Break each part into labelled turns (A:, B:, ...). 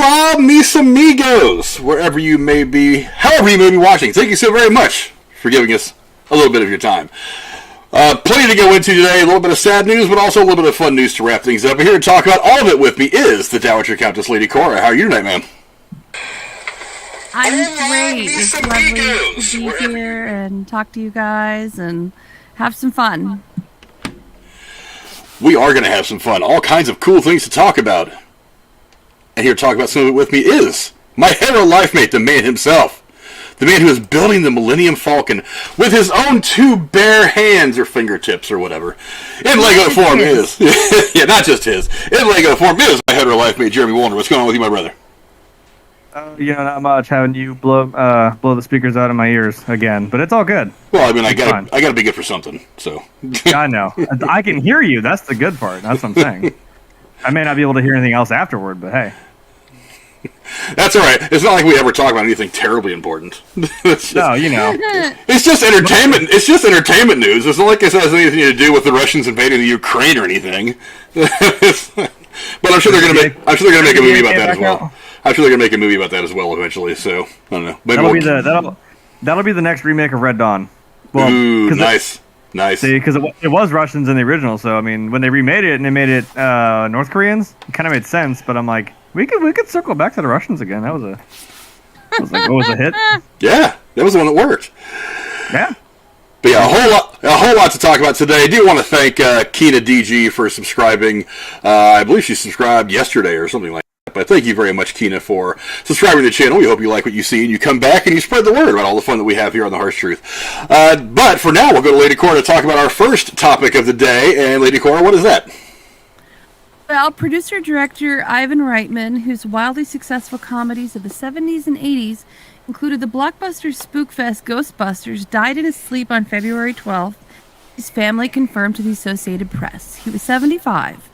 A: Hola, mis amigos, wherever you may be, however you may be watching. Thank you so very much for giving us a little bit of your time. Plenty to go into today, a little bit of sad news, but also a little bit of fun news to wrap things up. And here to talk about all of it with me is the Dowager Countess, Lady Cora. How are you tonight, ma'am?
B: I'm great. It's lovely to be here and talk to you guys and have some fun.
A: We are going to have some fun. All kinds of cool things to talk about. And here to talk about some of it with me is my hero life mate, the man himself. The man who is building the Millennium Falcon with his own two bare hands or fingertips or whatever. In Lego form is. Yeah, not just his. In Lego form is my hero life mate, Jeremy Warner. What's going on with you, my brother?
C: Not much. Having you blow the speakers out of my ears again, but it's all good.
A: Well, I mean, I gotta be good for something. So.
C: I know. I can hear you. That's the good part. That's what I'm saying. I may not be able to hear anything else afterward, but hey.
A: That's all right. It's not like we ever talk about anything terribly important.
C: No, you know.
A: It's just entertainment. It's just entertainment news. It's not like it has anything to do with the Russians invading the Ukraine or anything. But I'm sure they're gonna make a movie about that as well. I'm sure they're gonna make a movie about that as well eventually. So I don't know.
C: That'll be the next remake of Red Dawn. Well,
A: ooh, nice. See,
C: because it was Russians in the original, so I mean, when they remade it and they made it North Koreans, it kind of made sense. But I'm like, we could circle back to the Russians again. That was a hit.
A: Yeah, that was the one that worked.
C: Yeah.
A: But yeah, a whole lot to talk about today. I do want to thank Kina DG for subscribing. I believe she subscribed yesterday or something like that. But thank you very much, Kina, for subscribing to the channel. We hope you like what you see, and you come back and you spread the word about all the fun that we have here on The Harsh Truth. But for now, we'll go to Lady Cora to talk about our first topic of the day. And Lady Cora, what is that?
B: Well, producer-director Ivan Reitman, whose wildly successful comedies of the 70s and 80s included the blockbuster spookfest Ghostbusters, died in his sleep on February 12th. His family confirmed to the Associated Press. He was 75.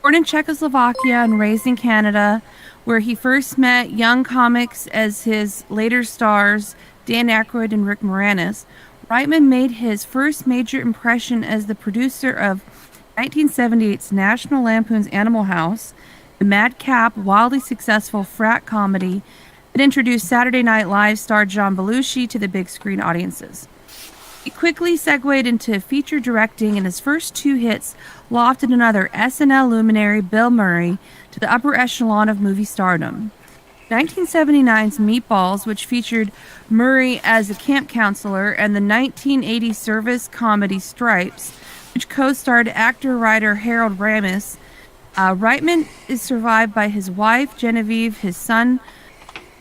B: Born in Czechoslovakia and raised in Canada, where he first met young comics as his later stars, Dan Aykroyd and Rick Moranis, Reitman made his first major impression as the producer of 1978's National Lampoon's Animal House, the madcap, wildly successful frat comedy that introduced Saturday Night Live star John Belushi to the big screen audiences. He quickly segued into feature directing, and his first two hits lofted another SNL luminary, Bill Murray, to the upper echelon of movie stardom. 1979's Meatballs, which featured Murray as a camp counselor, and the 1980 service comedy Stripes, which co-starred actor-writer Harold Ramis. Reitman is survived by his wife, Genevieve, his son,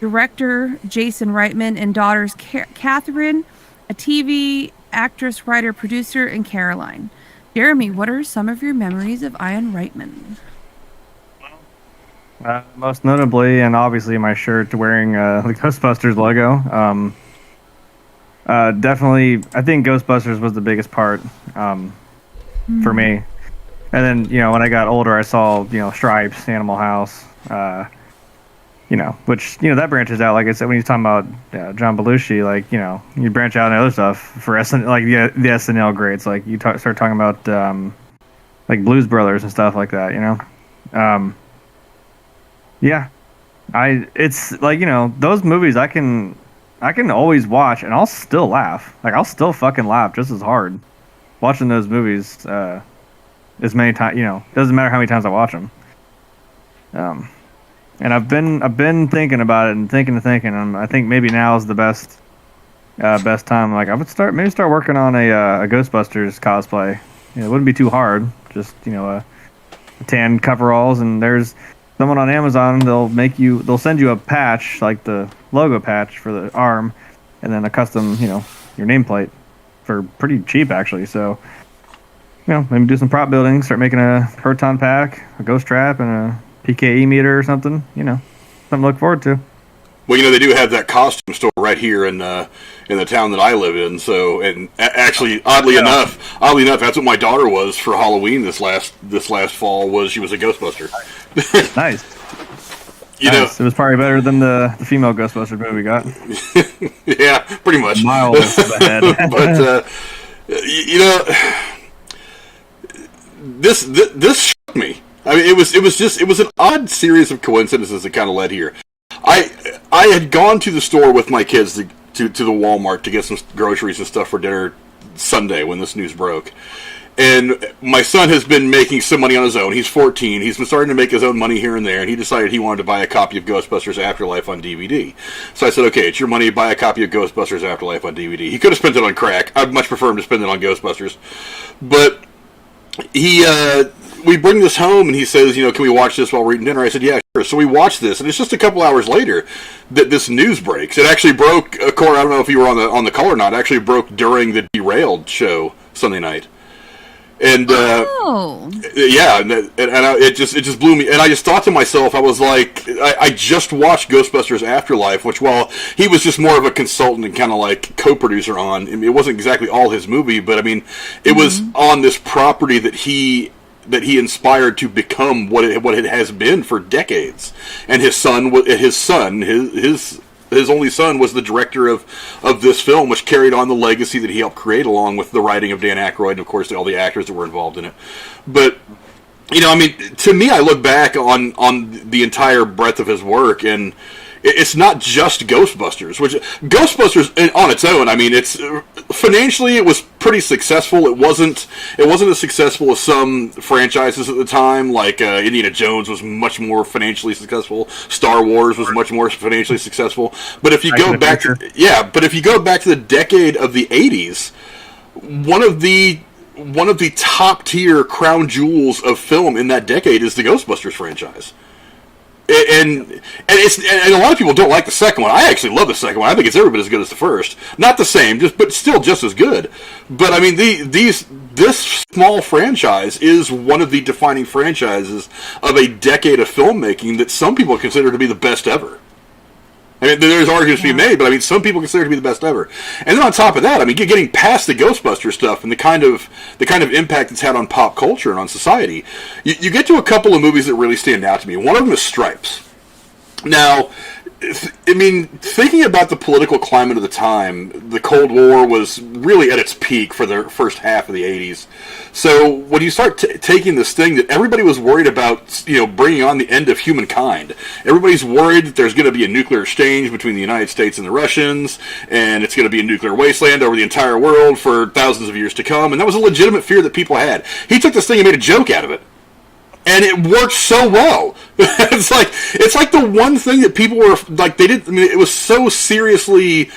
B: director Jason Reitman, and daughters Catherine, a TV actress, writer, producer, and Caroline. Jeremy, what are some of your memories of Ivan Reitman?
C: Most notably, and obviously my shirt wearing the Ghostbusters logo. Definitely, I think Ghostbusters was the biggest part for me. And then, when I got older, I saw, Stripes, Animal House, which, that branches out. Like I said, when you're talking about John Belushi, like, you branch out into other stuff for SNL, like the SNL greats. Like, you start talking about, like, Blues Brothers and stuff like that, Yeah. It's, like, those movies I can always watch, and I'll still laugh. Like, I'll still fucking laugh just as hard watching those movies as many times, doesn't matter how many times I watch them. And I've been thinking about it and thinking. I think maybe now is the best time. Like, I would start working on a Ghostbusters cosplay. It wouldn't be too hard. Just a tan coveralls, and there's someone on Amazon. They'll send you a patch, like the logo patch for the arm, and then a custom your nameplate for pretty cheap actually. So maybe do some prop building, start making a proton pack, a ghost trap, and a PKE meter or something, something to look forward to.
A: Well, they do have that costume store right here in the town that I live in. So, and actually, oddly enough, that's what my daughter was for Halloween this last fall. She was a Ghostbuster.
C: Nice. Nice. It was probably better than the female Ghostbusters movie we got.
A: Yeah, pretty much.
C: Miles ahead.
A: But this shocked me. I mean, it was an odd series of coincidences that kind of led here. I had gone to the store with my kids to the Walmart to get some groceries and stuff for dinner Sunday when this news broke. And my son has been making some money on his own. He's 14. He's been starting to make his own money here and there, and he decided he wanted to buy a copy of Ghostbusters Afterlife on DVD. So I said, okay, it's your money, buy a copy of Ghostbusters Afterlife on DVD. He could have spent it on crack. I'd much prefer him to spend it on Ghostbusters. But we bring this home, and he says, can we watch this while we're eating dinner? I said, yeah, sure. So we watch this, and it's just a couple hours later that this news breaks. It actually broke, Cora, I don't know if you were on the call or not, it actually broke during the Derailed show Sunday night. And yeah, and it just blew me. And I just thought to myself, I was like, I just watched Ghostbusters Afterlife, which while he was just more of a consultant and kind of like co-producer on, I mean, it wasn't exactly all his movie, but I mean, it was on this property that he inspired to become what it has been for decades. And his only son was the director of this film, which carried on the legacy that he helped create, along with the writing of Dan Aykroyd and, of course, all the actors that were involved in it. But, I mean, to me, I look back on the entire breadth of his work, and it's not just Ghostbusters. Which Ghostbusters on its own, I mean, it's financially it was pretty successful. It wasn't as successful as some franchises at the time. Like Indiana Jones was much more financially successful. Star Wars was much more financially successful. But if you go back to the decade of the '80s, one of the top tier crown jewels of film in that decade is the Ghostbusters franchise. And a lot of people don't like the second one. I actually love the second one. I think it's every bit as good as the first. Not the same, but still just as good. But I mean, this small franchise is one of the defining franchises of a decade of filmmaking that some people consider to be the best ever. I mean, there's arguments to be made, but I mean, some people consider it to be the best ever. And then on top of that, I mean, getting past the Ghostbusters stuff and the kind of impact it's had on pop culture and on society, you get to a couple of movies that really stand out to me. One of them is Stripes. Now, I mean, thinking about the political climate of the time, the Cold War was really at its peak for the first half of the 80s. So when you start taking this thing that everybody was worried about, bringing on the end of humankind, everybody's worried that there's going to be a nuclear exchange between the United States and the Russians, and it's going to be a nuclear wasteland over the entire world for thousands of years to come, and that was a legitimate fear that people had. He took this thing and made a joke out of it. And it worked so well. It's like the one thing that people were like, they didn't. I mean, it was so seriously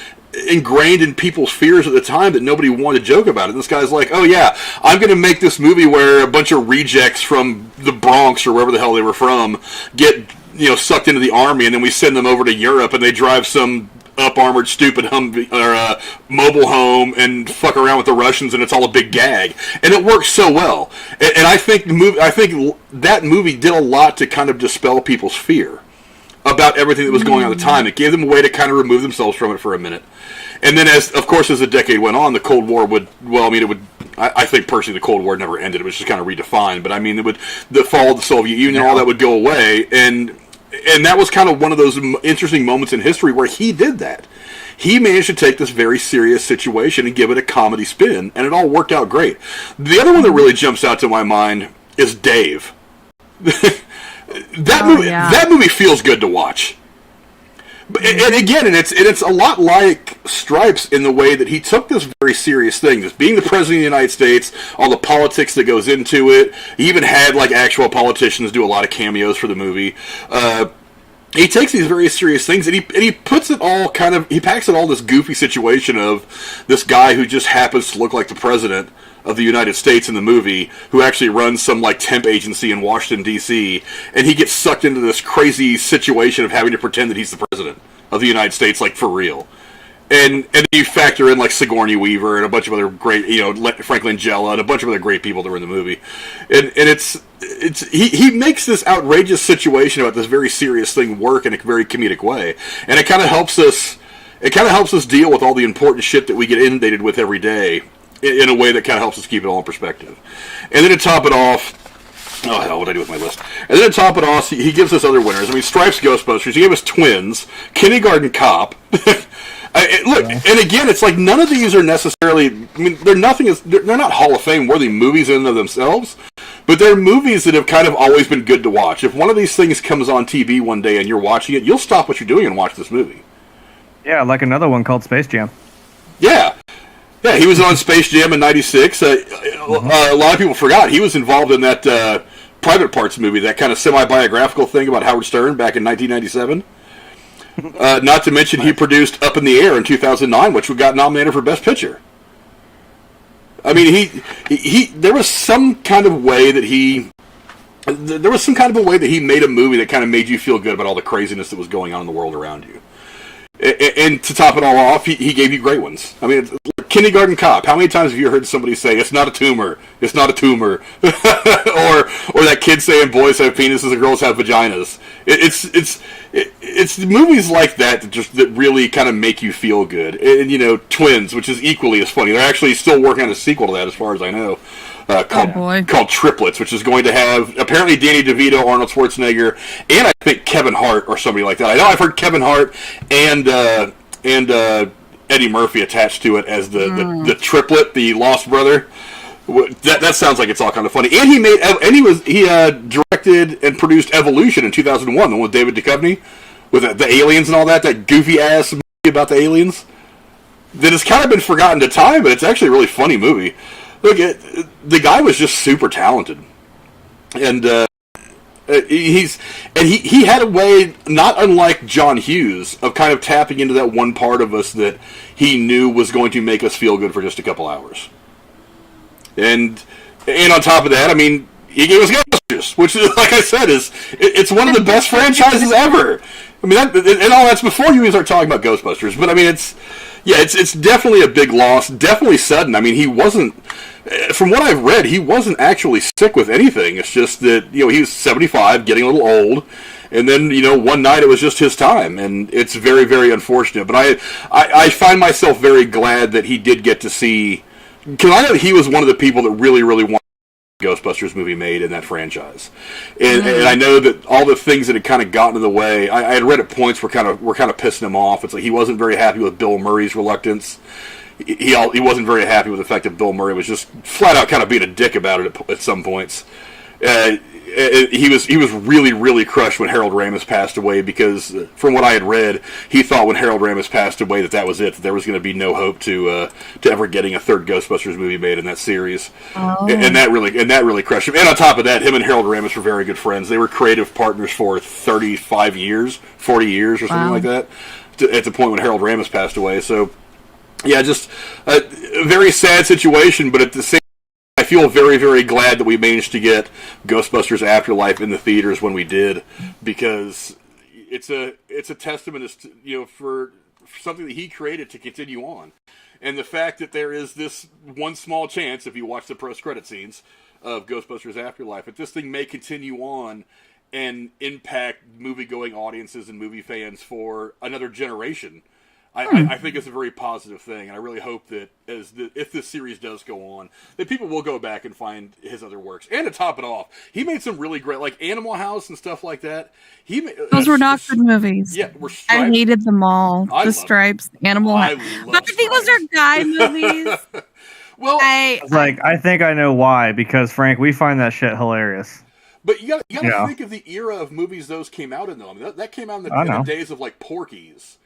A: ingrained in people's fears at the time that nobody wanted to joke about it. And this guy's like, oh yeah, I'm going to make this movie where a bunch of rejects from the Bronx or wherever the hell they were from get sucked into the army, and then we send them over to Europe and they drive some up-armored stupid mobile home and fuck around with the Russians, and it's all a big gag, and it works so well. And I think that movie did a lot to kind of dispel people's fear about everything that was going on at the time. It gave them a way to kind of remove themselves from it for a minute. And then, as the decade went on, the Cold War I think personally the Cold War never ended. It was just kind of redefined. But I mean, the fall of the Soviet Union, all that would go away, and that was kind of one of those interesting moments in history where he did that. He managed to take this very serious situation and give it a comedy spin, and it all worked out great. The other one that really jumps out to my mind is Dave. That movie feels good to watch. And again, it's a lot like Stripes in the way that he took this very serious thing, this being the president of the United States, all the politics that goes into it. He even had like actual politicians do a lot of cameos for the movie. He takes these very serious things and he puts it all he packs it all in this goofy situation of this guy who just happens to look like the president of the United States in the movie, who actually runs some like temp agency in Washington, D.C., and he gets sucked into this crazy situation of having to pretend that he's the president of the United States, like for real. And you factor in like Sigourney Weaver and a bunch of other great, Frank Langella and a bunch of other great people that were in the movie. And he makes this outrageous situation about this very serious thing work in a very comedic way. And it kind of helps us deal with all the important shit that we get inundated with every day in a way that kind of helps us keep it all in perspective. And then to top it off, oh hell, what did I do with my list? And then to top it off, he gives us other winners. I mean, Stripes Ghostbusters, he gave us Twins, Kindergarten Cop. Look, and again, it's like none of these are necessarily, I mean, they're not Hall of Fame worthy movies in and of themselves, But they're movies that have kind of always been good to watch. If one of these things comes on TV one day and you're watching it, you'll stop what you're doing and watch this movie.
C: Yeah, like another one called Space Jam.
A: Yeah. Yeah, he was on Space Jam in '96. A lot of people forgot he was involved in that Private Parts movie, that kind of semi-biographical thing about Howard Stern back in 1997. Not to mention he produced Up in the Air in 2009, which got nominated for Best Picture. I mean, he there was some kind of way that he made a movie that kind of made you feel good about all the craziness that was going on in the world around you. And to top it all off, he gave you great ones. I mean, Kindergarten Cop. How many times have you heard somebody say, "It's not a tumor. It's not a tumor," or that kid saying, "Boys have penises and girls have vaginas." It's movies like that that really kind of make you feel good. And Twins, which is equally as funny. They're actually still working on a sequel to that, as far as I know. Called Triplets, which is going to have apparently Danny DeVito, Arnold Schwarzenegger, and I think Kevin Hart or somebody like that. I know I've heard Kevin Hart and Eddie Murphy attached to it as the triplet, the lost brother. That sounds like it's all kind of funny. And he directed and produced Evolution in 2001, the one with David Duchovny with the aliens and all that goofy ass movie about the aliens that has kind of been forgotten to time, but it's actually a really funny movie. Look, the guy was just super talented, and he had a way, not unlike John Hughes, of kind of tapping into that one part of us that he knew was going to make us feel good for just a couple hours. And on top of that, I mean, he gave us Ghostbusters, which, like I said, it's one of the best franchises ever. I mean, and all that's before you even start talking about Ghostbusters. But I mean, it's definitely a big loss, definitely sudden. I mean, he wasn't, from what I've read, he wasn't actually sick with anything. It's just that he was 75, getting a little old, and then one night it was just his time, and it's very, very unfortunate. But I find myself very glad that he did get to see, because I know he was one of the people that really, really wanted Ghostbusters movie made in that franchise, and I know that all the things that had kind of gotten in the way, I had read at points were kind of pissing him off. It's like he wasn't very happy with Bill Murray's reluctance. He wasn't very happy with the fact that Bill Murray was just flat out kind of being a dick about it at some points. He was really, really crushed when Harold Ramis passed away, because from what I had read, he thought when Harold Ramis passed away that was it, that there was going to be no hope to ever getting a third Ghostbusters movie made in that series. Oh. And that really crushed him. And on top of that, him and Harold Ramis were very good friends. They were creative partners for 35 years, 40 years or something like that, at the point when Harold Ramis passed away. So, yeah, just a very sad situation, but at the same I feel very, very glad that we managed to get Ghostbusters Afterlife in the theaters when we did, because it's a testament for something that he created to continue on. And the fact that there is this one small chance, if you watch the post-credit scenes of Ghostbusters Afterlife, that this thing may continue on and impact movie-going audiences and movie fans for another generation. I think it's a very positive thing, and I really hope that if this series does go on, that people will go back and find his other works. And to top it off, he made some really great, like Animal House and stuff like that.
B: Those were not good movies.
A: Yeah,
B: I hated them all. The Stripes, Animal House. But I think those are guy movies.
A: Well,
C: I think I know why, because Frank, we find that shit hilarious.
A: But you gotta think of the era of movies those came out in, though. I mean, that came out in the days of like Porky's.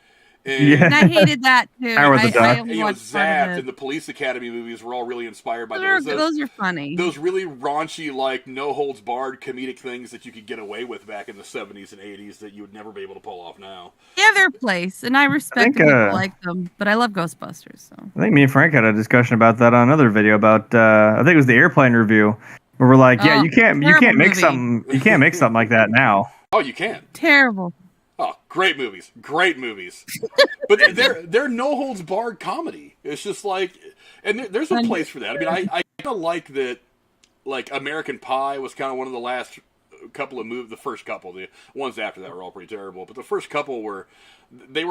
B: And I hated that too.
A: Zapped, and the Police Academy movies were all really inspired by those.
B: Those are funny.
A: Those really raunchy, like no holds barred comedic things that you could get away with back in the 70s and 80s that you would never be able to pull off now.
B: Yeah, their place, and I respect people like them, but I love Ghostbusters. So
C: I think me and Frank had a discussion about that on another video about I think it was the Airplane review, where we're like, you can't make something like that now.
A: Oh, you can.
B: Terrible.
A: Oh, great movies. But they're no holds barred comedy. It's just like, and there's a place for that. I mean, I kind of like that, like American Pie was kind of one of the last couple of movies, the first couple. The ones after that were all pretty terrible, but the first couple were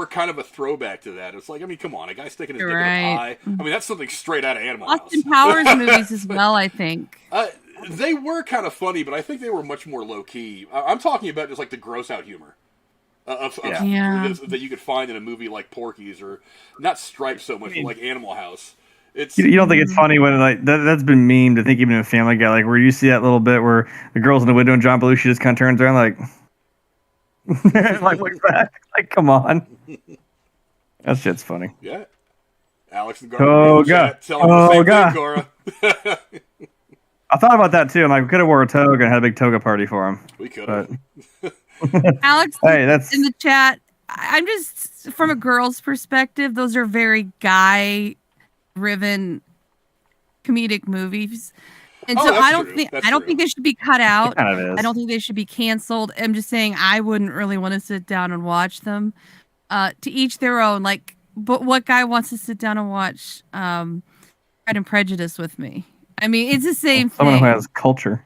A: kind of a throwback to that. It's like, I mean, come on, a guy sticking his dick in a pie. I mean, that's something straight out of Animal House.
B: Austin Powers movies as well, I think.
A: They were kind of funny, but I think they were much more low-key. I'm talking about just like the gross-out humor. That you could find in a movie like Porky's, or not Stripes so much, but like Animal House. It's
C: You don't think it's funny when like that's been memed? I think even in Family Guy, like where you see that little bit where the girl's in the window and John Belushi just kind of turns around like, like looks back, like come on, that shit's funny.
A: yeah. Alex and Garber chat telling the same thing, Cora.
C: I thought about that too. I'm like, we could have wore a toga and had a big toga party for him.
A: We could have.
B: Alex,
C: Hey, that's
B: in the chat. I'm just from a girl's perspective. Those are very guy-driven comedic movies, and so
A: that's
B: I don't
A: true.
B: think
A: That's
B: I don't
A: true.
B: think they should be cut out.
C: kind of is.
B: I don't think they should be canceled. I'm just saying I wouldn't really want to sit down and watch them. To each their own. Like, but what guy wants to sit down and watch Pride and Prejudice with me? I mean, it's the same
C: Someone
B: thing.
C: who has culture.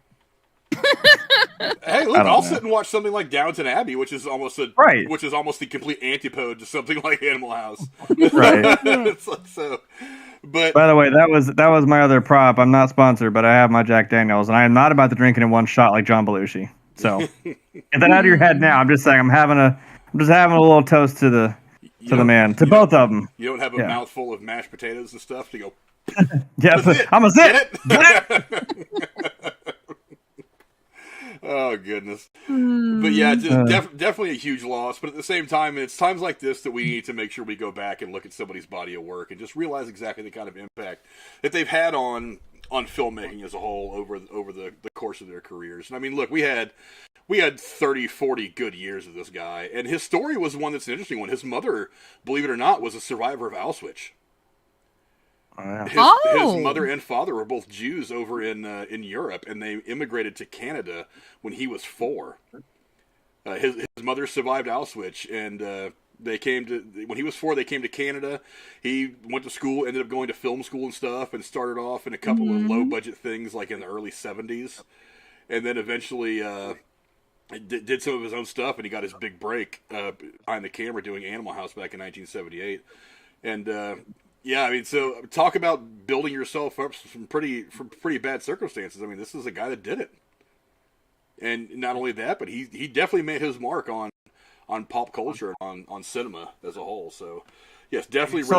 A: Hey, look, I'll sit and watch something like Downton Abbey, which is almost the complete antipode to something like Animal House.
C: Right.
A: It's like, so, but
C: By the way, that was my other prop. I'm not sponsored, but I have my Jack Daniels, and I am not about to drink it in one shot like John Belushi. So get that out of your head now. I'm just saying, I'm just having a little toast to the man, to both of them.
A: You don't have a mouthful of mashed potatoes and stuff to go.
C: Yeah, I'm a zit.
A: Oh goodness. But yeah, just definitely a huge loss. But at the same time, it's times like this that we need to make sure we go back and look at somebody's body of work and just realize exactly the kind of impact that they've had on filmmaking as a whole over the course of their careers. And I mean, look, we had 30, 40 good years of this guy, and his story was one that's an interesting one. His mother, believe it or not, was a survivor of Auschwitz. His mother and father were both Jews over in Europe, and they immigrated to Canada when he was 4. His mother survived Auschwitz, and when he was 4, they came to Canada. He went to school, ended up going to film school and stuff, and started off in a couple of low budget things like in the early 70s, and then eventually did some of his own stuff, and he got his big break behind the camera doing Animal House back in 1978, and. Yeah, I mean, so talk about building yourself up from pretty bad circumstances. I mean, this is a guy that did it, and not only that, but he definitely made his mark on pop culture, on cinema as a whole. So, yes, definitely.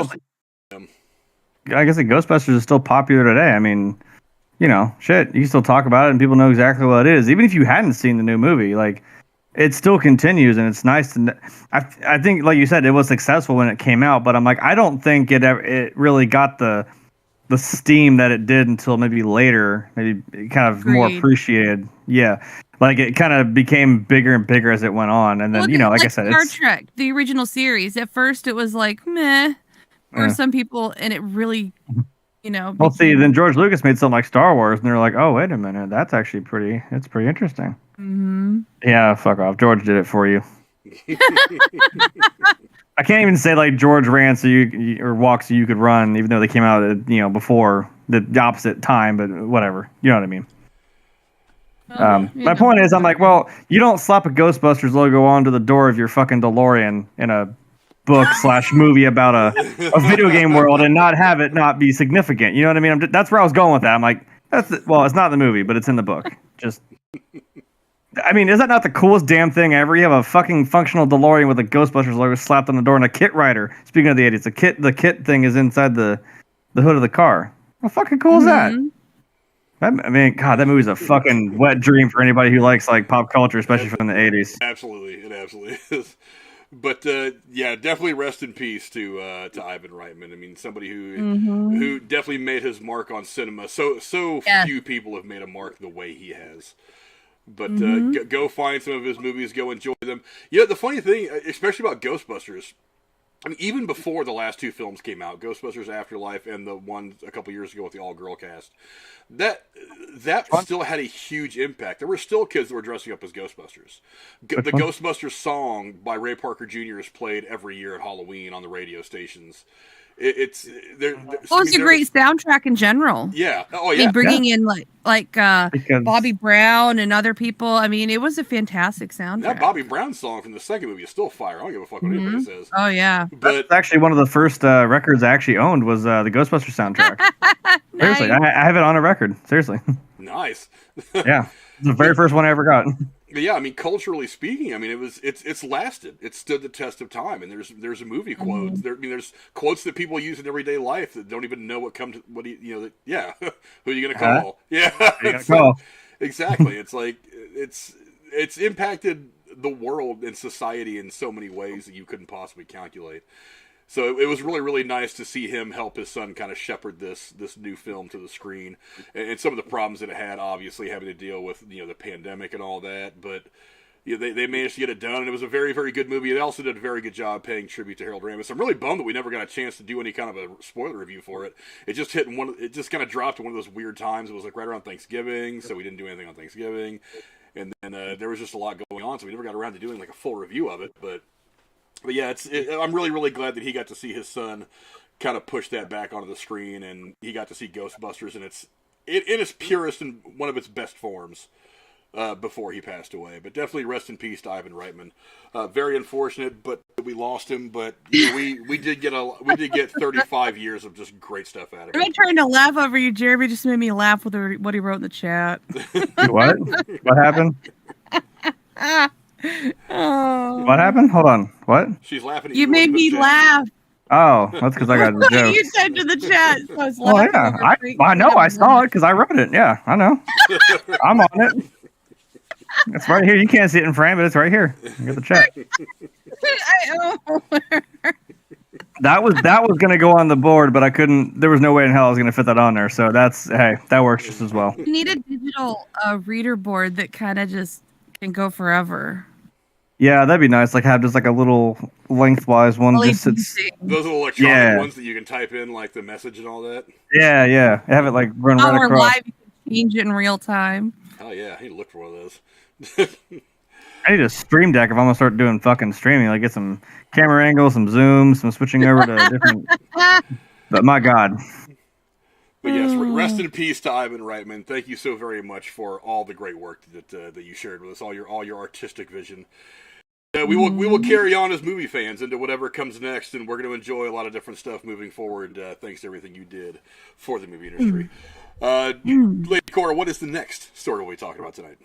C: I guess the Ghostbusters is still popular today. I mean, you know, shit, you can still talk about it, and people know exactly what it is, even if you hadn't seen the new movie. Like, it still continues, and it's nice to. I think, like you said, it was successful when it came out, but I'm like, I don't think it really got the steam that it did until maybe later, maybe kind of more appreciated. Yeah, like it kind of became bigger and bigger as it went on, and then like I said,
B: Star Trek, the original series. At first, it was like meh, for some people, and it really,
C: Well, see, then George Lucas made something like Star Wars, and they're like, oh, wait a minute, that's actually pretty interesting.
B: Mm-hmm.
C: Yeah, fuck off. George did it for you. I can't even say like George ran so you or walked so you could run, even though they came out before the opposite time. But whatever, you know what I mean. My point is, I'm like, well, you don't slap a Ghostbusters logo onto the door of your fucking DeLorean in a book / movie about a video game world and not have it not be significant. You know what I mean? That's where I was going with that. I'm like, it's not in the movie, but it's in the book. Just. I mean, is that not the coolest damn thing ever? You have a fucking functional DeLorean with a Ghostbusters logo slapped on the door and a kit rider. Speaking of the 80s, the kit thing is inside the hood of the car. How fucking cool is that? I mean, God, that movie's a fucking wet dream for anybody who likes like pop culture, especially from the 80s.
A: Absolutely, it absolutely is. But yeah, definitely rest in peace to Ivan Reitman. I mean, somebody who definitely made his mark on cinema. So few people have made a mark the way he has. But go find some of his movies, go enjoy them. The funny thing, especially about Ghostbusters, I mean, even before the last 2 films came out, Ghostbusters Afterlife and the one a couple years ago with the all-girl cast, that still had a huge impact. There were still kids that were dressing up as Ghostbusters. The Ghostbusters song by Ray Parker Jr. is played every year at Halloween on the radio stations. It's
B: a great soundtrack in general.
A: Yeah. Oh yeah.
B: I mean, bringing in like Bobby Brown and other people. I mean, it was a fantastic soundtrack.
A: That Bobby Brown song from the second movie is still fire. I don't give a fuck what anybody says.
B: Oh yeah.
A: But
C: that's actually one of the first records I actually owned was the Ghostbusters soundtrack. Seriously, I have it on a record. Seriously.
A: Nice.
C: Yeah, it's the very first one I ever got.
A: Yeah, I mean, culturally speaking, I mean, it's lasted. It stood the test of time, and there's a movie quotes. There's quotes that people use in everyday life that don't even know what do you know. Yeah, who are you gonna call? Yeah,
C: Who you gonna call?
A: Exactly. It's like it's impacted the world and society in so many ways that you couldn't possibly calculate. So it was really, really nice to see him help his son kind of shepherd this new film to the screen, and some of the problems that it had, obviously having to deal with the pandemic and all that. But they managed to get it done, and it was a very, very good movie. They also did a very good job paying tribute to Harold Ramis. I'm really bummed that we never got a chance to do any kind of a spoiler review for it. It just it just kind of dropped at one of those weird times. It was like right around Thanksgiving, so we didn't do anything on Thanksgiving, and then there was just a lot going on, so we never got around to doing like a full review of it, But yeah, I'm really, really glad that he got to see his son kind of push that back onto the screen, and he got to see Ghostbusters in its purest and one of its best forms before he passed away. But definitely rest in peace to Ivan Reitman. Very unfortunate, but we lost him. But we did get 35 years of just great stuff out of
B: I'm
A: it.
B: not trying to laugh over you. Jeremy just made me laugh with what he wrote in the chat.
C: What? What happened?
B: Oh.
C: What happened? Hold on. What?
A: She's laughing at
B: You made me laugh.
C: Oh, that's because I got the joke.
B: You typed in the chat. So I was
C: Oh
B: laughing
C: yeah,
B: over
C: I know. I saw it because I wrote it. Yeah, I know. I'm on it. It's right here. You can't see it in frame, but it's right here. You got the chat. That was gonna go on the board, but I couldn't. There was no way in hell I was gonna fit that on there. So that works just as well.
B: You need a digital reader board that kind of just can go forever.
C: Yeah, that'd be nice. Like have just like a little lengthwise one. Just sits.
A: Those little electronic ones that you can type in like the message and all that.
C: Yeah. Have it like run right
B: Or
C: across.
B: live, you can change it in real time.
A: Oh yeah, I need to look for one of those.
C: I need a stream deck if I'm gonna start doing fucking streaming. Like get some camera angles, some zoom, some switching over to different. But my God.
A: But yes, rest in peace to Ivan Reitman. Thank you so very much for all the great work that you shared with us, all your artistic vision. We will carry on as movie fans into whatever comes next, and we're going to enjoy a lot of different stuff moving forward. Thanks to everything you did for the movie industry. Lady Cora, what is the next story we'll be talking about tonight?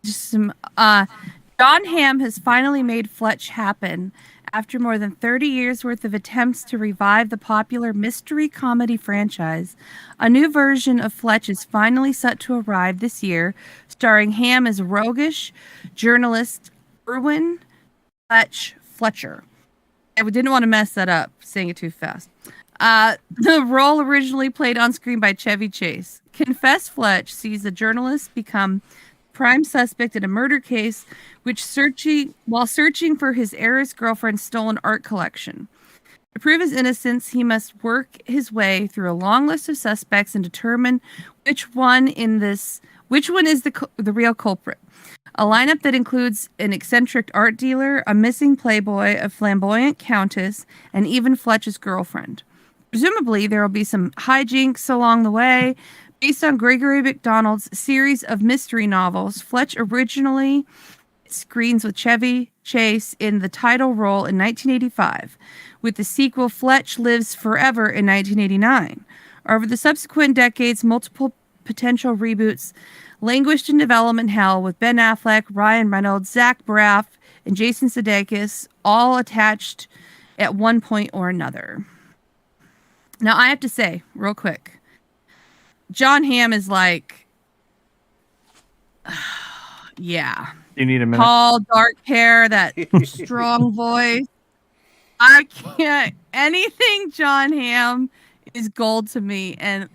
B: Just some. Jon Hamm has finally made Fletch happen. After more than 30 years' worth of attempts to revive the popular mystery comedy franchise, a new version of Fletch is finally set to arrive this year, starring Hamm as roguish journalist Erwin Fletcher. I didn't want to mess that up, saying it too fast. The role originally played on screen by Chevy Chase. Confess Fletch sees the journalist become prime suspect in a murder case, while searching for his heiress girlfriend's stolen art collection. To prove his innocence, he must work his way through a long list of suspects and determine which one is the real culprit. A lineup that includes an eccentric art dealer, a missing playboy, a flamboyant countess, and even Fletch's girlfriend. Presumably, there will be some hijinks along the way. Based on Gregory MacDonald's series of mystery novels, Fletch originally screens with Chevy Chase in the title role in 1985. With the sequel, Fletch Lives Forever in 1989. Over the subsequent decades, multiple potential reboots languished in development hell with Ben Affleck, Ryan Reynolds, Zach Braff, and Jason Sudeikis all attached at one point or another. Now, I have to say, real quick, Jon Hamm is like, yeah.
C: You need a minute.
B: Tall, dark hair, that strong voice. I can't. Anything Jon Hamm is gold to me, and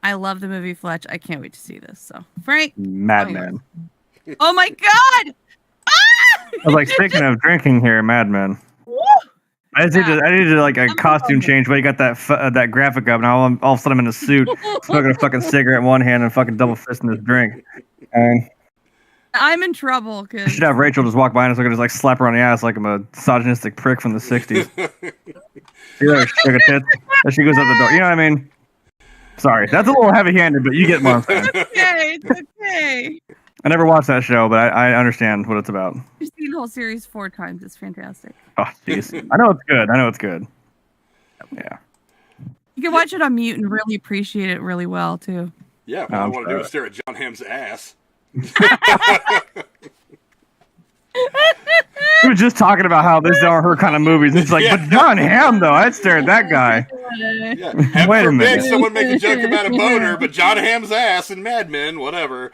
B: I love the movie Fletch. I can't wait to see this. So, Frank.
C: Madman.
B: Oh my God! Ah!
C: I was like, speaking of drinking here, Madman. I needed like a costume change, but you got that graphic up, and all of a sudden I'm in a suit, smoking a fucking cigarette in one hand and fucking double fisting this drink. And
B: I'm in trouble
C: I
B: because
C: should have Rachel just walk by and so I could just like slap her on the ass like I'm a misogynistic prick from the '60s. See that sugar tits as she goes out the door. You know what I mean? Sorry, that's a little heavy-handed, but you get what I'm saying.
B: It's okay.
C: I never watched that show, but I understand what it's about.
B: I've seen the whole series 4 times. It's fantastic.
C: Oh, jeez. I know it's good. Yeah.
B: You can watch it on mute and really appreciate it really well, too.
A: Yeah, all I want to do is stare at Jon Hamm's ass.
C: We were just talking about how these aren't her kind of movies. It's like, but Jon Hamm, though, I'd stare at that guy.
A: Yeah. Heaven
C: Wait a
A: forbid
C: minute.
A: someone make a joke about a boner, but Jon Hamm's ass and Mad Men, whatever.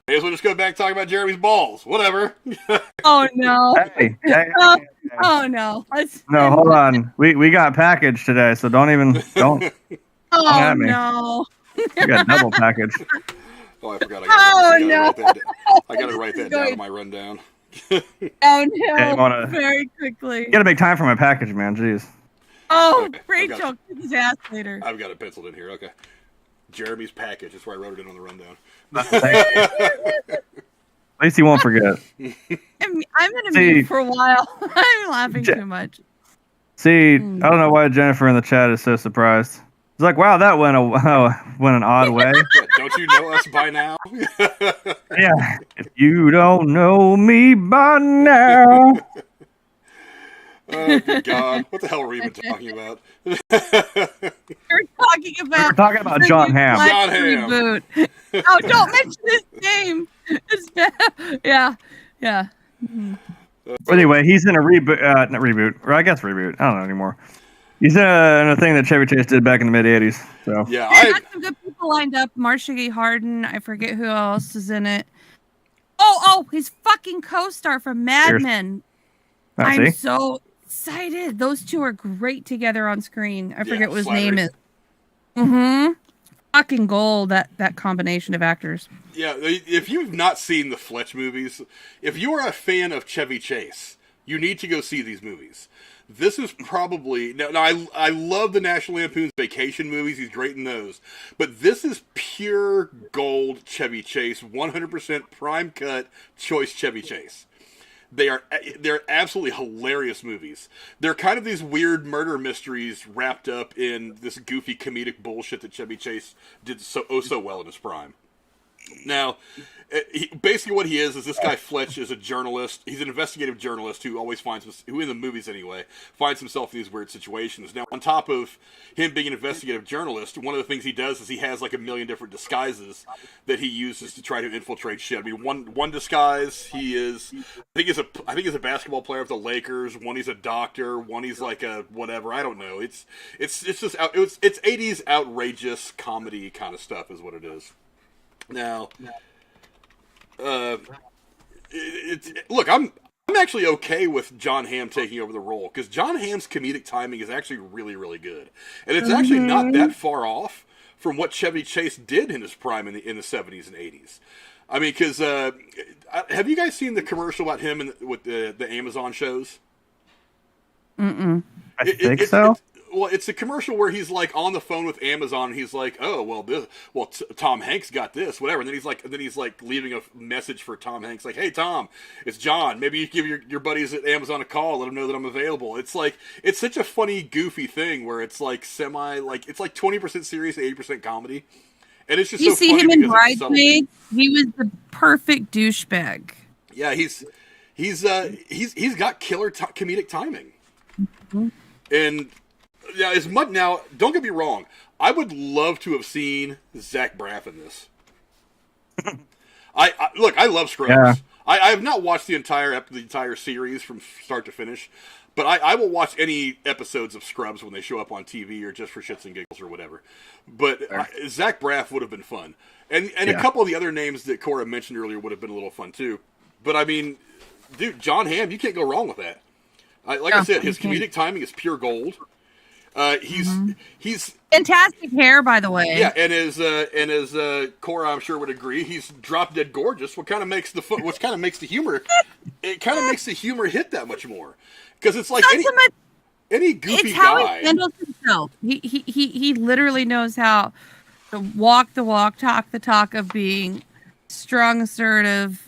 A: May as well just go back talking about Jeremy's balls, whatever.
B: Oh no!
C: Hey.
B: Oh no!
C: No, hold on. We got package today, so don't.
B: Oh
C: at me.
B: no!
C: We got double package.
A: Oh, I forgot. I gotta write that down in my rundown.
B: Oh no!
C: Hey,
B: Very quickly.
C: You gotta make time for my package, man. Jeez.
B: Oh,
A: Okay,
B: Rachel, kick his ass later.
A: I've got it penciled in here. Okay. Jeremy's package. That's where I wrote it in on the rundown.
C: At least he won't forget.
B: I'm gonna mute for a while. I'm laughing too much.
C: See, I don't know why Jennifer in the chat is so surprised. It's like, wow, that went an odd way.
A: Yeah, don't you know us by now?
C: Yeah. If you don't know me by now.
A: Oh, good God. What the hell were we even talking about?
B: We're talking about
C: Jon Hamm.
A: Jon Hamm.
B: Reboot. Oh, don't mention his name. It's bad. Yeah.
C: Anyway, he's in a reboot. Not reboot. Or I guess reboot. I don't know anymore. He's in a thing that Chevy Chase did back in the mid '80s. So
A: Yeah,
B: I got some good people lined up. Marcia Gay Harden. I forget who else is in it. Oh, his fucking co-star from Mad Men. I'm so excited. Those two are great together on screen. I forget what his name is. Fucking gold, that combination of actors.
A: Yeah, if you've not seen the Fletch movies, if you are a fan of Chevy Chase, you need to go see these movies. This is probably... Now I love the National Lampoon's Vacation movies. He's great in those. But this is pure gold Chevy Chase, 100% prime cut choice Chevy Chase. They're absolutely hilarious movies. They're kind of these weird murder mysteries wrapped up in this goofy comedic bullshit that Chevy Chase did so well in his prime. Now, basically what he is this guy Fletch is a journalist. He's an investigative journalist who always who in the movies anyway, finds himself in these weird situations. Now, on top of him being an investigative journalist, one of the things he does is he has like a million different disguises that he uses to try to infiltrate shit. I mean, one disguise, I think he's a basketball player of the Lakers. One, he's a doctor. One, he's like a whatever. I don't know. It's just it's 80s outrageous comedy kind of stuff is what it is. Now, look, I'm actually okay with Jon Hamm taking over the role because Jon Hamm's comedic timing is actually really, really good, and it's actually not that far off from what Chevy Chase did in his prime in the 70s and 80s. I mean, because have you guys seen the commercial about him with the Amazon shows?
C: I think so.
A: Well, it's a commercial where he's like on the phone with Amazon, and he's like, "Oh, well, Tom Hanks got this, whatever." And then he's like leaving a message for Tom Hanks, like, "Hey, Tom, it's John. Maybe you give your buddies at Amazon a call, let them know that I'm available." It's like it's such a funny, goofy thing where it's like it's like 20% serious, 80% comedy, and it's just
B: you
A: so
B: see
A: funny
B: him in
A: because it's
B: Bridesmaids. He was the perfect douchebag.
A: Yeah, he's got killer comedic timing, and. Yeah, now, don't get me wrong. I would love to have seen Zach Braff in this. I love Scrubs.
C: Yeah.
A: I have not watched the entire series from start to finish, but I will watch any episodes of Scrubs when they show up on TV or just for shits and giggles or whatever. But Zach Braff would have been fun, and a couple of the other names that Cora mentioned earlier would have been a little fun too. But I mean, dude, Jon Hamm, you can't go wrong with that. I said, his comedic timing is pure gold. He's
B: fantastic hair, by the way.
A: Yeah, and as Cora, I'm sure would agree, he's drop dead gorgeous. What kind of makes the humor? It kind of makes the humor hit that much more because it's like any goofy
B: it's how
A: guy.
B: He handles himself. He literally knows how to walk the walk, talk the talk of being strong, assertive,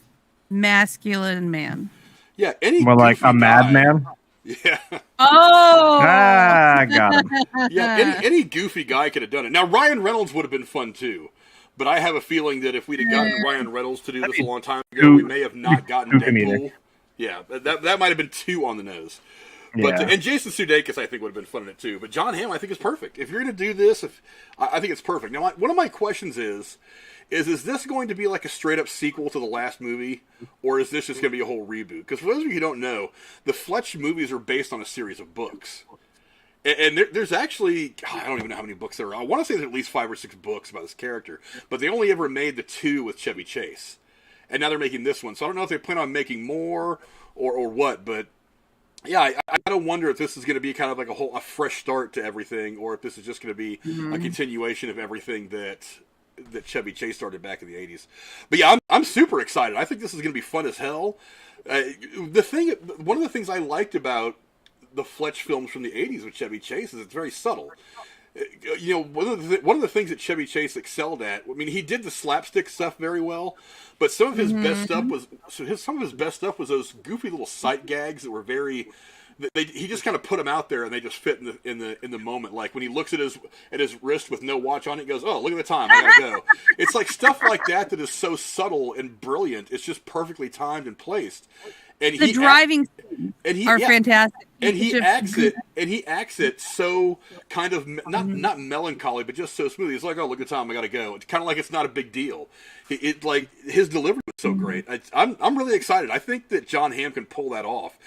B: masculine man.
A: Yeah, any
C: more like a madman.
A: Yeah.
B: Oh.
C: Got him.
A: Yeah, any goofy guy could have done it. Now Ryan Reynolds would have been fun too, but I have a feeling that if we'd have gotten Ryan Reynolds to do this a long time ago, we may have not gotten Deadpool. Yeah, that might have been too on the nose. But
C: Yeah.
A: and Jason Sudeikis, I think, would have been fun in it too. But Jon Hamm, I think, is perfect. If you're going to do this, I think it's perfect. Now, one of my questions is this going to be like a straight up sequel to the last movie, or is this just going to be a whole reboot? Because for those of you who don't know, the Fletch movies are based on a series of books. And there's actually, I don't even know how many books there are. I want to say there's at least 5 or 6 books about this character, but they only ever made the 2 with Chevy Chase. And now they're making this one. So I don't know if they plan on making more or what, but yeah, I gotta wonder if this is going to be kind of like a fresh start to everything, or if this is just going to be a continuation of everything that Chevy Chase started back in the 80s. But yeah, I'm super excited. I think this is going to be fun as hell. One of the things I liked about the Fletch films from the 80s with Chevy Chase is it's very subtle. You know, one of the things that Chevy Chase excelled at, I mean, he did the slapstick stuff very well, but some of his best stuff was those goofy little sight gags that were very. He just kind of put them out there, and they just fit in the moment. Like when he looks at his wrist with no watch on it, he goes, "Oh, look at the time, I gotta go." It's like stuff like that is so subtle and brilliant. It's just perfectly timed and placed. And
B: the driving scenes are fantastic.
A: And he acts it so kind of not melancholy, but just so smooth. He's like, "Oh, look at the time, I gotta go." It's kind of like it's not a big deal. It like his delivery was so great. I'm really excited. I think that Jon Hamm can pull that off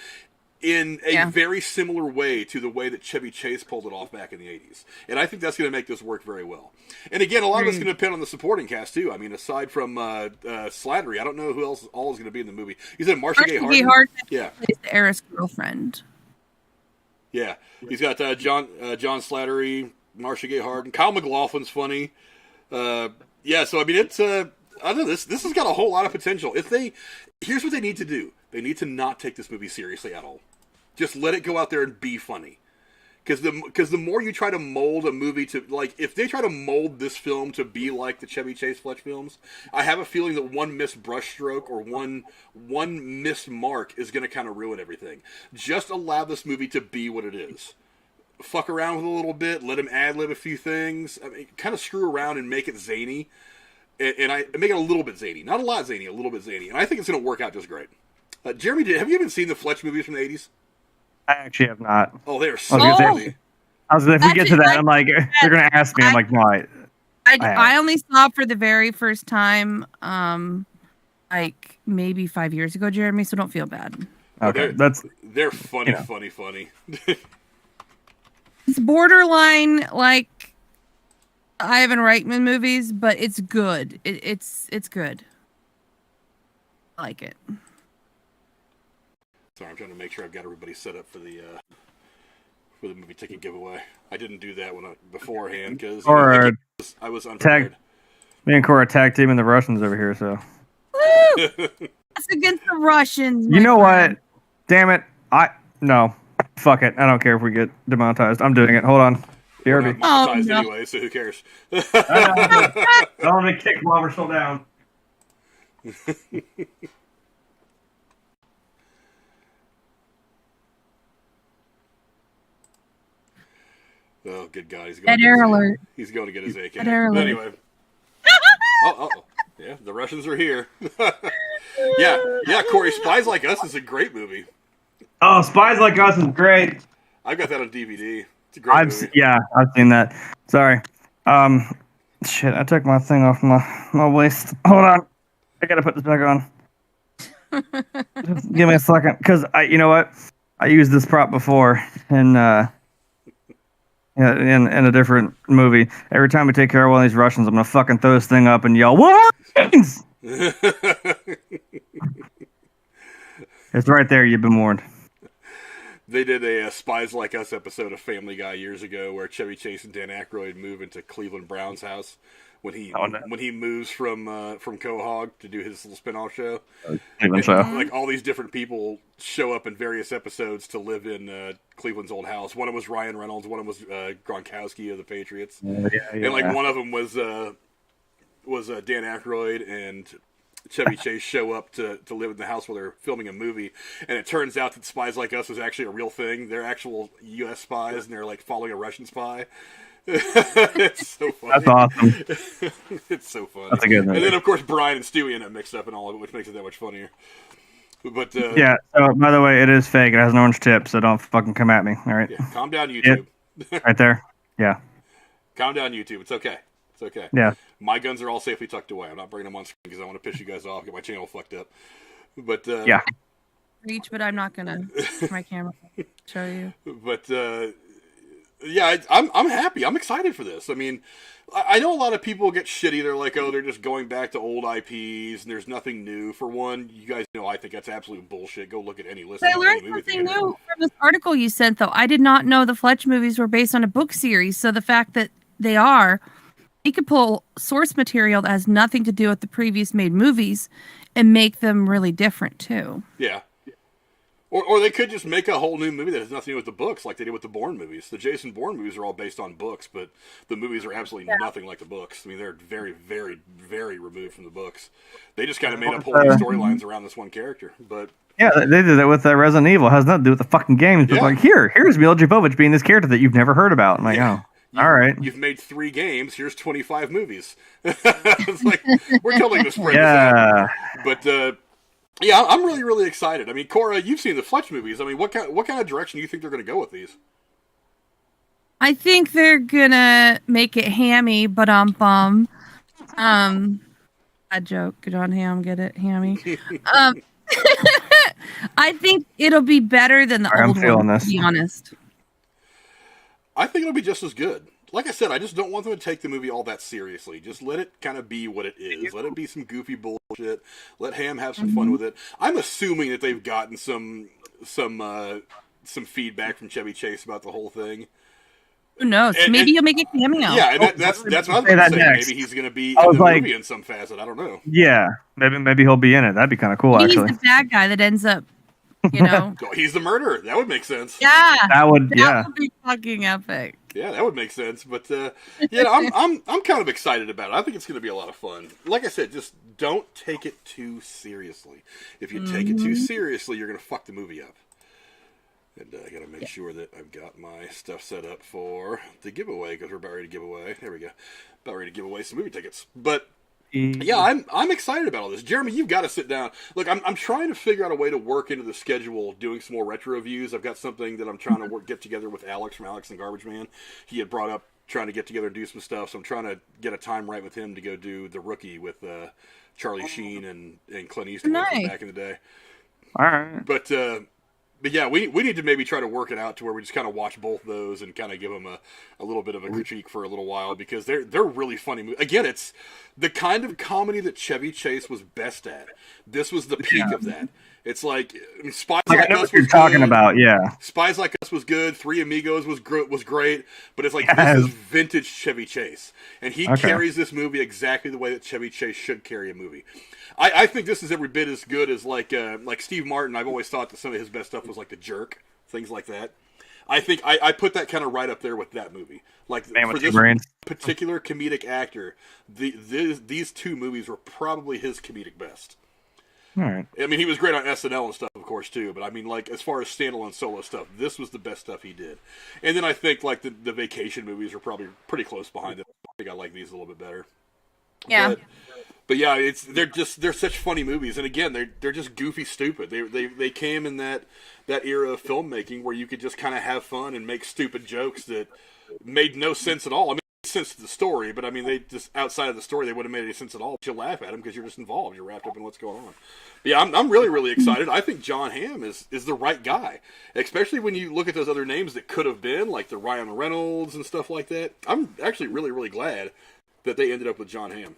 A: in a very similar way to the way that Chevy Chase pulled it off back in the 80s. And I think that's going to make this work very well. And again, a lot of it's going to depend on the supporting cast, too. I mean, aside from Slattery, I don't know who else all is going to be in the movie. You said Marcia Gay Harden? Yeah.
B: Plays the heiress girlfriend.
A: Yeah. He's got John Slattery, Marcia Gay Harden. Kyle MacLachlan's funny. Yeah, so, I mean, it's... I don't know, this has got a whole lot of potential. Here's what they need to do. They need to not take this movie seriously at all. Just let it go out there and be funny. Because the more you try to mold a movie to, like, if they try to mold this film to be like the Chevy Chase Fletch films, I have a feeling that one missed brushstroke or one missed mark is going to kind of ruin everything. Just allow this movie to be what it is. Fuck around with it a little bit, let him ad-lib a few things, I mean, kind of screw around and make it zany. And I make it a little bit zany. Not a lot zany, a little bit zany. And I think it's going to work out just great. Jeremy, have you even seen the Fletch movies from the 80s?
C: I actually have not.
A: Oh, they're so
C: funny. If we get to that, I'm like, they're going to ask me. I'm like, no,
B: I only saw it for the very first time, like maybe 5 years ago, Jeremy. So don't feel bad.
C: Okay,
A: they're funny, funny.
B: It's borderline like Ivan Reitman movies, but it's good. It's good. I like it.
A: Sorry, I'm trying to make sure I've got everybody set up for the movie ticket giveaway. I didn't do that beforehand because I was unprepared.
C: Me and Cora tag teaming the Russians over here, so.
B: Woo! That's against the Russians.
C: You know what? Damn it! No, fuck it. I don't care if we get demonetized. I'm doing it. Hold on.
A: We're not monetized anyway, so who cares?
C: Don't get kicked while we're still down.
A: Oh, good God. He's going to get his AK. But anyway. Yeah, the Russians are here. yeah, Corey, Spies Like Us is a great movie.
C: Oh, Spies Like Us is great.
A: I've got that on DVD. It's a great movie.
C: Yeah, I've seen that. Sorry. Shit, I took my thing off my waist. Hold on. I gotta put this back on. Just give me a second. Because, you know what? I used this prop before in a different movie. Every time we take care of one of these Russians, I'm gonna fucking throw this thing up and yell, "Wolverines!" It's right there. You've been warned.
A: They did a Spies Like Us episode of Family Guy years ago where Chevy Chase and Dan Aykroyd move into Cleveland Brown's house when he moves from Quahog to do his little spinoff show. Like all these different people show up in various episodes to live in Cleveland's old house. One of them was Ryan Reynolds. One of them was Gronkowski of the Patriots. And like one of them was Dan Aykroyd and Chevy Chase show up to live in the house while they're filming a movie, and it turns out that Spies Like Us was actually a real thing. They're actual U.S. spies, and they're like following a Russian spy. It's so funny.
C: That's awesome.
A: It's so funny.
C: That's a good movie.
A: And then, of course, Brian and Stewie end up mixed up in all of it, which makes it that much funnier. But
C: Yeah. So, by the way, it is fake. It has an orange tip, so don't fucking come at me. All right.
A: yeah, calm down, YouTube.
C: Right there. Yeah.
A: Calm down, YouTube. It's okay. It's okay.
C: Yeah.
A: My guns are all safely tucked away. I'm not bringing them on screen because I want to piss you guys off, get my channel fucked up. But
C: Yeah.
B: Reach, but I'm not gonna my camera show you.
A: But yeah, I'm happy. I'm excited for this. I mean, I know a lot of people get shitty. They're like, oh, they're just going back to old IPs and there's nothing new. For one, you guys know I think that's absolute bullshit. Go look at any list.
B: I learned something new from this article you sent, though. I did not know the Fletch movies were based on a book series. So the fact that they are, you could pull source material that has nothing to do with the previous made movies and make them really different too.
A: Yeah. Or they could just make a whole new movie that has nothing to do with the books, like they did with the Bourne movies. The Jason Bourne movies are all based on books, but the movies are absolutely nothing like the books. I mean, they're very, very, very removed from the books. They just kind of made up whole new storylines around this one character. But
C: yeah, they did that with Resident Evil. It has nothing to do with the fucking games. But
A: Yeah.
C: like, here's Mila Jovovich being this character that you've never heard about. I'm like,
A: Yeah.
C: all right.
A: You've made 3 games. Here's 25 movies. It's like, we're totally going to spread
C: Yeah.
A: this out. But, yeah, I'm really, really excited. I mean, Cora, you've seen the Fletch movies. I mean, what kind of direction do you think they're going to go with these?
B: I think they're gonna make it hammy, but a joke. Jon Hamm, get it? Hammy. I think it'll be better than the old one, to be honest.
A: I think it'll be just as good. Like I said, I just don't want them to take the movie all that seriously. Just let it kind of be what it is. Let it be some goofy bullshit. Let Hamm have some fun with it. I'm assuming that they've gotten some feedback from Chevy Chase about the whole thing.
B: Who knows? Maybe he'll make a cameo.
A: Yeah, and that's what I was going to say. Maybe he's going to be in the movie in some facet. I don't know.
C: Yeah, maybe he'll be in it. That'd be kind of cool,
B: Maybe
C: actually.
B: he's the bad guy that ends up, you know.
A: He's the murderer. That would make sense.
B: Yeah,
C: that would
B: be fucking epic.
A: Yeah, that would make sense. But yeah, I'm kind of excited about it. I think it's going to be a lot of fun. Like I said, just don't take it too seriously. If you take it too seriously, you're going to fuck the movie up. And I got to make sure that I've got my stuff set up for the giveaway because we're about ready to give away. There we go. About ready to give away some movie tickets. But yeah, I'm excited about all this. Jeremy, you've got to sit down. Look, I'm trying to figure out a way to work into the schedule doing some more retro reviews. I've got something that I'm trying to get together with Alex from Alex and Garbage Man. He had brought up trying to get together and do some stuff, so I'm trying to get a time right with him to go do The Rookie with Charlie Sheen and Clint Eastwood from back in the day.
C: All right.
A: But yeah, we need to maybe try to work it out to where we just kind of watch both those and kind of give them a little bit of a critique for a little while because they're really funny. Again, it's the kind of comedy that Chevy Chase was best at. This was the peak of that. It's like Spies Like Us was talking
C: about, yeah.
A: Spies Like Us was good. Three Amigos was great, but it's like this is vintage Chevy Chase, and he carries this movie exactly the way that Chevy Chase should carry a movie. I think this is every bit as good as like Steve Martin. I've always thought that some of his best stuff was like The Jerk, things like that. I think I put that kind of right up there with that movie. Like for this particular comedic actor, these 2 movies were probably his comedic best.
C: All right.
A: I mean, he was great on SNL and stuff, of course, too. But I mean, like as far as standalone solo stuff, this was the best stuff he did. And then I think like the vacation movies are probably pretty close behind it. I think I like these a little bit better.
B: Yeah.
A: But yeah, they're such funny movies, and again, they're just goofy, stupid. They came in that era of filmmaking where you could just kind of have fun and make stupid jokes that made no sense at all. I mean, it made sense to the story, but I mean, they just outside of the story, they wouldn't have made any sense at all. But you laugh at them because you're just involved, you're wrapped up in what's going on. But yeah, I'm really, really excited. I think Jon Hamm is the right guy, especially when you look at those other names that could have been, like the Ryan Reynolds and stuff like that. I'm actually really, really glad that they ended up with Jon Hamm.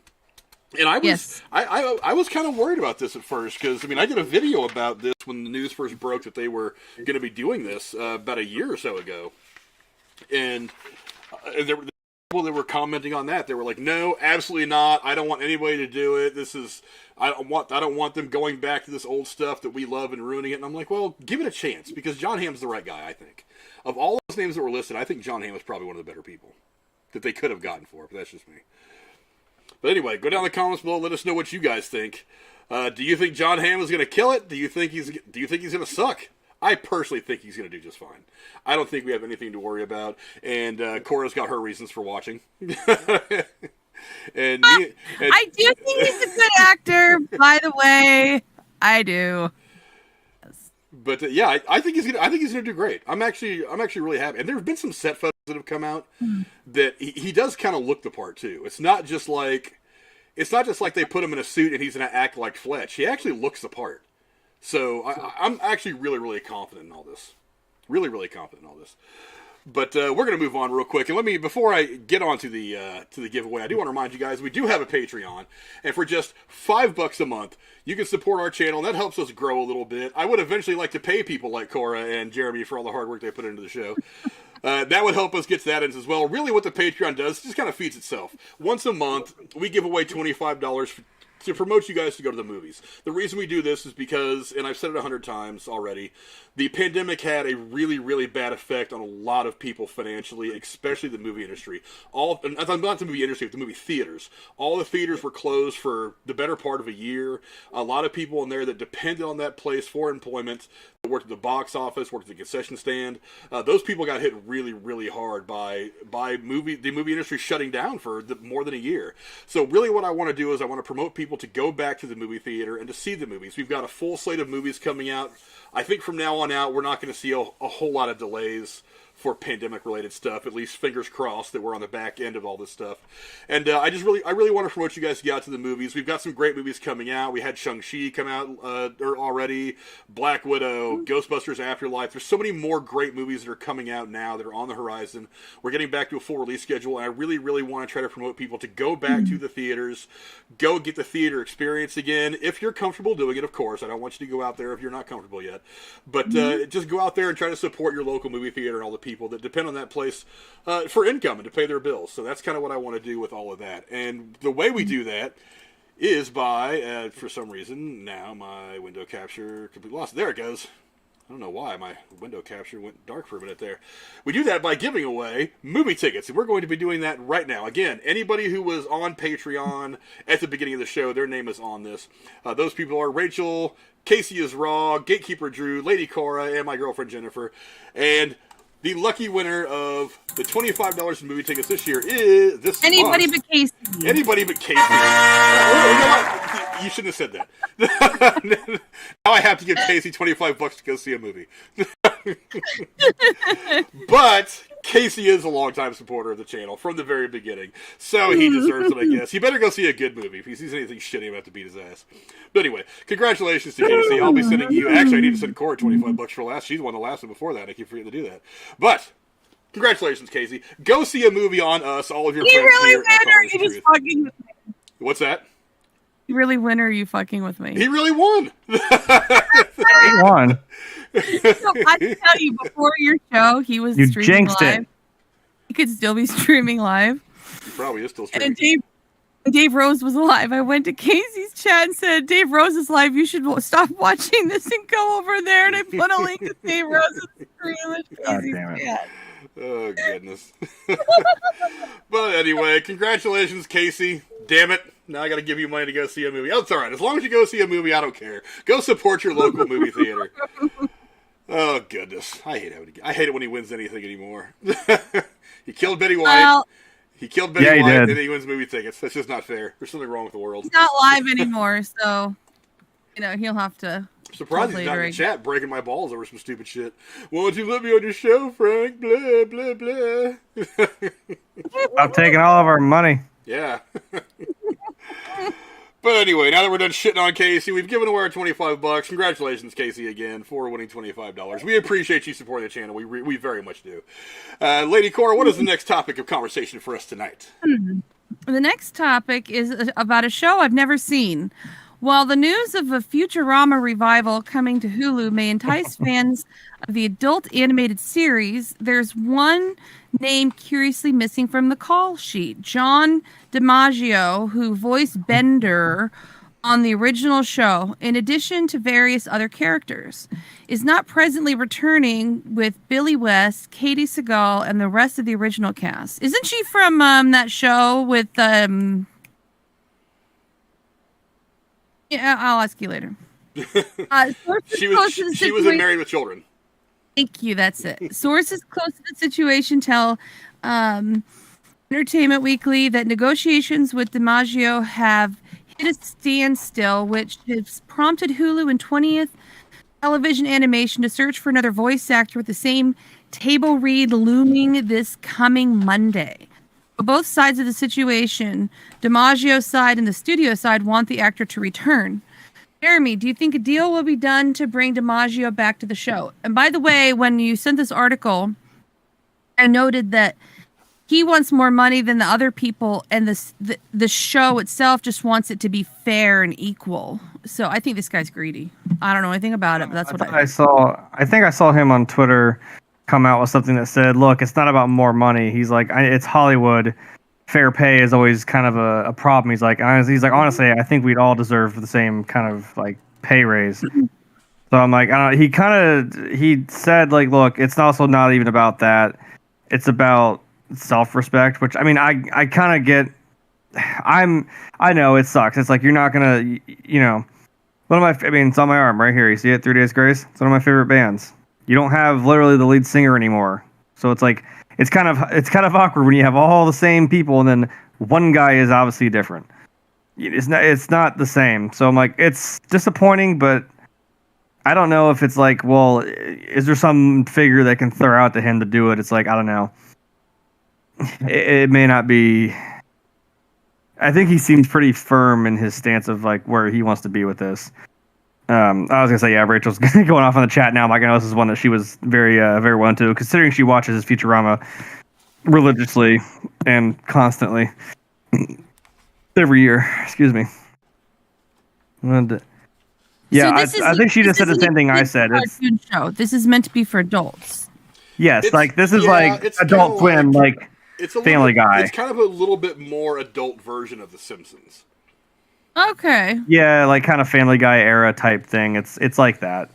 A: And I was I was kind of worried about this at first because I mean I did a video about this when the news first broke that they were going to be doing this about a year or so ago, and there were people that were commenting on that. They were like, "No, absolutely not. I don't want anybody to do it. I don't want them going back to this old stuff that we love and ruining it." And I'm like, "Well, give it a chance because Jon Hamm's the right guy. I think of all those names that were listed, I think Jon Hamm is probably one of the better people that they could have gotten for. But that's just me." But anyway, go down in the comments below. Let us know what you guys think. Do you think Jon Hamm is going to kill it? Do you think he's going to suck? I personally think he's going to do just fine. I don't think we have anything to worry about. And Cora's got her reasons for watching. I
B: do think he's a good actor, by the way. I do.
A: But yeah, I think he's gonna do great. I'm actually really happy. And there have been some set photos that have come out that he does kind of look the part too. It's not just like they put him in a suit and he's gonna act like Fletch. He actually looks the part. So I'm actually really, really confident in all this. Really, really confident in all this. But we're going to move on real quick. And before I get on to the giveaway, I do want to remind you guys, we do have a Patreon. And for just $5 a month, you can support our channel, and that helps us grow a little bit. I would eventually like to pay people like Cora and Jeremy for all the hard work they put into the show. That would help us get to that end as well. Really what the Patreon does, it just kind of feeds itself. Once a month, we give away $25 to promote you guys to go to the movies. The reason we do this is because, and I've said it 100 times already, the pandemic had a really, really bad effect on a lot of people financially, especially the movie industry. Not the movie industry, but the movie theaters. All the theaters were closed for the better part of a year. A lot of people in there that depended on that place for employment, worked at the box office, worked at the concession stand. Those people got hit really, really hard by the movie industry shutting down for more than a year. So really what I want to do is I want to promote people to go back to the movie theater and to see the movies. We've got a full slate of movies coming out. I think from now on out, we're not going to see a whole lot of delays for pandemic-related stuff. At least fingers crossed that we're on the back end of all this stuff. And I really want to promote you guys to get out to the movies. We've got some great movies coming out. We had Shang-Chi come out already, Black Widow, Ghostbusters Afterlife. There's so many more great movies that are coming out now that are on the horizon. We're getting back to a full release schedule, and I really, really want to try to promote people to go back to the theaters, go get the theater experience again. If you're comfortable doing it, of course. I don't want you to go out there if you're not comfortable yet. But just go out there and try to support your local movie theater and all the people that depend on that place for income and to pay their bills. So that's kind of what I want to do with all of that. And the way we do that is by, for some reason, now my window capture completely lost. There it goes. I don't know why my window capture went dark for a minute there. We do that by giving away movie tickets, and we're going to be doing that right now. Again, anybody who was on Patreon at the beginning of the show, their name is on this. Those people are Rachel, Casey is Raw, Gatekeeper Drew, Lady Cora, and my girlfriend Jennifer. And the lucky winner of the $25 in movie tickets this year is this
B: Anybody but Casey.
A: Anybody but Casey. You know what? You shouldn't have said that. Now I have to give Casey $25 to go see a movie. But Casey is a longtime supporter of the channel from the very beginning, so he deserves it, I guess. You better go see a good movie. If he sees anything shitty, I'm going to have to beat his ass. But anyway, congratulations to Casey. I'll be sending you... Actually, I need to send Cora $25 for last. She's one of the last one before that. I keep forgetting to do that. But... congratulations, Casey. Go see a movie on us, all of your friends
B: really
A: here at
B: win, or are
A: Honest
B: you
A: Truth.
B: just fucking with me?
A: What's that?
B: You really win, or are you fucking with me?
A: He really won.
C: He won.
B: So I can tell you, before your show, he was
C: You
B: streaming
C: jinxed
B: live.
C: it.
B: He could still be streaming live.
A: He probably is still
B: And
A: streaming.
B: Dave Rose was alive. I went to Casey's chat and said, Dave Rose is live. You should stop watching this and go over there. And I put a link to Dave Rose's stream in Casey's
C: damn it.
B: chat.
A: Oh, goodness. But anyway, congratulations, Casey. Damn it. Now I got to give you money to go see a movie. Oh, it's all right. As long as you go see a movie, I don't care. Go support your local movie theater. Oh, goodness. I hate it when he wins anything anymore. He killed Betty White.
B: Well,
A: He killed Betty
C: Yeah, he
A: White,
C: did.
A: and then he wins movie tickets. That's just not fair. There's something wrong with the world.
B: he's not live anymore, so, he'll have to.
A: I'm surprised he's not in the
B: later.
A: chat breaking my balls over some stupid shit. Won't you let me on your show, Frank? Blah, blah, blah.
C: Stop taking all of our money.
A: Yeah. But anyway, now that we're done shitting on Casey, we've given away our $25. Congratulations, Casey, again, for winning $25. We appreciate you supporting the channel. We very much do. Lady Cora, what is the next topic of conversation for us tonight?
B: The next topic is about a show I've never seen. While the news of a Futurama revival coming to Hulu may entice fans of the adult animated series, there's one name curiously missing from the call sheet. John DiMaggio, who voiced Bender on the original show, in addition to various other characters, is not presently returning with Billy West, Katie Seagal, and the rest of the original cast. Isn't she from that show with... Yeah, I'll ask you later.
A: She was in Married with Children.
B: Thank you. That's it. Sources close to the situation tell Entertainment Weekly that negotiations with DiMaggio have hit a standstill, which has prompted Hulu in television animation to search for another voice actor with the same table read looming this coming Monday. But both sides of the situation, DiMaggio's side and the studio side, want the actor to return. Jeremy, do you think a deal will be done to bring DiMaggio back to the show? And by the way, when you sent this article, I noted that he wants more money than the other people, and the show itself just wants it to be fair and equal. So I think this guy's greedy. I don't know anything about it, but that's what I
C: saw. I think I saw him on Twitter come out with something that said, "Look, it's not about more money." He's like, "It's Hollywood. Fair pay is always kind of a problem." He's like, honestly, I think we'd all deserve the same kind of like pay raise. So I'm like, I don't know. He said like, "Look, it's also not even about that. It's about self-respect," which I mean, I kind of get. I know it sucks. It's like you're not gonna, it's on my arm right here. You see it, 3 Days Grace. It's one of my favorite bands. You don't have literally the lead singer anymore, so it's like it's kind of awkward when you have all the same people and then one guy is obviously different. It's not the same. So I'm like, it's disappointing, but I don't know if it's like, well, is there some figure that can throw out to him to do it? It's like, I don't know. It may not be. I think he seems pretty firm in his stance of like where he wants to be with this. I was gonna say, yeah, Rachel's going off on the chat now. I'm like, I know this is one that she was very, very well into, considering she watches Futurama religiously and constantly every year. Excuse me. And, yeah,
B: so
C: I think she just said the same thing I said.
B: It's a show. This is meant to be for adults.
C: Yes, this is like Adult Swim, like Family Guy.
A: It's kind of a little bit more adult version of The Simpsons.
B: Okay.
C: Yeah, like kind of Family Guy era type thing. It's like that.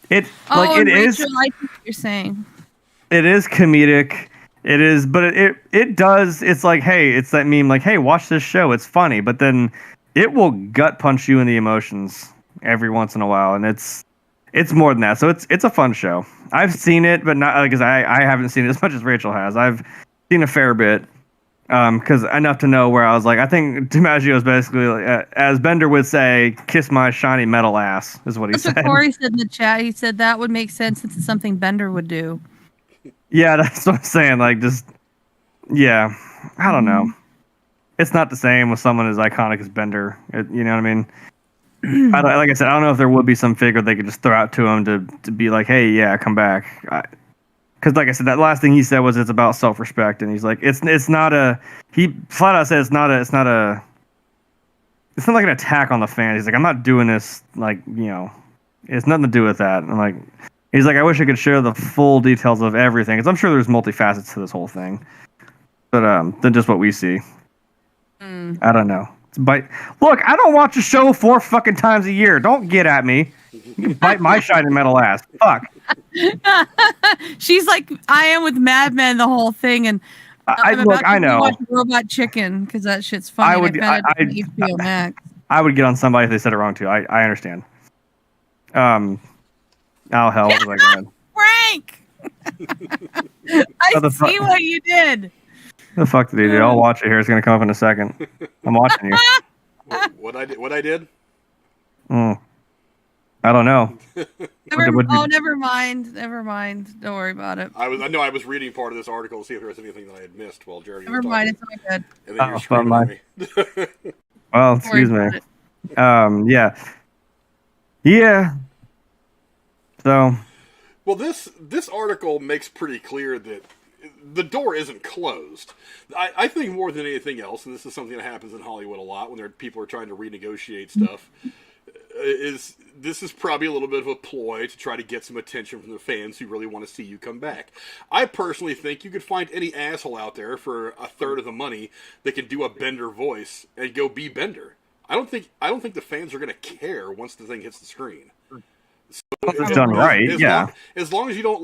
C: It is. I think
B: what you're saying.
C: It is comedic. It is, but it does. It's like, hey, it's that meme. Like, hey, watch this show. It's funny, but then it will gut punch you in the emotions every once in a while, and it's more than that. So it's a fun show. I've seen it, but not because I haven't seen it as much as Rachel has. I've seen a fair bit. Because enough to know where I was like, I think DiMaggio is basically, as Bender would say, "Kiss my shiny metal ass," is what he said.
B: That's what Corey said in the chat. He said that would make sense since it's something Bender would do.
C: Yeah, that's what I'm saying. Like, just, yeah, I don't know. It's not the same with someone as iconic as Bender. You know what I mean? Like I said, I don't know if there would be some figure they could just throw out to him to be like, hey, yeah, come back. Because, like I said, that last thing he said was it's about self-respect, and he's like, it's not a. He flat out said it's not like an attack on the fans. He's like, I'm not doing this like it's nothing to do with that. And I'm like, he's like, I wish I could share the full details of everything, because I'm sure there's multifacets to this whole thing, but than just what we see. I don't know. Look, I don't watch a show 4 fucking times a year. Don't get at me. You can bite my shiny metal ass. Fuck.
B: She's like, I am with Mad Men the whole thing, and
C: I know.
B: Watch Robot Chicken because that shit's funny. I
C: would get on somebody if they said it wrong too. I understand. I'll help.
B: Frank. I see what you did.
C: The fuck did he do? I'll watch it here. It's gonna come up in a second. I'm watching you.
A: What I did?
C: I don't know.
B: Never mind. Don't worry about it.
A: I was reading part of this article to see if there was anything that I had missed while Jeremy was talking.
B: Never mind, it's all good.
A: And then you're screaming at me.
C: Well, excuse me. Yeah. So.
A: Well, this article makes pretty clear that the door isn't closed. I think more than anything else, and this is something that happens in Hollywood a lot when people are trying to renegotiate stuff, this is probably a little bit of a ploy to try to get some attention from the fans who really want to see you come back. I personally think you could find any asshole out there for a third of the money that can do a Bender voice and go be Bender. I don't think the fans are going to care once the thing hits the screen. So,
C: it's done right,
A: as long as you don't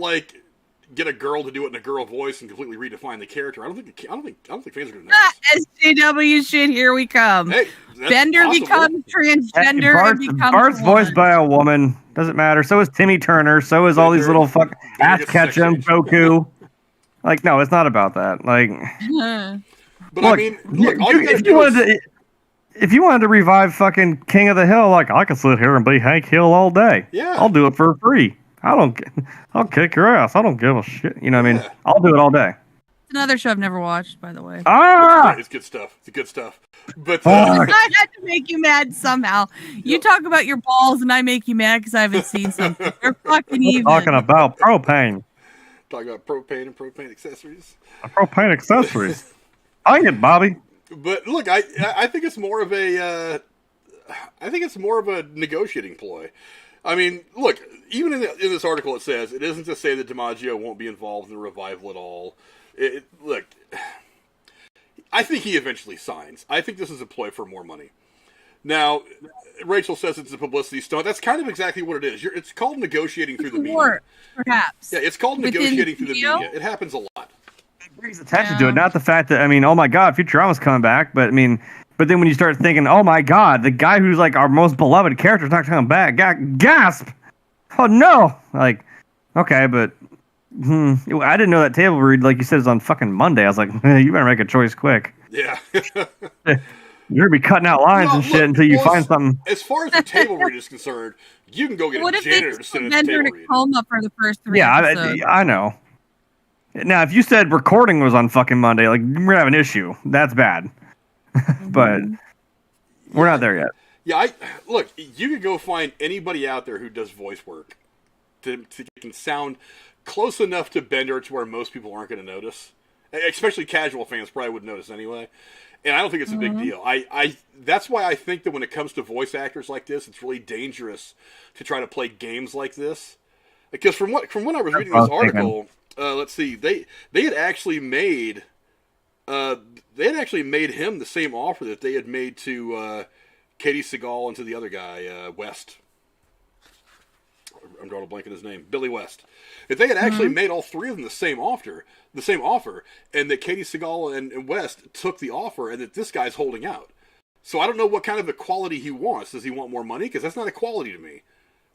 A: get a girl to do it in a girl voice and completely redefine the character, I don't think fans are going to notice.
B: SJW shit, here we come.
A: Hey,
B: Bender becomes transgender and becomes
C: Bart's voiced by a woman. Doesn't matter. So is Timmy Turner. So is all these little fuck Ash Ketchum, Goku. Like, no, it's not about that. Like,
A: but look, I mean, look, all you gotta do is...
C: if you wanted to revive fucking King of the Hill, like I could sit here and be Hank Hill all day.
A: Yeah.
C: I'll do it for free. I'll kick your ass. I don't give a shit. You know what I mean? I'll do it all day.
B: It's another show I've never watched, by the way.
C: Ah!
A: It's good stuff. It's good stuff. But
B: I had to make you mad somehow. You talk about your balls, and I make you mad because I haven't seen something. They're fucking even.
C: Talking about propane.
A: Talking about propane and propane accessories.
C: Propane accessories. I get Bobby.
A: But look, I think it's more of a negotiating ploy. I mean, look, even in this article it says it isn't to say that DiMaggio won't be involved in the revival at all. Look, I think he eventually signs. I think this is a ploy for more money. Now, Rachel says it's a publicity stunt. That's kind of exactly what it is. It's called negotiating through the media.
B: Perhaps.
A: Yeah, it's called negotiating through the media. It happens a lot.
C: It brings attention to it, not the fact that, I mean, oh my God, Futurama's coming back, but I mean, but then when you start thinking, oh my God, the guy who's like our most beloved character is not coming back, gasp! Oh no! Like, okay, but I didn't know that table read, like you said, is on fucking Monday. I was like, you better make a choice quick.
A: Yeah.
C: You're gonna be cutting out lines and shit until you find something.
A: As far as the table read is concerned, you can go get a janitor to sit at the table read.
B: Coma for the first 3
C: Yeah,
B: episodes.
C: I know. Now, if you said recording was on fucking Monday, like, we're gonna have an issue. That's bad. But we're not there yet.
A: Yeah, look, you could go find anybody out there who does voice work to can sound close enough to Bender to where most people aren't going to notice. Especially casual fans probably wouldn't notice anyway. And I don't think it's a big deal. That's why I think that when it comes to voice actors like this, it's really dangerous to try to play games like this. Because from what I was reading this article, let's see, they had actually made him the same offer that they had made to Katie Seagal and to the other guy, West. I'm drawing a blank on his name, Billy West. If they had actually made all three of them the same offer, and that Katie Seagal and West took the offer, and that this guy's holding out. So I don't know what kind of equality he wants. Does he want more money? Because that's not equality to me.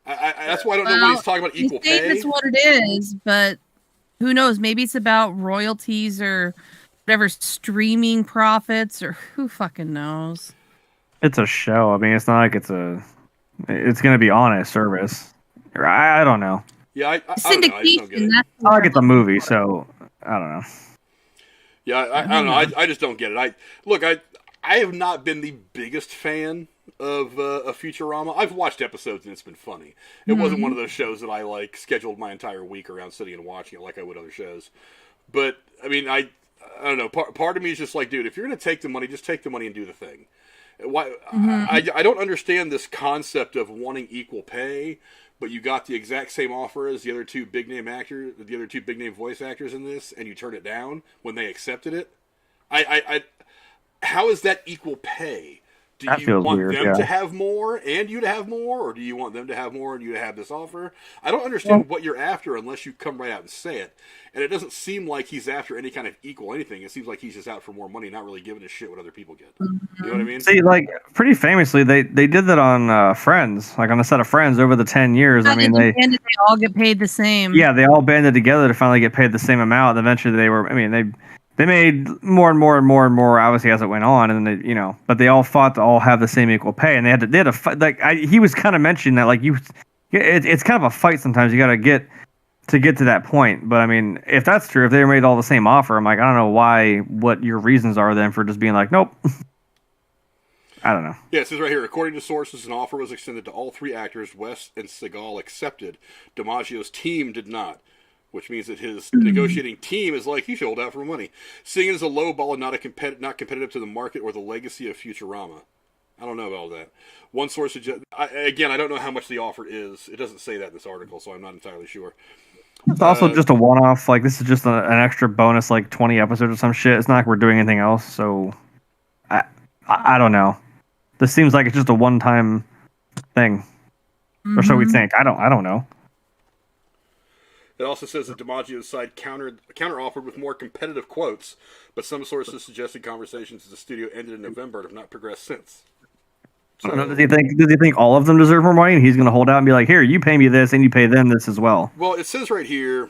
A: That's why I don't know when he's talking about equal pay.
B: That's what it is, but who knows? Maybe it's about royalties or whatever, streaming profits, or who fucking knows.
C: It's a show. I mean, it's not like it's going to be on a service. I don't know.
A: Yeah, I don't know. I just don't get it.
C: I like the movie, so I don't know.
A: Yeah, I don't know. I just don't get it. I have not been the biggest fan of Futurama. I've watched episodes and it's been funny. It wasn't one of those shows that I scheduled my entire week around sitting and watching it like I would other shows. But I mean, I don't know. Part of me is just like, dude, if you're going to take the money, just take the money and do the thing. Why? I don't understand this concept of wanting equal pay, but you got the exact same offer as the other two big name voice actors in this, and you turn it down when they accepted it. How is that equal pay? Do you want them to have more and you to have more, or do you want them to have more and you to have this offer? I don't understand what you're after unless you come right out and say it. And it doesn't seem like he's after any kind of equal anything. It seems like he's just out for more money, not really giving a shit what other people get. You know what I mean?
C: See, pretty famously, they did that on Friends, on a set of Friends over the 10 years. I mean,
B: they all get paid the same.
C: Yeah, they all banded together to finally get paid the same amount. And eventually, they made more and more and more and more, obviously, as it went on, and then but they all fought to all have the same equal pay, and they had to fight. He was kind of mentioning that, it's kind of a fight sometimes. You got to get to that point. But I mean, if that's true, if they made all the same offer, I'm like, I don't know what your reasons are then for just being like, nope. I don't know.
A: Yeah, it says right here, according to sources, an offer was extended to all three actors. West and Seagal accepted. DiMaggio's team did not. Which means that his negotiating team is like, he should hold out for money. Seeing it as a low ball and not competitive to the market or the legacy of Futurama. I don't know about all that. One source suggests... Again, I don't know how much the offer is. It doesn't say that in this article, so I'm not entirely sure.
C: It's also just a one-off. This is just an extra bonus, 20 episodes or some shit. It's not like we're doing anything else, so... I don't know. This seems like it's just a one-time thing. Or so we think. I don't know.
A: It also says that DiMaggio's side counter-offered with more competitive quotes, but some sources suggested conversations at the studio ended in November and have not progressed since. So,
C: does he think all of them deserve more money, and he's going to hold out and be like, here, you pay me this, and you pay them this as well?
A: Well, it says right here,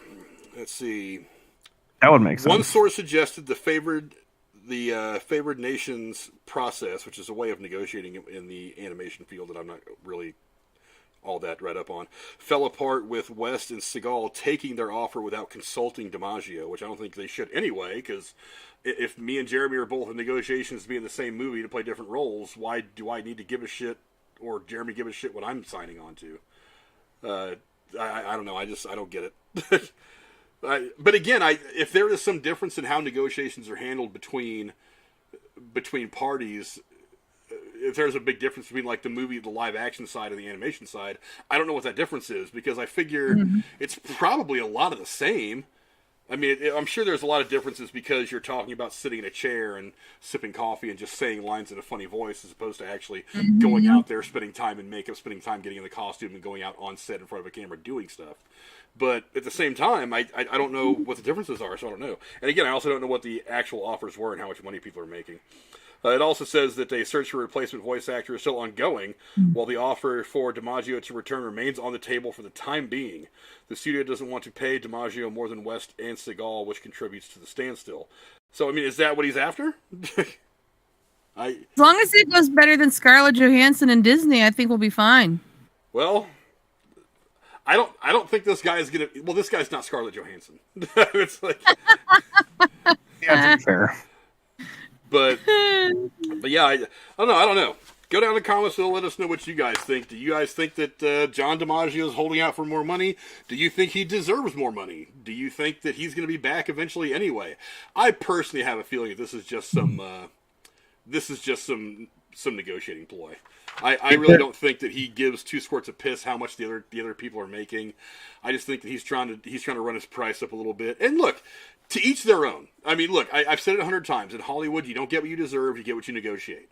A: let's see.
C: That would make sense.
A: One source suggested the favored the favored nations process, which is a way of negotiating in the animation field that I'm not really all that read up on, fell apart with West and Seagal taking their offer without consulting DiMaggio, which I don't think they should anyway, because if me and Jeremy are both in negotiations to be in the same movie to play different roles, why do I need to give a shit, or Jeremy give a shit what I'm signing on to? I don't know. I don't get it. But again, if there is some difference in how negotiations are handled between parties, if there's a big difference between like the live action side and the animation side, I don't know what that difference is, because I figure it's probably a lot of the same. I mean, I'm sure there's a lot of differences because you're talking about sitting in a chair and sipping coffee and just saying lines in a funny voice, as opposed to actually going out there, spending time in makeup, spending time getting in the costume, and going out on set in front of a camera doing stuff. But at the same time, I don't know what the differences are, so I don't know. And again, I also don't know what the actual offers were and how much money people are making. It also says that a search for a replacement voice actor is still ongoing, while the offer for DiMaggio to return remains on the table for the time being. The studio doesn't want to pay DiMaggio more than West and Seagal, which contributes to the standstill. So, I mean, is that what he's after?
B: As long as it goes better than Scarlett Johansson and Disney, I think we'll be fine.
A: Well, I don't think this guy is gonna. Well, this guy's not Scarlett Johansson. It's like,
C: Yeah, that's fair.
A: But yeah, I don't know. Go down in the comments and let us know what you guys think. Do you guys think that John DiMaggio is holding out for more money? Do you think he deserves more money? Do you think that he's going to be back eventually anyway? I personally have a feeling that this is just some negotiating ploy. I really don't think that he gives two squirts of piss how much the other people are making. I just think that he's trying to run his price up a little bit. And look, to each their own. I mean, look, I've said it 100 times. In Hollywood, you don't get what you deserve. You get what you negotiate.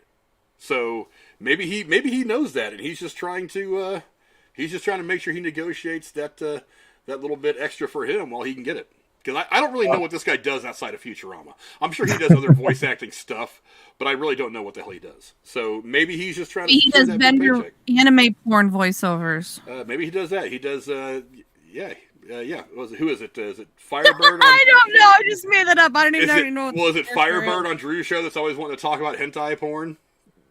A: So maybe he knows that, and he's just trying to make sure he negotiates that little bit extra for him while he can get it. Because I don't really know what this guy does outside of Futurama. I'm sure he does other voice acting stuff, but I really don't know what the hell he does. So maybe he's just trying to.
B: He does Bender anime porn voiceovers.
A: Maybe he does that. He does. Yeah. Who is it? Is it Firebird?
B: I don't know. I just made that up. I don't even know.
A: Was it Firebird on Drew's show that's always wanting to talk about hentai porn?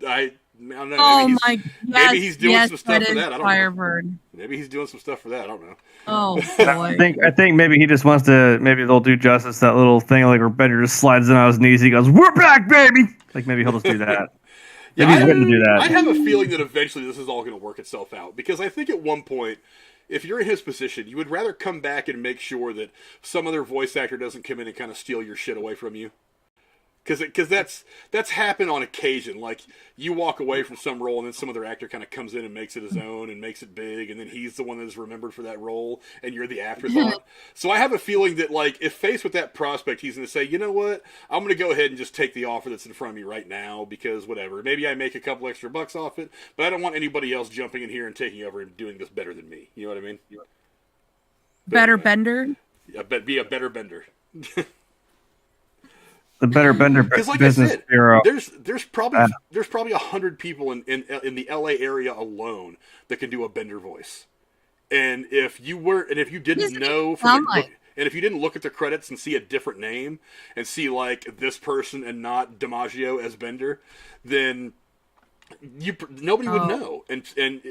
A: I don't know.
B: Oh my!
A: Maybe he's doing some stuff for that. I don't
B: Firebird.
A: know. Maybe he's doing some stuff for that. I don't know.
B: Oh boy!
C: I think maybe he just wants to. Maybe they'll do justice that little thing like where Bender just slides in on his knees. He goes, "We're back, baby!" Like maybe he'll just do that. Maybe he's waiting to do that.
A: I have a feeling that eventually this is all going to work itself out, because I think at one point, if you're in his position, you would rather come back and make sure that some other voice actor doesn't come in and kind of steal your shit away from you. Because that's happened on occasion. Like, you walk away from some role and then some other actor kind of comes in and makes it his own and makes it big, and then he's the one that is remembered for that role, and you're the afterthought. So I have a feeling that, like, if faced with that prospect, he's going to say, you know what, I'm going to go ahead and just take the offer that's in front of me right now, because whatever. Maybe I make a couple extra bucks off it, but I don't want anybody else jumping in here and taking over and doing this better than me. You know what I mean?
B: Better Bender?
A: Yeah, be a better Bender.
C: The better Bender
A: like
C: business
A: said,
C: bureau.
A: There's probably 100 people in the LA area alone that can do a Bender voice. And if you didn't know and if you didn't look at the credits and see a different name and see like this person and not DiMaggio as Bender, then nobody would know, and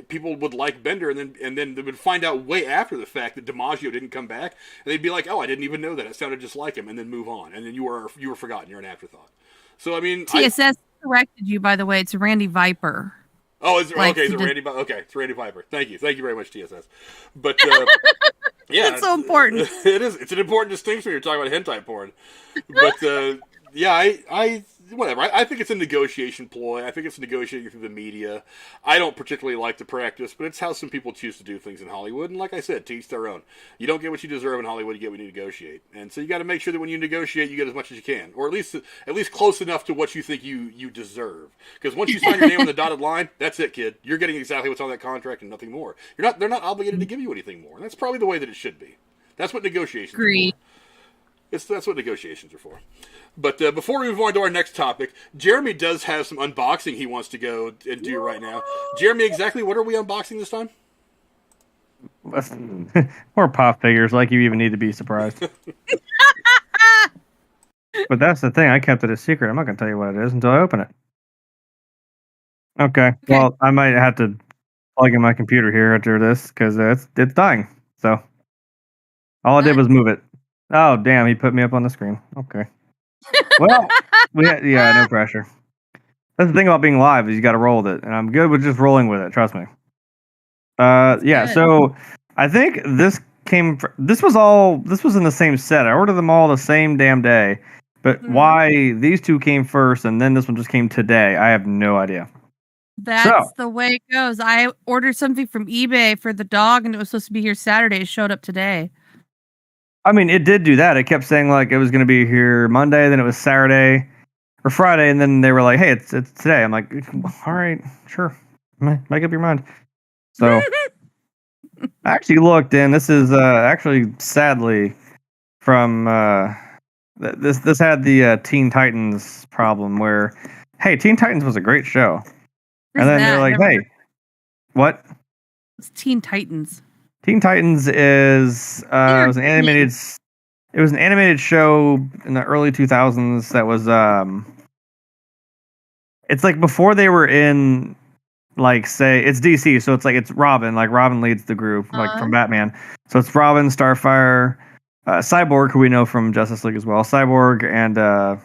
A: people would like Bender, and then they would find out way after the fact that DiMaggio didn't come back, and they'd be like, "Oh, I didn't even know that. It sounded just like him," and then move on, and then you were forgotten. You're an afterthought. So I mean,
B: TSS corrected you, by the way. It's Randy Viper.
A: Oh, is it okay? Is it Randy? Okay, it's Randy Viper. Thank you very much, TSS. But yeah,
B: it's so important.
A: It is. It's an important distinction when you're talking about hentai porn. But yeah, I whatever. I think it's a negotiation ploy. I think it's negotiating through the media. I don't particularly like the practice, but it's how some people choose to do things in Hollywood. And like I said, to each their own. You don't get what you deserve in Hollywood. You get what you negotiate. And so you got to make sure that when you negotiate, you get as much as you can, or at least close enough to what you think you deserve. Because once you sign your name on the dotted line, that's it, kid. You're getting exactly what's on that contract and nothing more. They're not obligated to give you anything more. And that's probably the way that it should be. That's what negotiations are for. That's what negotiations are for. But before we move on to our next topic, Jeremy does have some unboxing he wants to go and do right now. Jeremy, exactly what are we unboxing this time?
C: More pop figures, like you even need to be surprised. But that's the thing. I kept it a secret. I'm not going to tell you what it is until I open it. Okay. Well, I might have to plug in my computer here after this because it's dying. So all I did was move it. Oh, damn. He put me up on the screen. Okay. Well, no pressure. That's the thing about being live is you got to roll with it, and I'm good with just rolling with it. Trust me. Yeah.
B: Good.
C: So I think this was in the same set. I ordered them all the same damn day, but why these two came first and then this one just came today, I have no idea.
B: That's the way it goes. I ordered something from eBay for the dog, and it was supposed to be here Saturday. It showed up today.
C: I mean, it did do that. It kept saying like it was going to be here Monday, then it was Saturday or Friday, and then they were like, "Hey, it's today." I'm like, "All right, sure, make up your mind." So I actually looked, and this is actually sadly from this had the Teen Titans problem where, hey, Teen Titans was a great show, and then they're like, "Hey, what?"
B: It's Teen Titans.
C: Teen Titans is it was an animated show in the early 2000s that was it's like before they were in, like, say it's DC, so it's Robin, like Robin leads the group, like from Batman. So it's Robin, Starfire, Cyborg, who we know from Justice League as well, Cyborg, and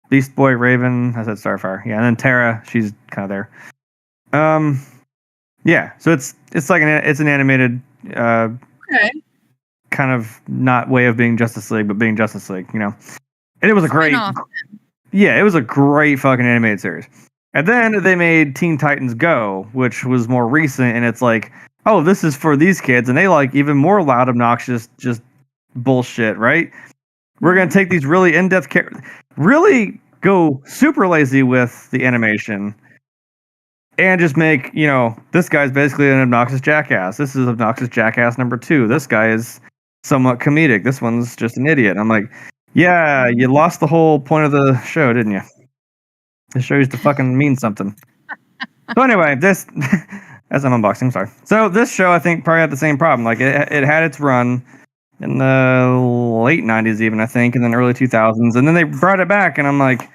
C: Beast Boy, Raven. I said Starfire, yeah, and then Tara, she's kind of there. Yeah, so it's like it's an animated kind of not way of being Justice League, but being Justice League, you know. And it was a great fucking animated series. And then they made Teen Titans Go, which was more recent, and it's like, oh, this is for these kids, and they like even more loud, obnoxious, just bullshit, right? We're gonna take these really in-depth really go super lazy with the animation, and just make, you know, this guy's basically an obnoxious jackass. This is obnoxious jackass number 2. This guy is somewhat comedic. This one's just an idiot. I'm like, yeah, you lost the whole point of the show, didn't you? The show used to fucking mean something. So anyway, this, as I'm unboxing, sorry. So this show, I think, probably had the same problem. Like, it had its run in the late 90s even, I think, and then early 2000s. And then they brought it back, and I'm like,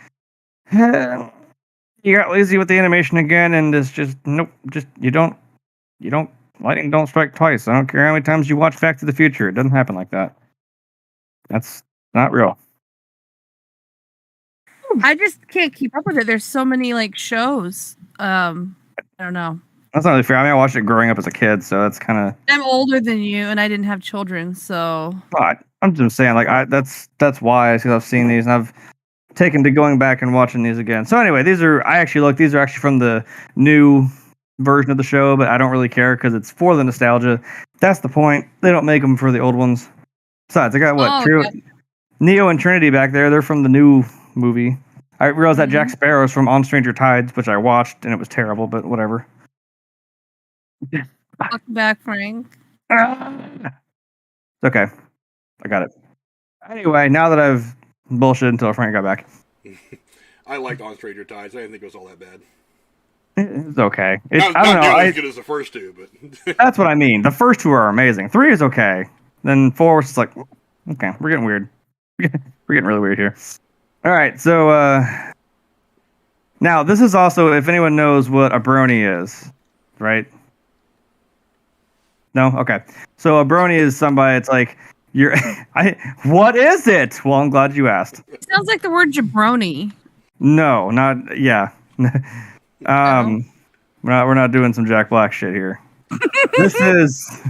C: you got lazy with the animation again, and it's just, nope, just, you don't, lightning don't strike twice. I don't care how many times you watch Back to the Future. It doesn't happen like that. That's not real.
B: I just can't keep up with it. There's so many like shows. I don't know.
C: That's not really fair. I mean, I watched it growing up as a kid, so that's kind of.
B: I'm older than you, and I didn't have children, so.
C: But I'm just saying, like, that's why, because I've seen these, and I've taken to going back and watching these again. So anyway, these are actually from the new version of the show, but I don't really care because it's for the nostalgia. That's the point. They don't make them for the old ones. Besides, I got Neo and Trinity back there. They're from the new movie. I realized that Jack Sparrow's from On Stranger Tides, which I watched, and it was terrible, but whatever.
B: Welcome back, Frank.
C: It's okay. I got it. Anyway, now that I've bullshit until Frank got back.
A: I liked On Stranger Tides. I didn't think it was all that bad.
C: It's okay.
A: Not as good as the first two, but
C: that's what I mean. The first 2 are amazing. 3 is okay. Then 4 was just like, okay, we're getting weird. We're getting really weird here. All right, so now this is also, if anyone knows what a brony is, right? No? Okay. So a brony is somebody, it's like, what is it? Well, I'm glad you asked.
B: It sounds like the word jabroni.
C: No, not, yeah. We're not doing some Jack Black shit here. This is.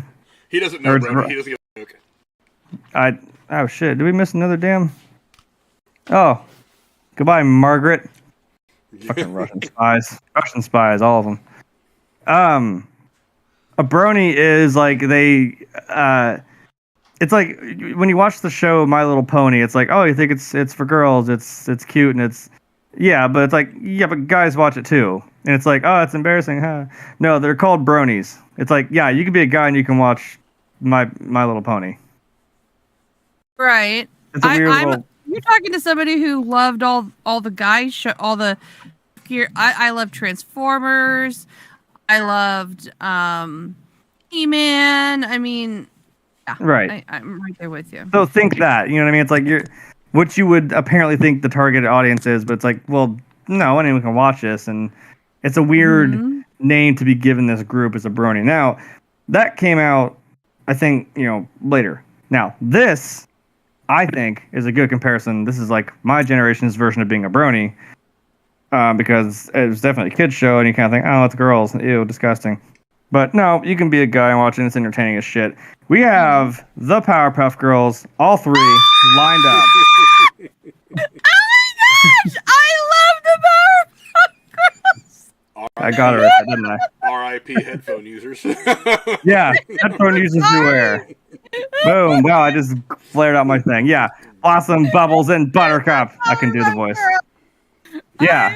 A: He doesn't know, bro. He doesn't get okay.
C: Oh shit! Did we miss another damn? Oh, goodbye, Margaret. Fucking Russian spies, all of them. A brony is like it's like when you watch the show My Little Pony, it's like, oh, you think it's for girls, it's cute, and it's. Yeah, but it's like, yeah, but guys watch it too. And it's like, oh, it's embarrassing, huh? No, they're called bronies. It's like, yeah, you can be a guy and you can watch My Little Pony.
B: Right.
C: It's a weird
B: You're talking to somebody who loved all the guys all the gear. I loved Transformers. I loved He-Man. I mean, yeah,
C: right.
B: I'm right there with you.
C: So think that, you know what I mean? It's like which you would apparently think the targeted audience is, but it's like, well, no, anyone can watch this, and it's a weird name to be given this group as a brony. Now, that came out, I think, later. Now, this, I think, is a good comparison. This is like my generation's version of being a brony, because it was definitely a kid's show, and you kind of think, oh, it's girls, ew, disgusting. But no, you can be a guy and watching it's entertaining as shit. We have the Powerpuff Girls, all three, lined up.
B: Oh my gosh! I love the Powerpuff Girls!
C: I got it right there, didn't I?
A: R.I.P. headphone users.
C: Yeah, headphone users beware. Boom, wow, I just flared out my thing. Yeah, Blossom, Bubbles, and Buttercup. I can do the voice. Yeah,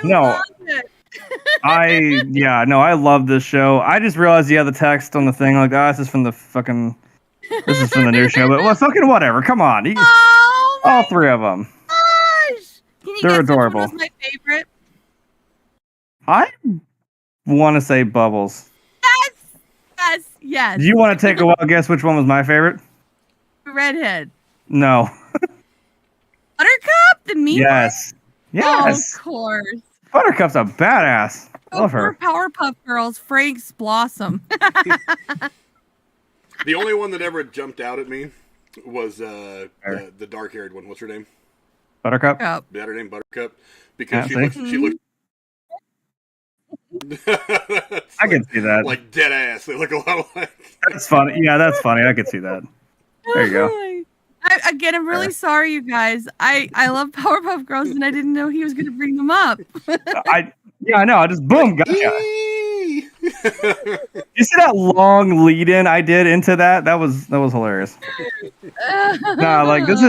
C: I love this show. I just realized the text on the thing, like, this is from the new show, but well, fucking whatever. Come on, all three of them.
B: Gosh! Can you
C: They're
B: guess
C: adorable.
B: Which one was my favorite?
C: I want to say Bubbles.
B: Yes.
C: Do you want to take a wild guess which one was my favorite?
B: Redhead.
C: No.
B: Buttercup, the mean
C: Yes. Yes.
B: Oh, of course.
C: Buttercup's a badass. Love her.
B: Powerpuff Girls, Frank's Blossom.
A: The only one that ever jumped out at me was the dark-haired one. What's her name?
C: Buttercup?
B: Yep.
A: Is that her name, Buttercup? Because
C: Yeah,
A: she looks
C: I can see that.
A: like dead ass. They look a lot like.
C: That's funny. Yeah, that's funny. I could see that. There you go.
B: I'm really sorry, you guys. I love Powerpuff Girls, and I didn't know he was going to bring them up.
C: I know. I just boom, gotcha. You see that long lead in I did into that? That was hilarious. No, like this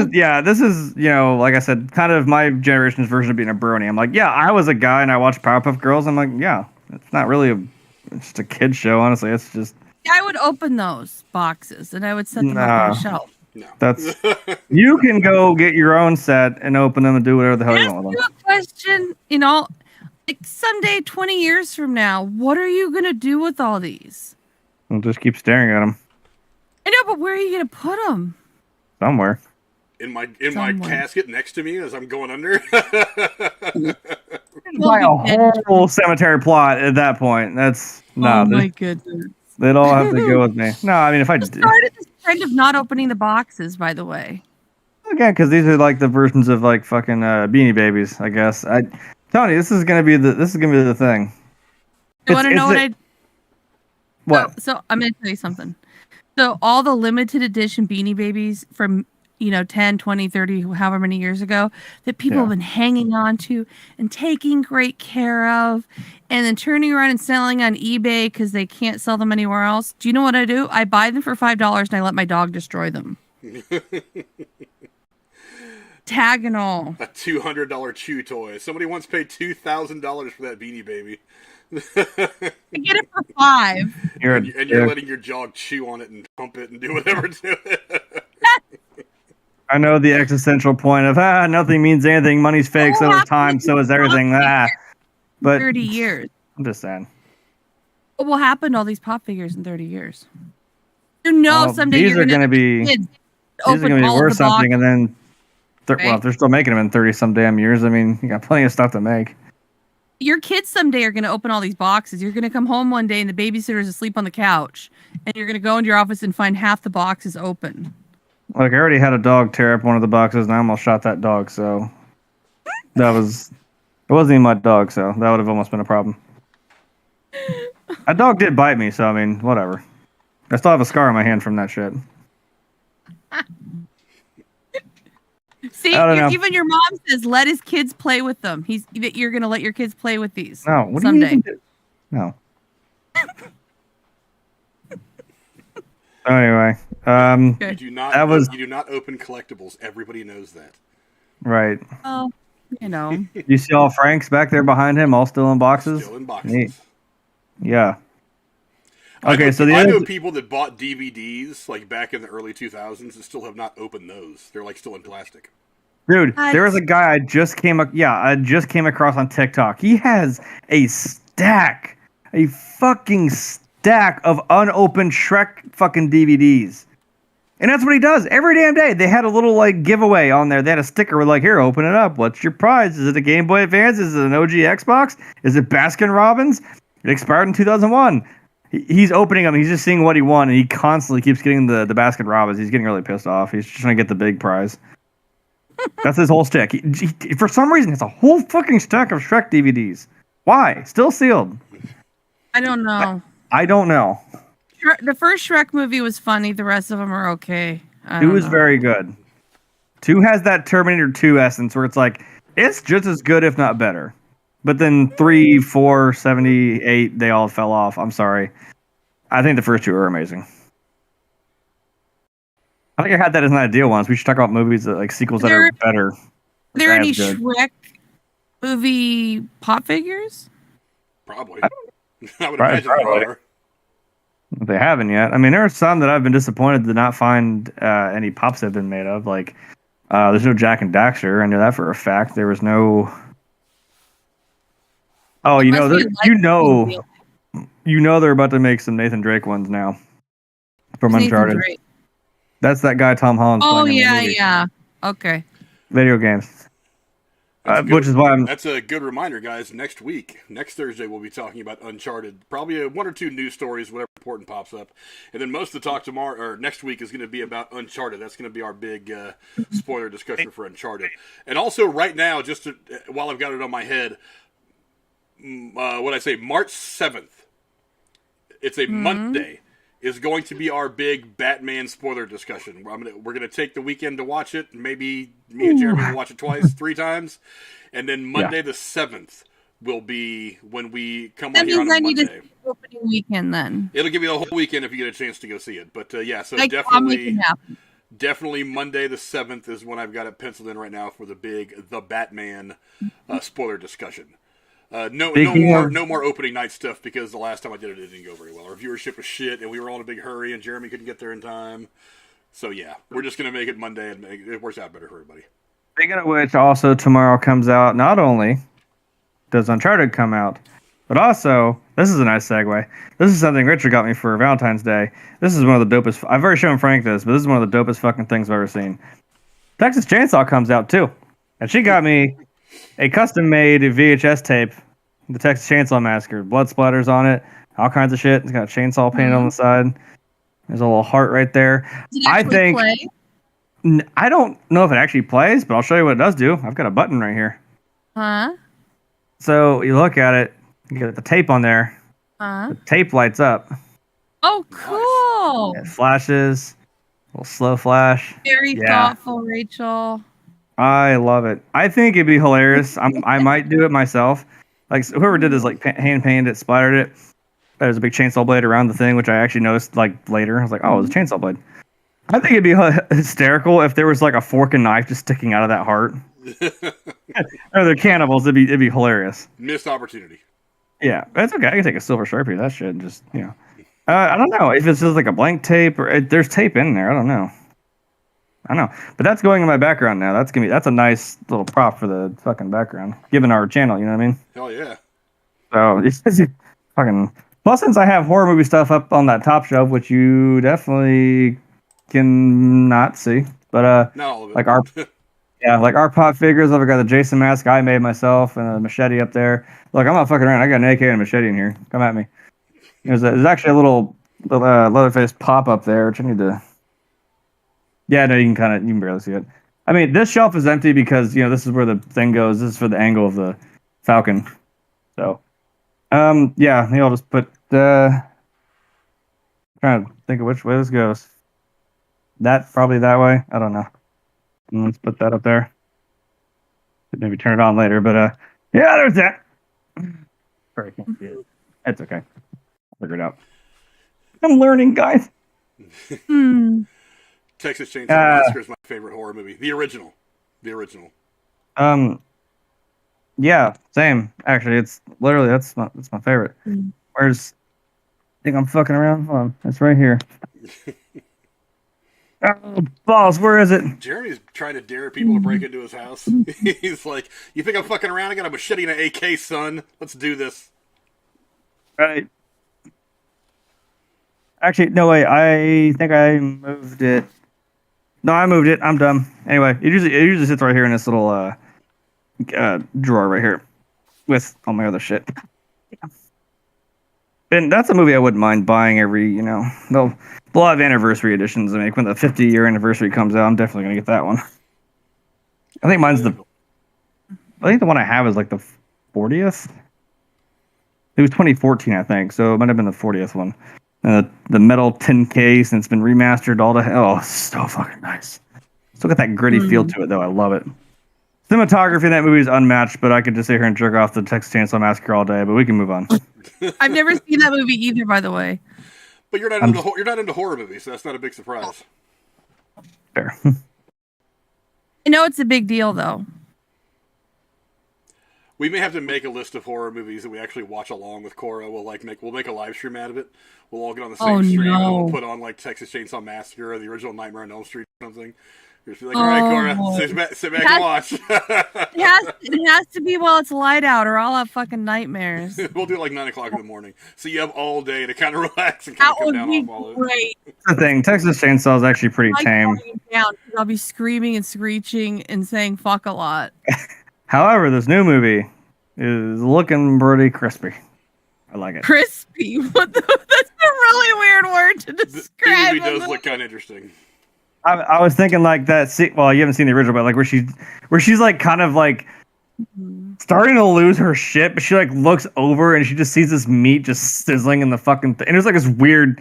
C: is like I said, kind of my generation's version of being a brony. I'm like, yeah, I was a guy and I watched Powerpuff Girls. I'm like, yeah, it's not really it's just a kid show, honestly. It's just
B: I would open those boxes and I would set them up on the shelf.
A: No.
C: That's you can go get your own set and open them and do whatever the hell you want with them.
B: Ask you a question, like someday, 20 years from now, what are you gonna do with all these?
C: I'll just keep staring at them.
B: I know, but where are you gonna put them?
C: Somewhere.
A: In my casket next to me as I'm going under.
C: Buy a whole cemetery plot at that point. That's
B: oh my goodness.
C: They'd all have to go with me. No, I mean if I
B: started this trend of not opening the boxes, by the way.
C: Again, because these are like the versions of like fucking Beanie Babies, I guess. Tony, this is gonna be the thing.
B: You want to know what
C: What?
B: So I'm gonna tell you something. So all the limited edition Beanie Babies from 10, 20, 30, however many years ago that people have been hanging on to and taking great care of and then turning around and selling on eBay because they can't sell them anywhere else. Do you know what I do? I buy them for $5 and I let my dog destroy them. Tag and all.
A: A $200 chew toy. Somebody once paid $2,000 for that Beanie Baby.
B: I get it for $5.
A: You're letting your dog chew on it and pump it and do whatever to it.
C: I know the existential point of nothing means anything. Money's fake, so is time, so is everything. But
B: 30 years.
C: I'm just saying.
B: What will happen to all these pop figures in 30 years? Someday
C: these are going to be worth something, and then if they're still making them in 30 some damn years. I mean, you got plenty of stuff to make.
B: Your kids someday are going to open all these boxes. You're going to come home one day and the babysitter is asleep on the couch, and you're going to go into your office and find half the boxes open.
C: Like I already had a dog tear up one of the boxes, and I almost shot that dog. So it wasn't even my dog, so that would have almost been a problem. A dog did bite me, so I mean, whatever. I still have a scar on my hand from that shit.
B: See, even your mom says let his kids play with them. You're going to let your kids play with these.
C: No, what
B: someday.
C: Do you do? No. Anyway,
A: you do not open collectibles. Everybody knows that.
C: Right.
B: Oh,
C: You see all Frank's back there behind him, all still in boxes?
A: Still in boxes.
C: Neat. Yeah.
A: Okay, I know people that bought DVDs like back in the early 2000s that still have not opened those. They're like still in plastic.
C: Dude, there was a guy I just came across on TikTok. He has a fucking stack of unopened Shrek fucking DVDs. And that's what he does every damn day. They had a little like giveaway on there. They had a sticker with like, here, open it up. What's your prize? Is it a Game Boy Advance? Is it an OG Xbox? Is it Baskin Robbins? It expired in 2001. He's opening them. He's just seeing what he won, and he constantly keeps getting the Baskin Robbins. He's getting really pissed off. He's just trying to get the big prize. That's his whole stick. He, for some reason, it's a whole fucking stack of Shrek DVDs. Why? Still sealed.
B: I don't know.
C: I don't know.
B: The first Shrek movie was funny. The rest of them are okay.
C: 2 is very good. 2 has that Terminator 2 essence where it's like, it's just as good, if not better. But then 3, 4, 78, they all fell off. I'm sorry. I think the first 2 are amazing. I think I had that as an idea once. We should talk about movies that like sequels that are better.
B: Are there any Shrek movie pop figures?
A: Probably. I would imagine there are.
C: They haven't yet. I mean, there are some that I've been disappointed to not find any pops have been made of. Like, there's no Jack and Daxter. I know that for a fact. There was no. Oh, you know, they're about to make some Nathan Drake ones now from Uncharted. That's that guy Tom Holland's playing in the movie.
B: Yeah. Okay.
C: Video games. Which is why I'm.
A: That's a good reminder, guys. Next Thursday, we'll be talking about Uncharted. Probably 1 or 2 news stories, whatever important pops up, and then most of the talk tomorrow or next week is going to be about Uncharted. That's going to be our big spoiler discussion for Uncharted. And also, right now, while I've got it on my head, March 7th. It's a Monday. Is going to be our big Batman spoiler discussion. We're gonna take the weekend to watch it. Maybe me and Jeremy will watch it twice, 3 times, and then Monday the 7th will be when we come on here on a Monday. That means I need a
B: opening weekend then.
A: It'll give you the whole weekend if you get a chance to go see it. But yeah, so
B: like,
A: definitely Monday the 7th is when I've got it penciled in right now for the Batman spoiler discussion. No more opening night stuff because the last time I did it didn't go very well. Our viewership was shit, and we were all in a big hurry, and Jeremy couldn't get there in time. So yeah, we're just gonna make it Monday, and it works out better for everybody.
C: Speaking of which, also tomorrow comes out. Not only does Uncharted come out, but also this is a nice segue. This is something Richard got me for Valentine's Day. This is one of the dopest. I've already shown Frank this, but this is one of the dopest fucking things I've ever seen. Texas Chainsaw comes out too, and she got me a custom-made VHS tape, the Texas Chainsaw Massacre. Blood splatters on it, all kinds of shit. It's got a chainsaw painted on the side. There's a little heart right there. I think. I don't know if it actually plays, but I'll show you what it does do. I've got a button right here.
B: Huh?
C: So you look at it, you get the tape on there. The tape lights up.
B: Oh, cool.
C: It flashes. A little slow flash.
B: Very thoughtful, Rachel.
C: I love it. I think it'd be hilarious. I might do it myself. Like whoever did this, like hand painted it, splattered it. There's a big chainsaw blade around the thing, which I actually noticed like later. I was like, oh, it's a chainsaw blade. I think it'd be hysterical if there was like a fork and knife just sticking out of that heart. Or they're cannibals. It'd be hilarious.
A: Missed opportunity.
C: Yeah, that's okay. I can take a silver Sharpie of that shit and just I don't know if it's just like a blank tape or there's tape in there. I don't know. But that's going in my background now. That's a nice little prop for the fucking background, given our channel. You know what I mean?
A: Hell yeah.
C: So it's fucking. Plus, since I have horror movie stuff up on that top shelf, which you definitely can not see, but
A: not all of it.
C: like our pop figures. I've got the Jason mask I made myself and a machete up there. Look, I'm not fucking around. I got an AK and a machete in here. Come at me. There's actually a little Leatherface pop up there, which I need to. Yeah, no, you can barely see it. I mean, this shelf is empty because this is where the thing goes. This is for the angle of the Falcon. So, yeah, maybe I'll just put. Trying to think of which way this goes. That probably that way. I don't know. Let's put that up there. Maybe turn it on later, but yeah, there's that. Sorry, I can't see it. It's okay. I'll figure it out. I'm learning, guys.
A: Texas Chainsaw Massacre is my favorite horror movie. The original.
C: Yeah, same. Actually, it's literally that's my favorite. Where's? I think I'm fucking around. Hold on, it's right here. Oh, balls! Where is it?
A: Jeremy's trying to dare people to break into his house. He's like, "You think I'm fucking around? I got a machete and an AK, son. Let's do this."
C: Right. Actually, no way. I think I moved it No, I moved it. I'm done. Anyway, it usually sits right here in this little drawer right here with all my other shit. And that's a movie I wouldn't mind buying every, they'll have anniversary editions. I mean, when the 50-year anniversary comes out, I'm definitely gonna get that one. I think the one I have is like the 40th. It was 2014, I think, so it might have been the 40th one. The metal tin case, and it's been remastered all to hell. Oh, so fucking nice. Still got that gritty feel to it, though. I love it. Cinematography in that movie is unmatched, but I could just sit here and jerk off the Texas Chainsaw Massacre all day. But we can move on.
B: I've never seen that movie either, by the way.
A: But you're not into horror movies, so that's not a big surprise.
C: Fair.
B: I know it's a big deal, though.
A: We may have to make a list of horror movies that we actually watch along with Cora. We'll make a live stream out of it. We'll all get on the same stream and we'll put on like Texas Chainsaw Massacre or the original Nightmare on Elm Street or something. You're just be like, all right, Cora, sit back and watch.
B: It has to be while it's light out, or I'll have fucking nightmares.
A: We'll do it like 9 o'clock in the morning, so you have all day to kind of relax and kind of come down off all of it.
B: Great.
C: That's the thing. Texas Chainsaw is actually pretty tame.
B: I'll be screaming and screeching and saying "fuck" a lot.
C: However, this new movie is looking pretty crispy. I like it.
B: Crispy? That's a really weird word to describe.
A: The movie does look kind of interesting.
C: I was thinking like that. Well, you haven't seen the original, but like where she's like kind of like starting to lose her shit, but she like looks over and she just sees this meat just sizzling in the fucking thing. And it's like this weird.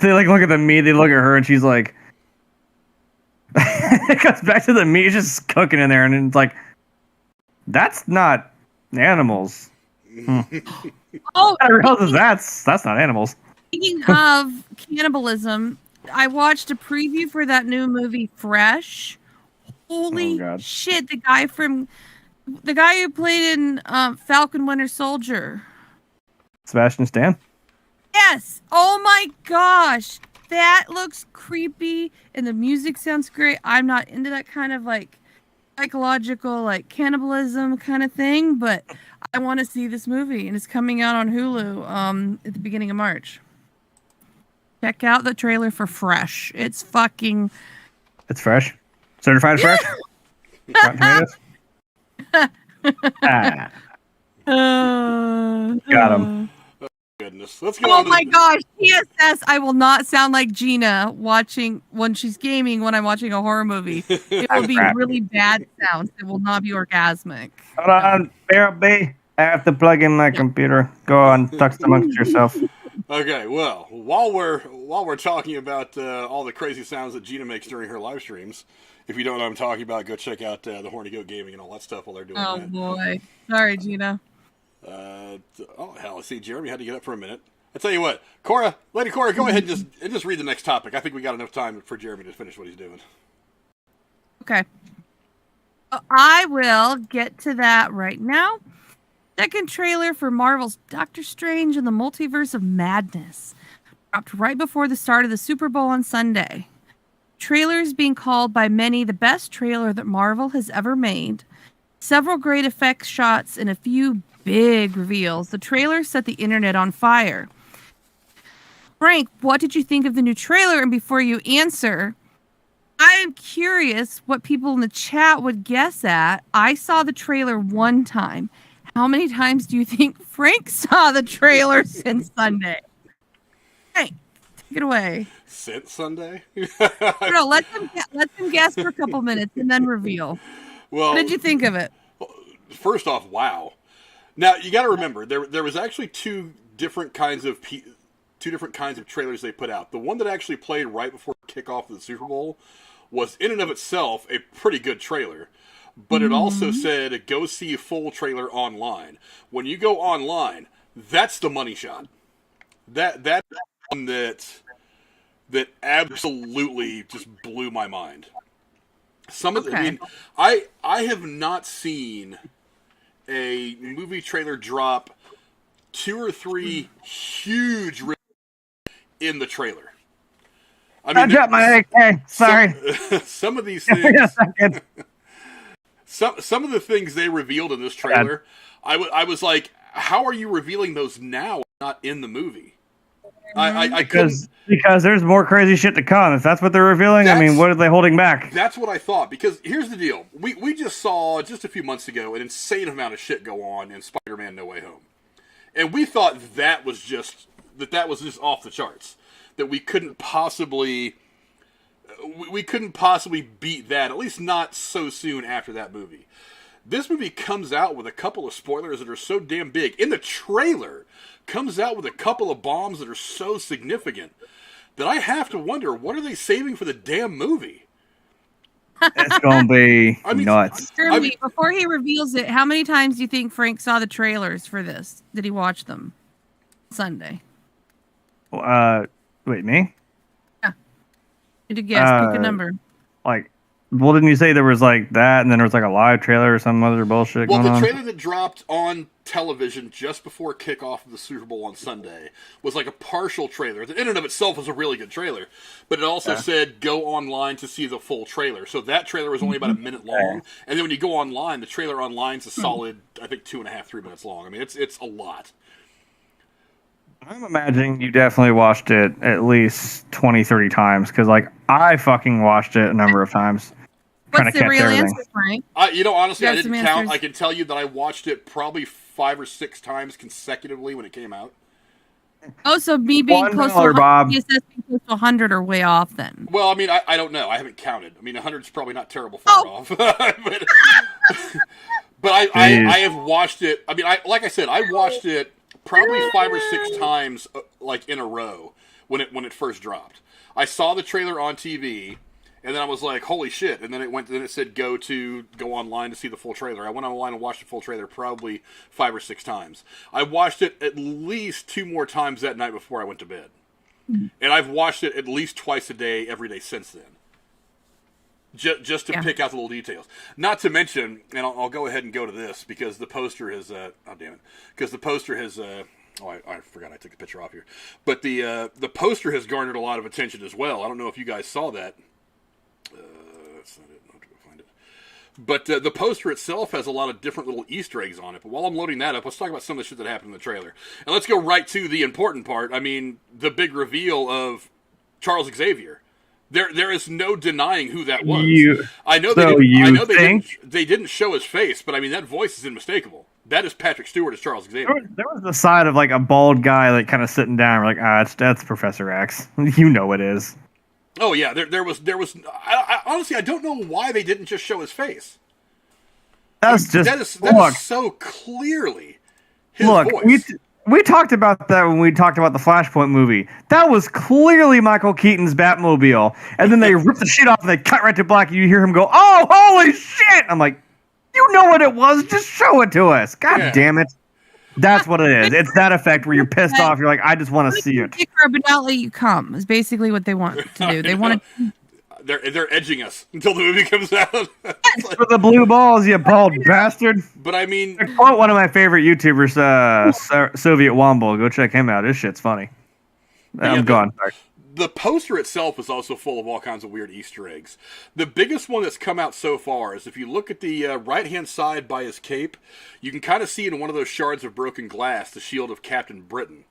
C: They like look at the meat, they look at her, and she's like, it goes back to the meat, it's just cooking in there, and it's like, that's not animals.
B: Oh,
C: I realize that's not animals.
B: Speaking of cannibalism, I watched a preview for that new movie, Fresh. Holy shit! The guy who played in Falcon Winter Soldier.
C: Sebastian Stan?
B: Yes! Oh my gosh! That looks creepy, and the music sounds great. I'm not into that kind of like psychological, like cannibalism kind of thing, but I want to see this movie, and it's coming out on Hulu at the beginning of March. Check out the trailer for Fresh. It's fucking...
C: It's fresh? Certified fresh? Rotten Tomatoes? Got him.
A: Oh, goodness. Let's get
B: oh my gosh. TSS, I will not sound like Gina watching when she's gaming when I'm watching a horror movie. It will be really bad sounds. It will not be orgasmic.
C: Hold on, BRB. I have to plug in my computer. Go on, talk amongst yourself.
A: Okay, well, while we're talking about all the crazy sounds that Gina makes during her live streams, if you don't know what I'm talking about, go check out the Horny Goat Gaming and all that stuff while they're doing that.
B: Oh boy, sorry, Gina.
A: Oh hell, see, Jeremy had to get up for a minute. I tell you what, Lady Cora, go ahead and just read the next topic. I think we got enough time for Jeremy to finish what he's doing.
B: Okay, I will get to that right now. Second trailer for Marvel's Doctor Strange and the Multiverse of Madness dropped right before the start of the Super Bowl on Sunday. Trailer is being called by many the best trailer that Marvel has ever made. Several great effects shots and a few big reveals. The trailer set the internet on fire. Frank, what did you think of the new trailer? And before you answer, I am curious what people in the chat would guess at. I saw the trailer one time. How many times do you think Frank saw the trailer since Sunday? Hey, take it away.
A: Since Sunday?
B: No, let them guess for a couple minutes and then reveal.
A: Well,
B: what did you think of it?
A: First off, wow. Now you got to remember there was actually two different kinds of trailers they put out. The one that actually played right before kickoff of the Super Bowl was in and of itself a pretty good trailer. But it also said, go see a full trailer online. When you go online, that's the money shot. That's one that absolutely just blew my mind. I have not seen a movie trailer drop 2 or 3 huge in the trailer. I
C: dropped my AK. Sorry.
A: Some of these things... Some of the things they revealed in this trailer, I was like, how are you revealing those now, not in the movie? I couldn't.
C: Because there's more crazy shit to come. If that's what they're revealing, I mean, what are they holding back?
A: That's what I thought. Because here's the deal: we just saw just a few months ago an insane amount of shit go on in Spider-Man: No Way Home, and we thought that was just off the charts. That we couldn't possibly beat that, at least not so soon after that movie. This movie comes out with a couple of spoilers that are so damn big. In the trailer, comes out with a couple of bombs that are so significant that I have to wonder, what are they saving for the damn movie?
C: It's going to be nuts.
B: Jeremy, before he reveals it, how many times do you think Frank saw the trailers for this? Did he watch them Sunday?
C: Wait, me?
B: Yeah. Need to guess. Pick a number.
C: Well, didn't you say there was like that, and then there was like a live trailer or some other bullshit going on?
A: Well, the trailer that dropped on television just before kickoff of the Super Bowl on Sunday was like a partial trailer. The in and of itself was a really good trailer, but it also said go online to see the full trailer. So that trailer was only about a minute long, and then when you go online, the trailer online's a solid, I think, 2.5, 3 minutes long. I mean, it's a lot.
C: I'm imagining you definitely watched it at least 20, 30 times, because I fucking watched it a number of times.
B: What's the real answer, Frank?
A: Honestly, I didn't count.
B: Answers.
A: I can tell you that I watched it probably 5 or 6 times consecutively when it came out.
B: Oh, so me being close to 100 are way off then.
A: Well, I mean, I don't know. I haven't counted. I mean, 100 is probably not terrible far off. but I have watched it. I mean, like I said, I watched it probably 5 or 6 times, in a row when it first dropped. I saw the trailer on TV. And then I was like, "Holy shit!" And then it said, "Go online to see the full trailer." I went online and watched the full trailer probably 5 or 6 times. I watched it at least 2 more times that night before I went to bed, and I've watched it at least twice a day every day since then. Just to pick out the little details. Not to mention, and I'll go ahead and go to this because the poster has. Oh damn it! Because the poster has. I forgot I took the picture off here, but the poster has garnered a lot of attention as well. I don't know if you guys saw that. That's not it. I'll have to go find it. But the poster itself has a lot of different little Easter eggs on it. But while I'm loading that up, let's talk about some of the shit that happened in the trailer. And let's go right to the important part. I mean, the big reveal of Charles Xavier. There is no denying who that was. I know they didn't show his face, but I mean that voice is unmistakable. That is Patrick Stewart as Charles Xavier.
C: There was the side of a bald guy kind of sitting down. We're like, that's Professor X. You know it is.
A: Oh yeah, there was. Honestly, I don't know why they didn't just show his face. That is so clearly his voice.
C: We talked about that when we talked about the Flashpoint movie. That was clearly Michael Keaton's Batmobile, and then they rip the shit off and they cut right to black. And you hear him go, "Oh, holy shit!" I'm like, you know what it was? Just show it to us. God damn it. That's what it is. It's that effect where you're pissed off. You're like, I just want to see it.
B: But not let you come is basically what they want to do. They want to.
A: They're edging us until the movie comes out.
C: For the blue balls, you bald bastard.
A: But I mean,
C: quote one of my favorite YouTubers, Soviet Womble. Go check him out. His shit's funny. I'm gone. Sorry.
A: The poster itself is also full of all kinds of weird Easter eggs. The biggest one that's come out so far is if you look at the right-hand side by his cape, you can kind of see in one of those shards of broken glass the shield of Captain Britain.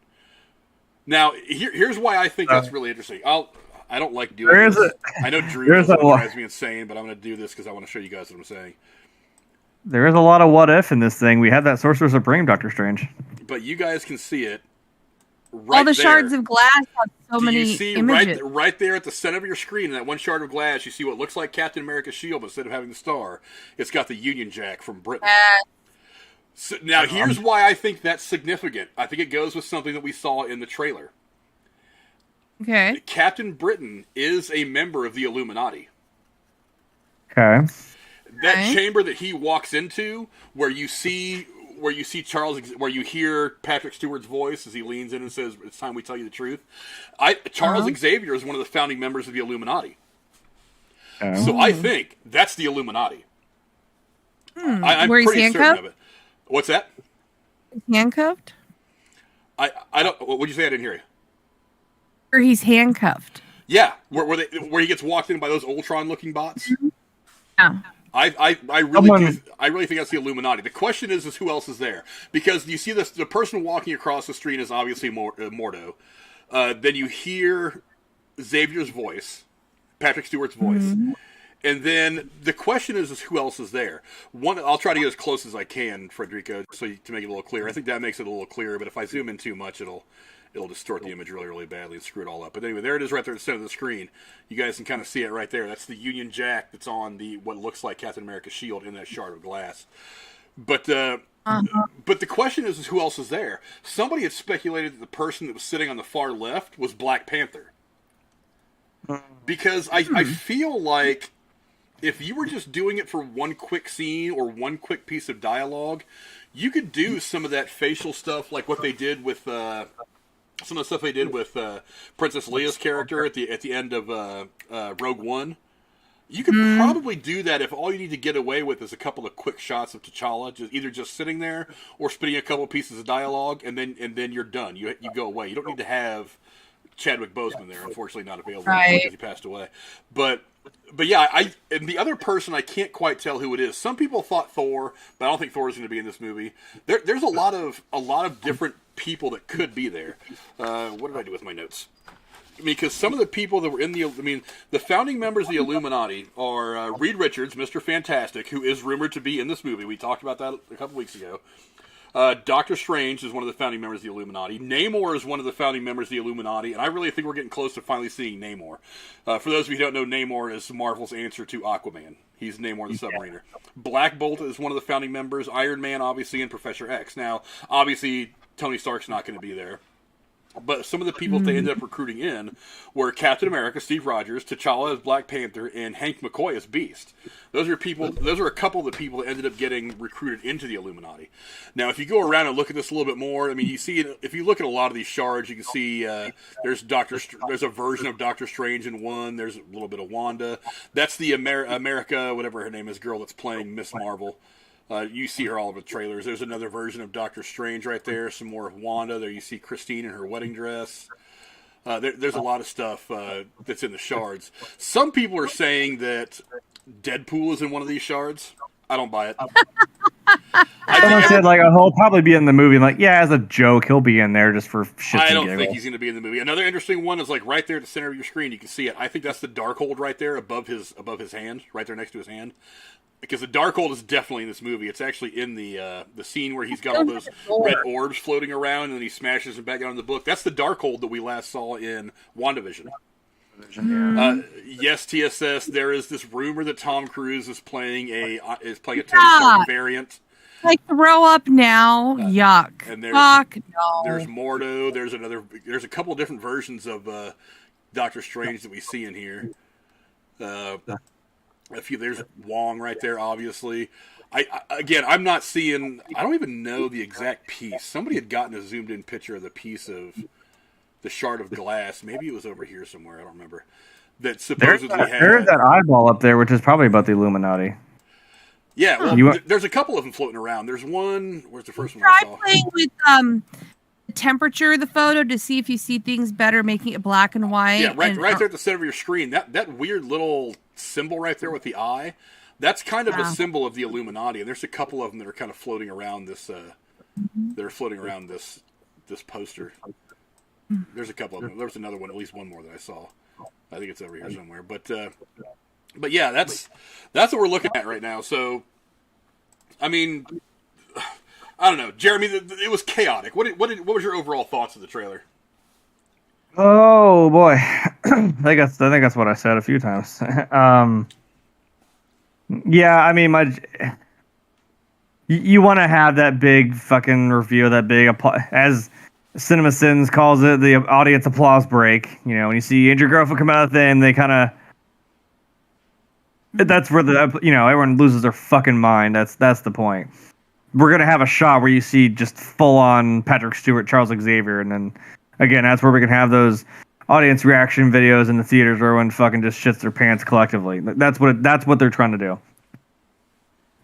A: Now, here's why I think that's really interesting. I don't like doing this. I know Drew drives me insane, but I'm going to do this because I want to show you guys what I'm saying.
C: There is a lot of what if in this thing. We had that Sorcerer Supreme, Doctor Strange.
A: But you guys can see it. Right
B: all the
A: there.
B: Shards of glass have so many
A: you see
B: images.
A: Right there at the center of your screen, in that one shard of glass, you see what looks like Captain America's shield, but instead of having the star, it's got the Union Jack from Britain. So, now, here's why I think that's significant. I think it goes with something that we saw in the trailer.
B: Okay.
A: Captain Britain is a member of the Illuminati.
C: Okay.
A: That chamber that he walks into, where you see Charles, where you hear Patrick Stewart's voice as he leans in and says, "It's time we tell you the truth." Charles Xavier is one of the founding members of the Illuminati. So I think that's the Illuminati. I'm pretty certain of it. What's that?
B: Handcuffed?
A: I don't. What did you say? I didn't hear you.
B: Or he's handcuffed.
A: Yeah, where he gets walked in by those Ultron-looking bots.
B: Yeah.
A: I really think that's the Illuminati. The question is who else is there? Because you see the person walking across the street is obviously Mordo. Then you hear Xavier's voice, Patrick Stewart's voice.
B: Mm-hmm.
A: And then the question is who else is there? I'll try to get as close as I can, Frederico, to make it a little clearer. I think that makes it a little clearer, but if I zoom in too much, it'll distort the image really, really badly and screw it all up. But anyway, there it is right there at the center of the screen. You guys can kind of see it right there. That's the Union Jack that's on what looks like Captain America's shield in that shard of glass. But the question is who else is there? Somebody had speculated that the person that was sitting on the far left was Black Panther. Because I feel like if you were just doing it for one quick scene or one quick piece of dialogue, you could do some of that facial stuff like what they did with some of the stuff they did with Princess Leia's character at the end of Rogue One. You could probably do that if all you need to get away with is a couple of quick shots of T'Challa, either just sitting there or spitting a couple of pieces of dialogue, and then you're done. You go away. You don't need to have Chadwick Boseman there. Unfortunately, not available because he passed away. But yeah, and the other person I can't quite tell who it is. Some people thought Thor, but I don't think Thor is going to be in this movie. There's a lot of different people that could be there. What did I do with my notes? Because some of the people that were the founding members of the Illuminati are Reed Richards, Mr. Fantastic, who is rumored to be in this movie. We talked about that a couple weeks ago. Doctor Strange is one of the founding members of the Illuminati. Namor is one of the founding members of the Illuminati, and I really think we're getting close to finally seeing Namor. For those of you who don't know, Namor is Marvel's answer to Aquaman. He's Namor the Submariner. Black Bolt is one of the founding members. Iron Man, obviously, and Professor X. Now, obviously, Tony Stark's not going to be there. But some of the people that they ended up recruiting in were Captain America, Steve Rogers, T'Challa as Black Panther, and Hank McCoy as Beast. Those are a couple of the people that ended up getting recruited into the Illuminati. Now, if you go around and look at this a little bit more, you see if you look at a lot of these shards, you can see there's a version of Doctor Strange in one. There's a little bit of Wanda. That's the America, whatever her name is, girl that's playing Miss Marvel. You see her all over the trailers. There's another version of Doctor Strange right there. Some more of Wanda. There you see Christine in her wedding dress. There's a lot of stuff that's in the shards. Some people are saying that Deadpool is in one of these shards. I don't buy it.
C: Someone said he'll probably be in the movie. As a joke, he'll be in there just for shit.
A: I don't think he's going to be in the movie. Another interesting one is right there at the center of your screen. You can see it. I think that's the Darkhold right there above his hand, right there next to his hand. Because the Darkhold is definitely in this movie. It's actually in the scene where he's got all those red orbs floating around, and then he smashes them back down in the book. That's the Darkhold that we last saw in WandaVision. Yes, TSS. There is this rumor that Tom Cruise is playing a Tony Stark variant.
B: Throw up now. Yuck.
A: And
B: Fuck no.
A: There's Mordo. There's a couple of different versions of Doctor Strange that we see in here. There's Wong right there, obviously. I'm not seeing. I don't even know the exact piece. Somebody had gotten a zoomed in picture of the piece of the shard of glass. Maybe it was over here somewhere. I don't remember. That supposedly
C: there's that eyeball up there, which is probably about the Illuminati.
A: Yeah, well, there's a couple of them floating around. There's one. Where's the first one I saw?
B: Try playing with the temperature of the photo to see if you see things better, making it black and white.
A: Yeah, right there at the center of your screen. That weird little symbol right there with the eye, that's kind of a symbol of the Illuminati, and there's a couple of them that are kind of floating around this this poster. There's a couple of them. There was another one, at least one more that I saw. I think it's over here somewhere. But yeah, that's what we're looking at right now. So I don't know, Jeremy, it was chaotic. What was your overall thoughts of the trailer?
C: Oh boy, I think that's what I said a few times. Yeah, you want to have that big fucking review, that big as Cinema Sins calls it, the audience applause break. When you see Andrew Garfield come out of the thing, they kind of. That's where everyone loses their fucking mind. That's the point. We're gonna have a shot where you see just full on Patrick Stewart, Charles Xavier, and then. Again, that's where we can have those audience reaction videos in the theaters where everyone fucking just shits their pants collectively. That's what they're trying to do.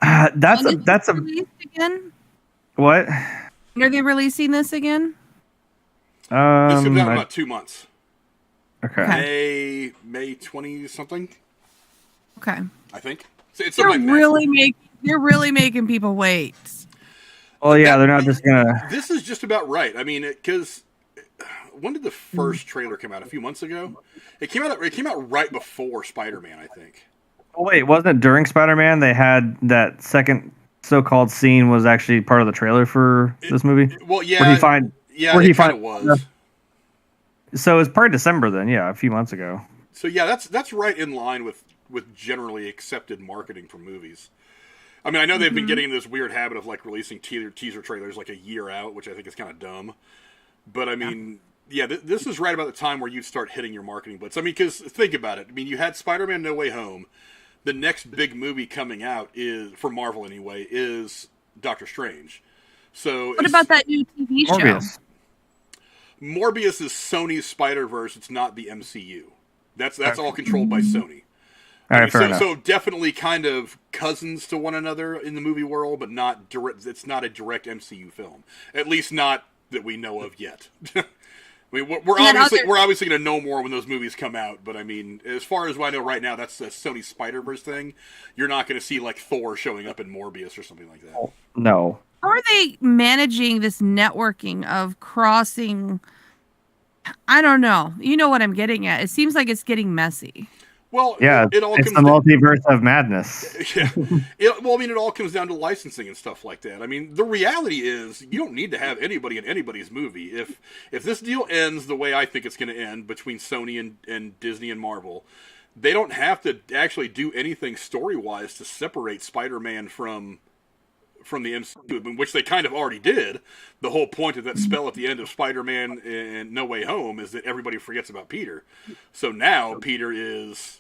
C: That's a
B: released again?
C: What?
B: Are they releasing this again?
A: This comes out in about 2 months.
C: Okay.
A: May 20 something.
B: Okay.
A: I think it's
B: they're really making people wait.
C: Well, yeah, they're not just gonna.
A: This is just about right. Because when did the first trailer come out? A few months ago. It came out right before Spider-Man, I think.
C: Oh, wait, wasn't it during Spider-Man they had that second so-called scene was actually part of the trailer for this movie?
A: Well, yeah.
C: Where he find,
A: yeah,
C: where
A: it
C: he
A: kind
C: find,
A: of was.
C: So it's part of December then, yeah, a few months ago.
A: So yeah, that's right in line with generally accepted marketing for movies. I mean, I know they've been getting in this weird habit of like releasing teaser trailers like a year out, which I think is kind of dumb. But I mean, yeah, this is right about the time where you start hitting your marketing blitz. I mean, because think about it. I mean, you had Spider-Man: No Way Home. The next big movie coming out is, for Marvel anyway, is Doctor Strange. So
B: What about that new TV show?
A: Morbius is Sony's Spider-Verse. It's not the MCU. That's all controlled by Sony.
C: All right, fair enough.
A: So definitely kind of cousins to one another in the movie world, but not direct. It's not a direct MCU film, at least not that we know of yet. I mean, we're obviously going to know more when those movies come out. But I mean, as far as I know right now, that's the Sony Spider-Verse thing. You're not going to see like Thor showing up in Morbius or something like that.
C: No.
B: How are they managing this networking of crossing? I don't know. You know what I'm getting at. It seems like it's getting messy.
A: Well,
C: yeah,
A: it all
C: it's
A: comes
C: the multiverse of madness.
A: Yeah. It all comes down to licensing and stuff like that. I mean, the reality is you don't need to have anybody in anybody's movie. If this deal ends the way I think it's going to end between Sony and Disney and Marvel, they don't have to actually do anything story-wise to separate Spider-Man from the MCU, which they kind of already did. The whole point of that spell at the end of Spider-Man and No Way Home is that everybody forgets about Peter. So now Peter is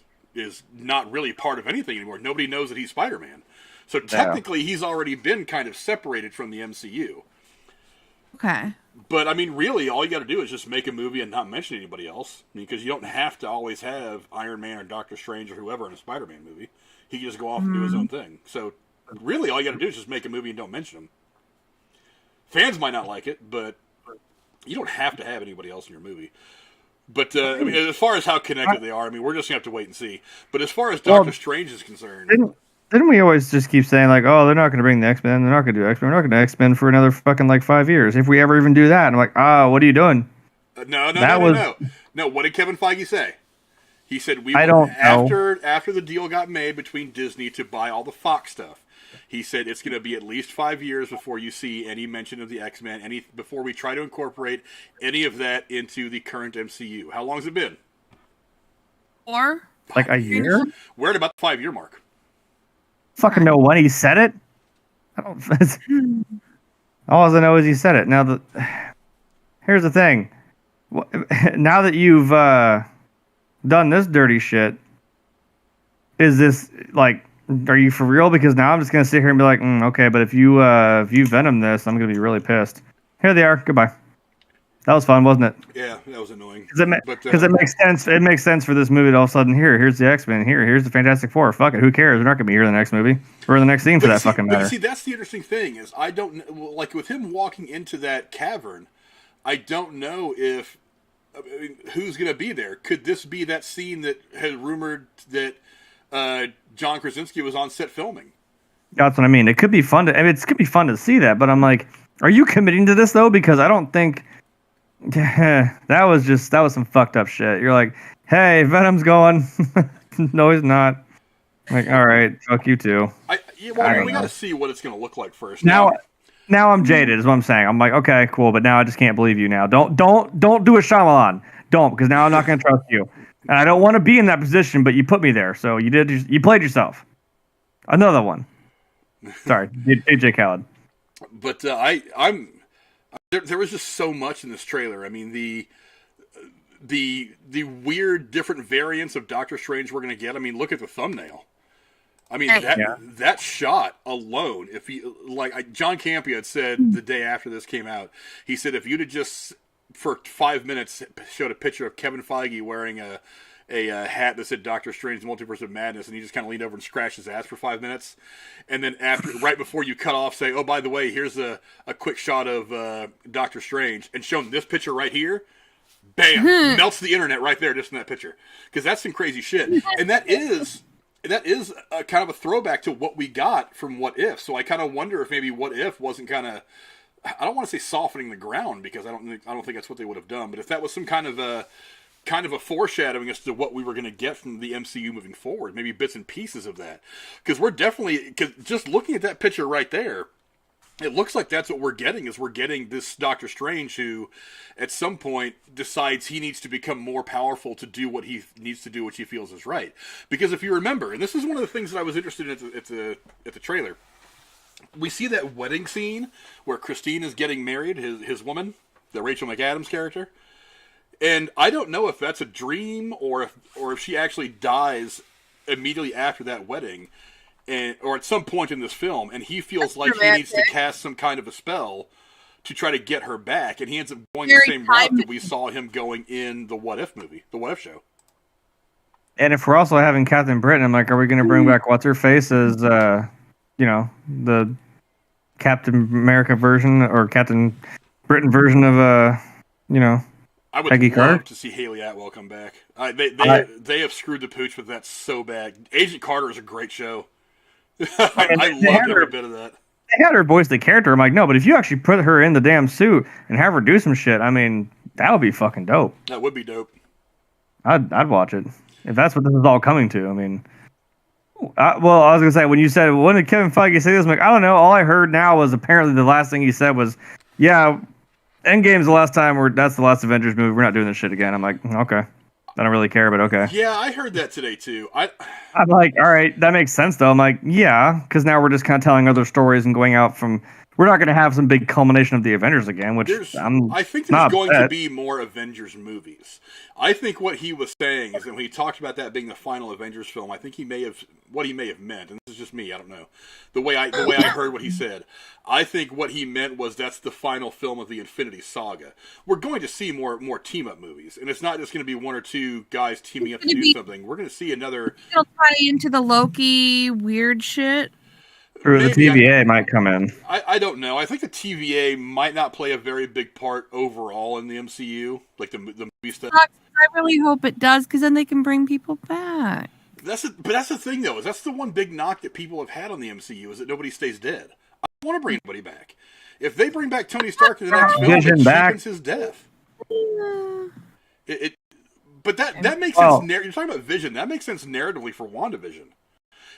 A: not really part of anything anymore. Nobody knows that he's Spider-Man. So technically he's already been kind of separated from the MCU.
B: Okay.
A: But I mean, really, all you got to do is just make a movie and not mention anybody else. I mean, because you don't have to always have Iron Man or Doctor Strange or whoever in a Spider-Man movie. He can just go off and do his own thing. So really, all you got to do is just make a movie and don't mention them. Fans might not like it, but you don't have to have anybody else in your movie. But I mean, as far as how connected they are, I mean, we're just gonna have to wait and see. But as far as Doctor Strange is concerned,
C: didn't we always just keep saying like, oh, they're not going to bring the X-Men, they're not going to do X-Men, we're not going to X-Men for another fucking like 5 years if we ever even do that? And I'm like, what are you doing?
A: No. What did Kevin Feige say? He said after the deal got made between Disney to buy all the Fox stuff. He said it's going to be at least 5 years before you see any mention of the X-Men, before we try to incorporate any of that into the current MCU. How long has it been?
B: Or
C: like a year?
A: We're at about the 5-year mark.
C: Fucking know when he said it. I don't. All I know is he said it. Now here's the thing. Now that you've done this dirty shit, is this like? Are you for real? Because now I'm just gonna sit here and be like, okay, but if you Venom this, I'm gonna be really pissed. Here they are. Goodbye. That was fun, wasn't it?
A: Yeah, that was annoying.
C: Because it makes sense. It makes sense for this movie to all of a sudden here's the X-Men. Here's the Fantastic Four. Fuck it. Who cares? They're not gonna be here in the next movie or the next scene for that fucking matter.
A: But see, that's the interesting thing is I don't like with him walking into that cavern. I don't know if who's gonna be there. Could this be that scene that had rumored that John Krasinski was on set filming?
C: That's what I mean. It could be fun to. I mean, it could be fun to see that, but I'm like, are you committing to this though? Because I don't think that was some fucked up shit. You're like, hey, Venom's going. No, he's not. Like, all right, fuck you too.
A: We got to see what it's going to look like first.
C: Now I'm jaded, is what I'm saying. I'm like, okay, cool, but now I just can't believe you. Now, don't do a Shyamalan. Don't, because now I'm not going to trust you. And I don't want to be in that position, but you put me there, so you played yourself. Another one. Sorry, AJ Khaled.
A: But there was just so much in this trailer. I mean, the weird different variants of Doctor Strange we're going to get. I mean, look at the thumbnail. I mean, that shot alone, if you like, John Campea had said the day after this came out, he said if you'd have just for 5 minutes showed a picture of Kevin Feige wearing a hat that said Doctor Strange, the Multiverse of Madness, and he just kind of leaned over and scratched his ass for 5 minutes, and then right before you cut off, say, oh, by the way, here's a quick shot of Doctor Strange, and show him this picture right here, bam, melts the internet right there just in that picture, because that's some crazy shit, and that is a kind of a throwback to what we got from What If. So I kind of wonder if maybe What If wasn't kind of I don't want to say softening the ground, because I don't think that's what they would have done. But if that was some kind of a foreshadowing as to what we were going to get from the MCU moving forward, maybe bits and pieces of that, because just looking at that picture right there, it looks like that's what we're getting. Is we're getting this Doctor Strange who, at some point, decides he needs to become more powerful to do what he needs to do, which he feels is right. Because if you remember, and this is one of the things that I was interested in at the trailer, we see that wedding scene where Christine is getting married, his woman, the Rachel McAdams character, and I don't know if that's a dream or if she actually dies immediately after that wedding. Or at some point in this film, and he feels like he needs to cast some kind of a spell to try to get her back, and he ends up going the same route that we saw him going in the What If movie, the What If show.
C: And if we're also having Captain Britain, I'm like, are we going to bring back what's-her-face as, the Captain America version, or Captain Britain version of,
A: I would
C: Peggy
A: love
C: Carter?
A: to see Haley Atwell come back. They have screwed the pooch with that so bad. Agent Carter is a great show. I loved every bit of that.
C: They had her voice the character. I'm like, no, but if you actually put her in the damn suit and have her do some shit, I mean, that would be fucking dope.
A: That would be dope.
C: I'd watch it if that's what this is all coming to. I mean, I was gonna say, when you said, when did Kevin Feige say this? I'm like, I don't know. All I heard now was apparently the last thing he said was, yeah, Endgame's the last time, or that's the last Avengers movie. We're not doing this shit again. I'm like, okay. I don't really care, but okay.
A: Yeah, I heard that today too.
C: I'm like, all right, that makes sense though. I'm like, yeah, because now we're just kind of telling other stories and going out from. We're not going to have some big culmination of the Avengers again, which
A: I think there's going to be more Avengers movies. I think what he was saying is that when he talked about that being the final Avengers film, I think he may have meant, and this is just me, I don't know, the way I heard what he said. I think what he meant was that's the final film of the Infinity Saga. We're going to see more team up movies, and it's not just going to be one or two guys teaming up to do something. We're going to see another.
B: He'll tie into the Loki weird shit.
C: Or the TVA might come in.
A: I don't know. I think the TVA might not play a very big part overall in the MCU, like the movie stuff.
B: I really hope it does, because then they can bring people back.
A: But that's the thing, though. Is that's the one big knock that people have had on the MCU, is that nobody stays dead. I don't want to bring anybody back. If they bring back Tony Stark in the next film, it cheapens his death. But that makes sense. You're talking about Vision. That makes sense narratively for WandaVision.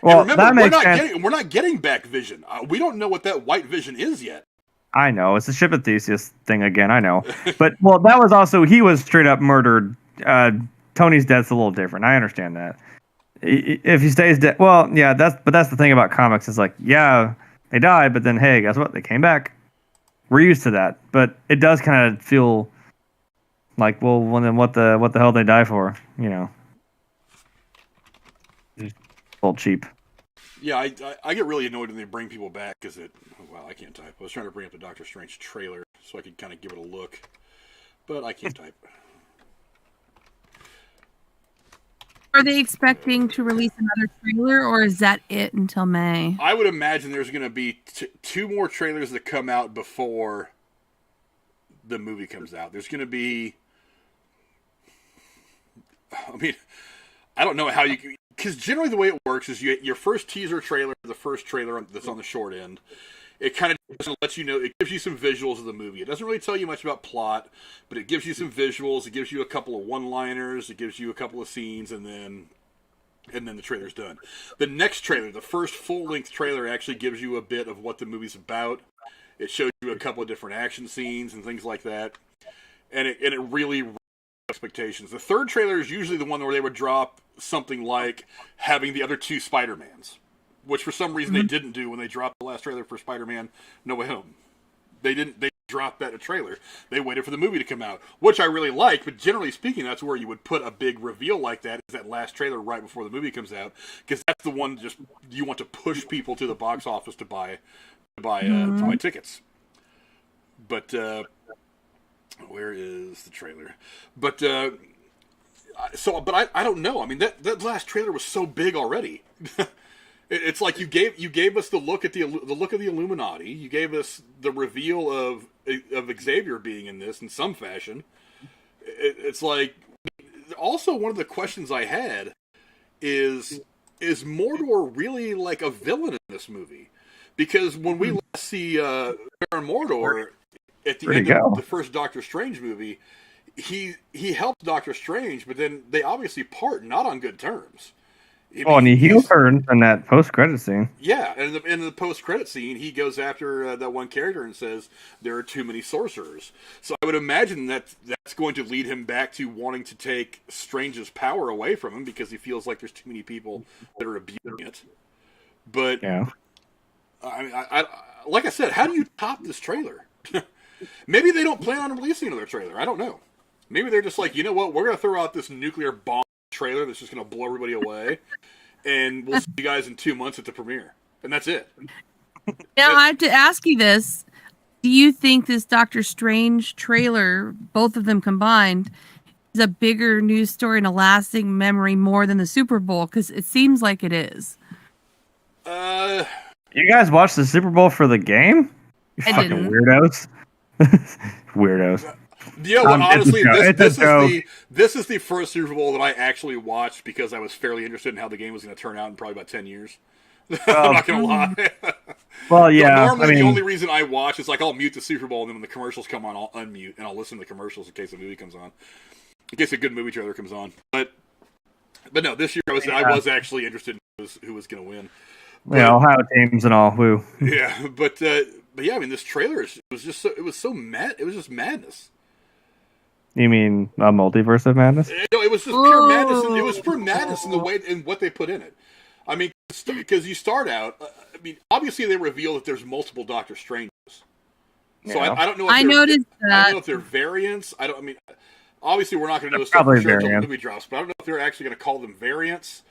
A: Well, and remember, we're not getting back Vision. We don't know what that white Vision is yet.
C: I know. It's a Ship of Theseus thing again. I know. But, that was also, he was straight up murdered. Tony's death's a little different. I understand that. If he stays dead, that's the thing about comics. Is like, yeah, they died, but then, hey, guess what? They came back. We're used to that. But it does kind of feel like, well, then what the hell did they die for? A little cheap.
A: Yeah, I get really annoyed when they bring people back because I can't type. I was trying to bring up the Doctor Strange trailer so I could kind of give it a look, but I can't type.
B: Are they expecting to release another trailer, or is that it until May?
A: I would imagine there's going to be two more trailers that come out before the movie comes out. There's going to be. I mean, I don't know how you. Because generally the way it works is you get your first teaser trailer, the first trailer that's on the short end. It kind of lets you know, it gives you some visuals of the movie. It doesn't really tell you much about plot, but it gives you some visuals. It gives you a couple of one-liners. It gives you a couple of scenes, and then the trailer's done. The next trailer, the first full-length trailer, actually gives you a bit of what the movie's about. It shows you a couple of different action scenes and things like that, and it really expectations. The third trailer is usually the one where they would drop something like having the other two Spider-Mans, which for some reason they didn't do when they dropped the last trailer for Spider-Man No Way Home. They dropped that in a trailer. They waited for the movie to come out, which I really like, but generally speaking, that's where you would put a big reveal like that, is that last trailer right before the movie comes out, because that's the one just you want to push people to the box office to buy tickets. But where is the trailer? But I don't know. I mean, that last trailer was so big already. It's like you gave us the look at the look of the Illuminati. You gave us the reveal of Xavier being in this in some fashion. It's like, also one of the questions I had is Mordor really like a villain in this movie? Because when we last see Baron Mordor, at the
C: Where'd
A: end
C: he go?
A: of the first Doctor Strange movie, he helps Doctor Strange, but then they obviously part not on good terms.
C: And he heals her in that post-credit scene.
A: Yeah, and in the post-credit scene, he goes after that one character and says, there are too many sorcerers. So I would imagine that's going to lead him back to wanting to take Strange's power away from him because he feels like there's too many people that are abusing it. But,
C: yeah.
A: I mean, like I said, how do you top this trailer? Maybe they don't plan on releasing another trailer. I don't know. Maybe they're just like, you know what, we're going to throw out this nuclear bomb trailer that's just going to blow everybody away, and we'll see you guys in 2 months at the premiere. And that's it.
B: Now, I have to ask you this. Do you think this Doctor Strange trailer, both of them combined, is a bigger news story and a lasting memory more than the Super Bowl? Because it seems like it is.
C: You guys watched the Super Bowl for the game? You
B: I
C: fucking
B: didn't.
C: weirdos. Weirdos.
A: Yeah, well, honestly,
C: this
A: is the first Super Bowl that I actually watched because I was fairly interested in how the game was going to turn out in probably about 10 years. I'm not going to lie.
C: Well, yeah.
A: Normally, the only reason I watch is like I'll mute the Super Bowl, and then when the commercials come on, I'll unmute and I'll listen to the commercials in case a movie comes on, in case a good movie trailer comes on. But no, this year I was actually interested in who was going to win. But,
C: yeah, Ohio teams and all. Woo.
A: Yeah, but yeah, I mean, this trailer it was just madness.
C: You mean a multiverse of madness?
A: No, it was just pure madness. It was pure madness in the way in what they put in it. I mean, because you start out. I mean, obviously they reveal that there's multiple Doctor Stranges. So I don't know. If
B: I noticed that.
A: I don't know if they're variants. I mean, obviously we're not going to know this
C: Probably
A: stuff until the
C: variants.
A: movie drops. But I don't know if they're actually going to call them variants,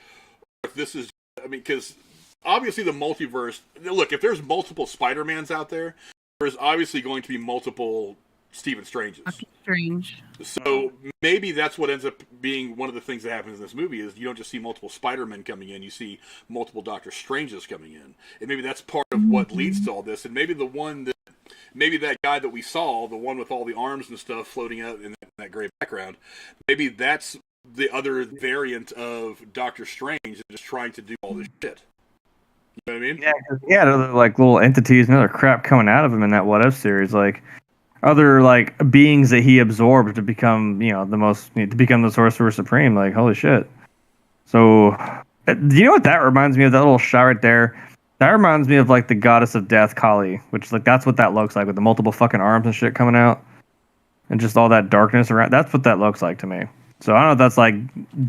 A: or if this is. I mean, because obviously the multiverse. Look, if there's multiple Spider-Mans out there, there's obviously going to be multiple Stephen Stranges.
B: Doctor Strange.
A: So maybe that's what ends up being one of the things that happens in this movie is you don't just see multiple Spider-Men coming in, you see multiple Doctor Stranges coming in. And maybe that's part of what leads to all this. And maybe that guy that we saw, the one with all the arms and stuff floating out in that gray background, maybe that's the other variant of Doctor Strange just trying to do all this shit. You know what I mean?
C: Yeah, they're like little entities and other crap coming out of him in that What If series, like other like beings that he absorbed to become, to become the Sorcerer Supreme. Like, holy shit. So, do you know what that reminds me of? That little shot right there. That reminds me of like the Goddess of Death, Kali, which like that's what that looks like with the multiple fucking arms and shit coming out, and just all that darkness around. That's what that looks like to me. So I don't know if that's like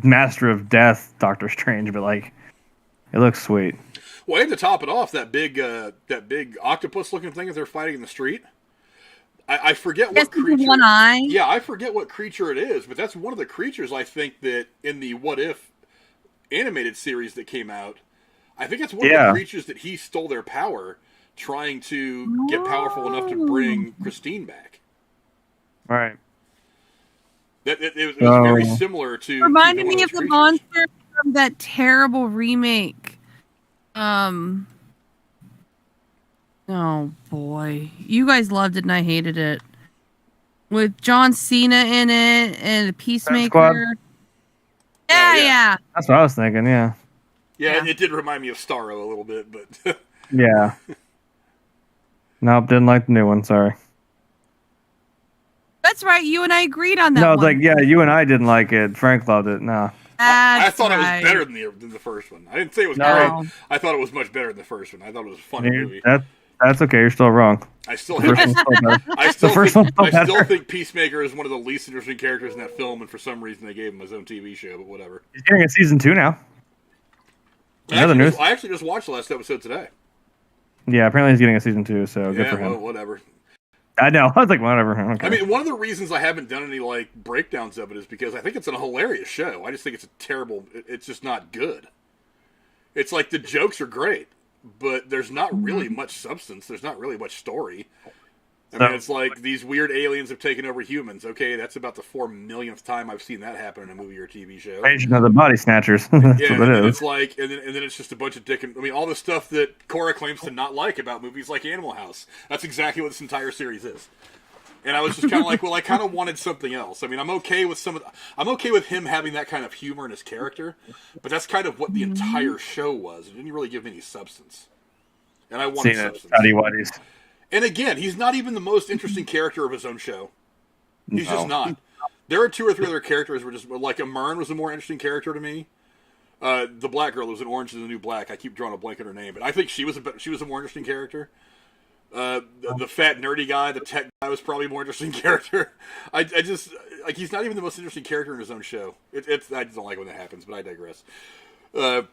C: Master of Death, Doctor Strange, but like it looks sweet.
A: Well, and to top it off, that big octopus-looking thing that they're fighting in the street. I forget what creature.
B: One eye.
A: Yeah, I forget what creature it is, but that's one of the creatures I think that in the What If animated series that came out, I think it's one of the creatures that he stole their power, trying to get powerful enough to bring Christine back.
C: Right.
A: It was very similar to.
B: Reminded me of the monster from that terrible remake. Oh boy, you guys loved it and I hated it. With John Cena in it and the Peacemaker. Yeah.
C: That's what I was thinking. Yeah.
A: Yeah, it did remind me of Starro a little bit, but.
C: Yeah. Nope, didn't like the new one. Sorry.
B: That's right. You and I agreed on that.
C: No, it's like you and I didn't like it. Frank loved it. No.
A: I thought it was better than the first one. I didn't say it was great. I thought it was much better than the first one. I thought it was a funny movie.
C: That's okay. You're still wrong.
A: I still think Peacemaker is one of the least interesting characters in that film, and for some reason they gave him his own TV show. But whatever.
C: He's getting a season 2 now.
A: I actually just watched the last episode today.
C: Yeah, apparently he's getting a season 2, so good for him.
A: Well, whatever.
C: I know. I was like, whatever. Okay.
A: I mean, one of the reasons I haven't done any like breakdowns of it is because I think it's a hilarious show. I just think it's a terrible. It's just not good. It's like the jokes are great, but there's not really much substance. There's not really much story. I mean, it's like these weird aliens have taken over humans. Okay, that's about the 4 millionth time I've seen that happen in a movie or a TV show.
C: Invasion of the Body Snatchers. That's
A: yeah,
C: what it is.
A: It's like, and then it's just a bunch of I mean, all the stuff that Cora claims to not like about movies like Animal House. That's exactly what this entire series is. And I was just kind of like, well, I kind of wanted something else. I mean, I'm okay with I'm okay with him having that kind of humor in his character, but that's kind of what the entire show was. It didn't really give me any substance, and I wanted substance.
C: Howdy Whiteys.
A: And again, he's not even the most interesting character of his own show. He's just not. There are 2 or 3 other characters who were just like Amern was a more interesting character to me. The black girl who was in Orange is the New Black. I keep drawing a blank on her name, but I think she was a more interesting character. The fat nerdy guy, the tech guy, was probably a more interesting character. I just like he's not even the most interesting character in his own show. I just don't like when that happens, but I digress. But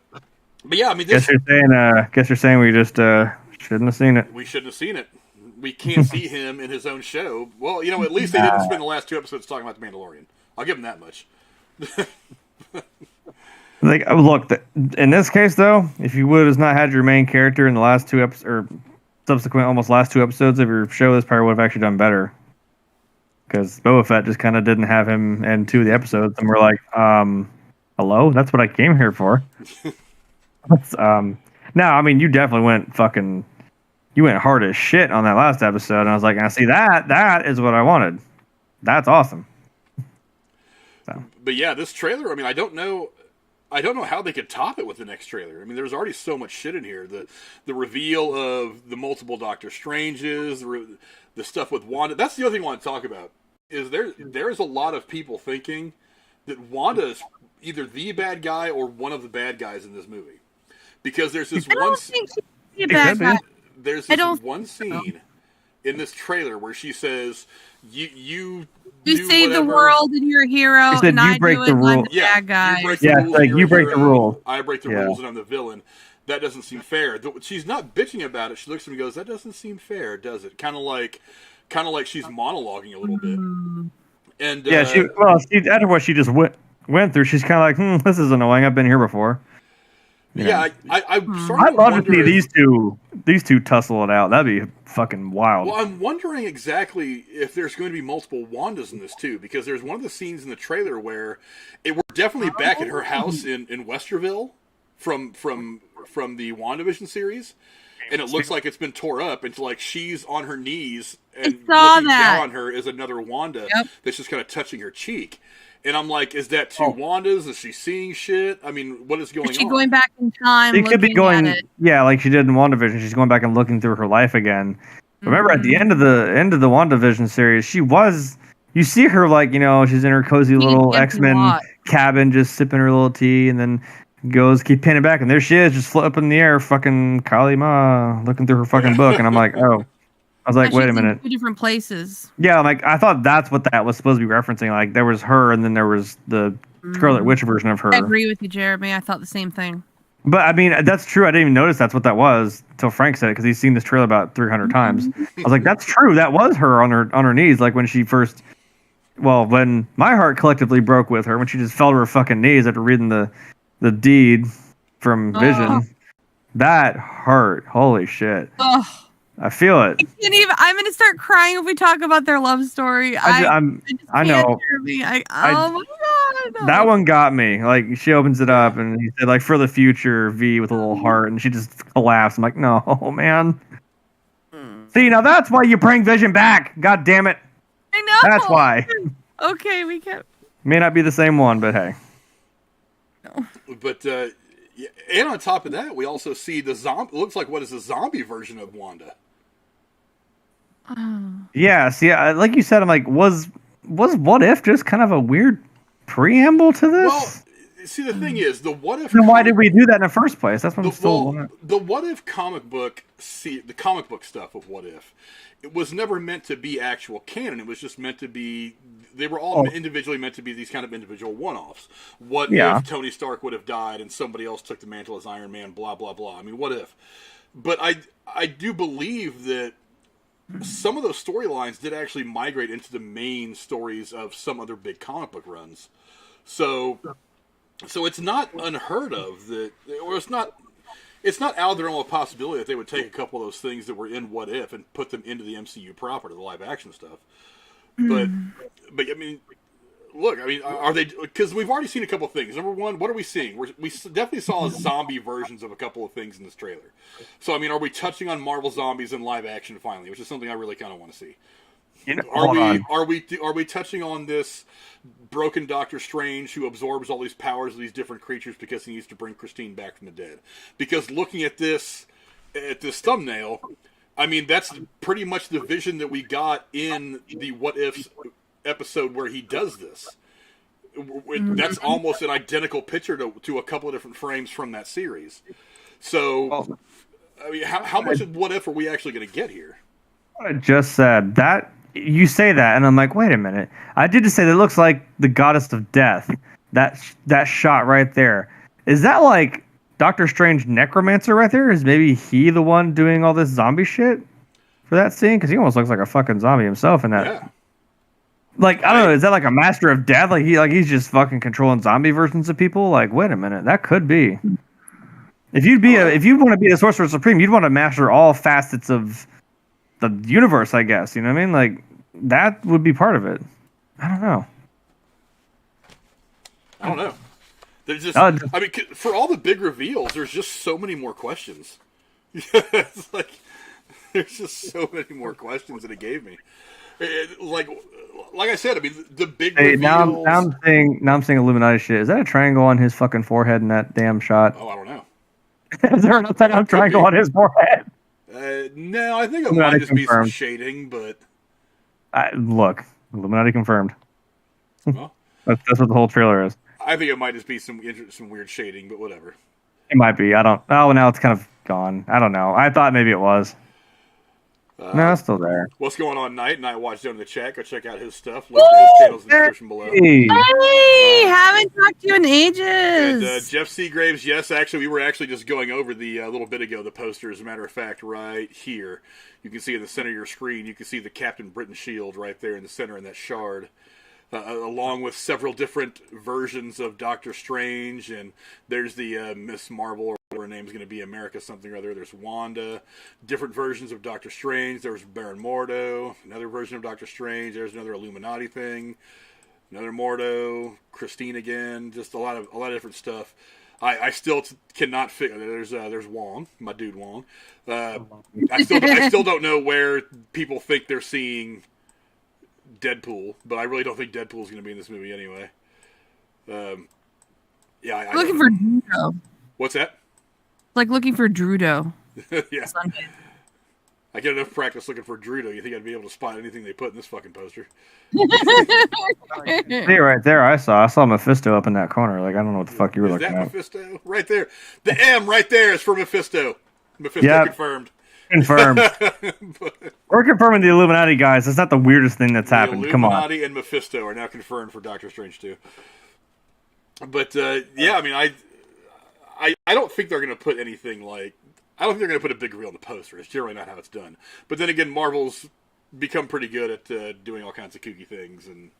A: yeah, I mean,
C: guess you're saying we just shouldn't have seen it.
A: We shouldn't have seen it. We can't see him in his own show. Well, at least they didn't spend the last 2 episodes talking about the Mandalorian. I'll give him that much.
C: Like, look, in this case though, if you would have not had your main character in the last 2 episodes or subsequent almost last 2 episodes of your show, this probably would have actually done better. Because Boba Fett just kind of didn't have him in 2 of the episodes, and we're like, hello, that's what I came here for. No, I mean, you definitely went hard as shit on that last episode, and I was like, I see that is what I wanted. That's awesome. So.
A: But yeah, this trailer, I mean, I don't know how they could top it with the next trailer. I mean, there's already so much shit in here. The reveal of the multiple Doctor Stranges, the stuff with Wanda. That's the other thing I want to talk about. Is there's a lot of people thinking that Wanda is either the bad guy or one of the bad guys in this movie. Because there's this one scene in this trailer where she says, You
B: save the world and you're a hero.
C: She said,
B: and I
C: break
B: do
C: the
B: it,
C: rule.
B: I'm the bad guy.
C: You break the rule.
A: I break the rules and I'm the villain. That doesn't seem fair. She's not bitching about it. She looks at me and goes, that doesn't seem fair, does it? Kind of like she's monologuing a little bit. And
C: after what she just went through, she's kind of like, this is annoying. I've been here before.
A: Yeah,
C: I'd love to see these two tussle it out. That'd be fucking wild.
A: Well, I'm wondering exactly if there's going to be multiple Wandas in this too, because there's one of the scenes in the trailer where we're definitely back at her house in Westerville from the WandaVision series, and it looks like it's been tore up, and like she's on her knees and looking down on her is another Wanda that's just kind of touching her cheek. And I'm like, is that 2 Wandas? Is she seeing shit? I mean, what is going on?
B: Is she going back in time?
C: She could be going, like she did in WandaVision. She's going back and looking through her life again. Remember, at the end of the WandaVision series, you see her like, she's in her cozy little X-Men cabin, just sipping her little tea, and then keep pinning back, and there she is, just floating up in the air, fucking Kali Ma, looking through her fucking book, and I'm like, oh. I was like, wait a minute.
B: 2 different places.
C: Yeah, like I thought that's what that was supposed to be referencing. Like there was her, and then there was the Scarlet Witch version of her.
B: I agree with you, Jeremy. I thought the same thing.
C: But I mean, that's true. I didn't even notice that's what that was until Frank said it, because he's seen this trailer about 300 times. I was like, that's true. That was her on her knees, like when she first. Well, when my heart collectively broke with her, when she just fell to her fucking knees after reading the deed from Vision. That hurt. Holy shit. I feel it.
B: I'm going to start crying if we talk about their love story.
C: I know.
B: Oh my god. No.
C: That one got me. Like she opens it up and he said, like, for the future, V with a little heart, and she just collapsed. I'm like, no, man. See, now that's why you bring Vision back. God damn it.
B: I know.
C: That's why.
B: Okay, we can't.
C: May not be the same one, but hey.
A: No. But and on top of that, we also see the zombie. Looks like what is a zombie version of Wanda.
C: Yeah, see, like you said, I'm like, was What If just kind of a weird preamble to this?
A: Well, see, the thing is, the What If.
C: Then why did we do that in the first place? That's what I'm still.
A: The What If comic book, the comic book stuff of What If, it was never meant to be actual canon. It was just meant to be. They were all individually meant to be these kind of individual one-offs. What if Tony Stark would have died and somebody else took the mantle as Iron Man? Blah blah blah. I mean, what if? But I do believe that some of those storylines did actually migrate into the main stories of some other big comic book runs. So it's not unheard of that, or it's not out of the realm of possibility that they would take a couple of those things that were in What If and put them into the MCU proper, to the live action stuff. But I mean, look, I mean, are they? Because we've already seen a couple of things. Number one, what are we seeing? We definitely saw zombie versions of a couple of things in this trailer. So I mean, are we touching on Marvel zombies in live action finally, which is something I really kind of want to see? Are we touching on this broken Doctor Strange who absorbs all these powers of these different creatures because he needs to bring Christine back from the dead? Because looking at this thumbnail, I mean, that's pretty much the vision that we got in the What Ifs episode where he does this. That's almost an identical picture to a couple of different frames from that series. So, I mean, how much of What If are we actually going to get here?
C: I just said that. You say that, and I'm like, wait a minute. I did just say that it looks like the goddess of death. That shot right there. Is that like Doctor Strange necromancer right there? Is maybe he the one doing all this zombie shit for that scene? Because he almost looks like a fucking zombie himself in that.
A: Yeah.
C: Like, I don't know, is that like a master of death? He's just fucking controlling zombie versions of people? Like, wait a minute, that could be. If you want to be the Sorcerer Supreme, you'd want to master all facets of the universe, I guess. You know what I mean? Like, that would be part of it. I don't know.
A: There's just, I mean, for all the big reveals, there's just so many more questions. It's like, there's just so many more questions that it gave me. Like I said, I mean, the big reveals.
C: Now I'm seeing Illuminati shit. Is that a triangle on his fucking forehead in that damn shot?
A: Oh, I don't know.
C: Is there an upside down triangle on his forehead?
A: No, I think it might just be some shading, but...
C: Look, Illuminati confirmed.
A: Well,
C: that's what the whole trailer is.
A: I think it might just be some weird shading, but whatever.
C: It might be. I don't... Oh, now it's kind of gone. I don't know. I thought maybe it was. No, it's still there.
A: What's going on, Night? Night Watch down in the chat. Go check out his stuff. Link to his channels in the description below.
B: Hey, haven't talked to you in ages.
A: And Jeff Seagraves, yes, actually, we were actually just going over the little bit ago, the poster, as a matter of fact, right here. You can see in the center of your screen, you can see the Captain Britain shield right there in the center in that shard. Along with several different versions of Doctor Strange, and there's the Miss Marvel, or whatever her name's going to be, America something or other. There's Wanda, different versions of Doctor Strange. There's Baron Mordo, another version of Doctor Strange. There's another Illuminati thing, another Mordo, Christine again. Just a lot of different stuff. I still cannot figure. There's Wong, my dude Wong. I still don't know where people think they're seeing Deadpool, but I really don't think Deadpool's going to be in this movie anyway. Yeah,
B: looking for Drudo.
A: What's that?
B: Like looking for Drudo.
A: Yeah.
B: Sunday.
A: I get enough practice looking for Drudo. You think I'd be able to spot anything they put in this fucking poster?
C: See right there, I saw Mephisto up in that corner. Like, I don't know what the fuck you were looking at.
A: Is that Mephisto? Right there. The M right there is for Mephisto. Mephisto confirmed.
C: Confirmed. We're confirming the Illuminati, guys. It's not the weirdest thing that's happened. Come on.
A: Illuminati and Mephisto are now confirmed for Doctor Strange 2. But, yeah, I mean, I don't think they're going to put anything like... I don't think they're going to put a big reveal in the poster. It's generally not how it's done. But then again, Marvel's become pretty good at doing all kinds of kooky things and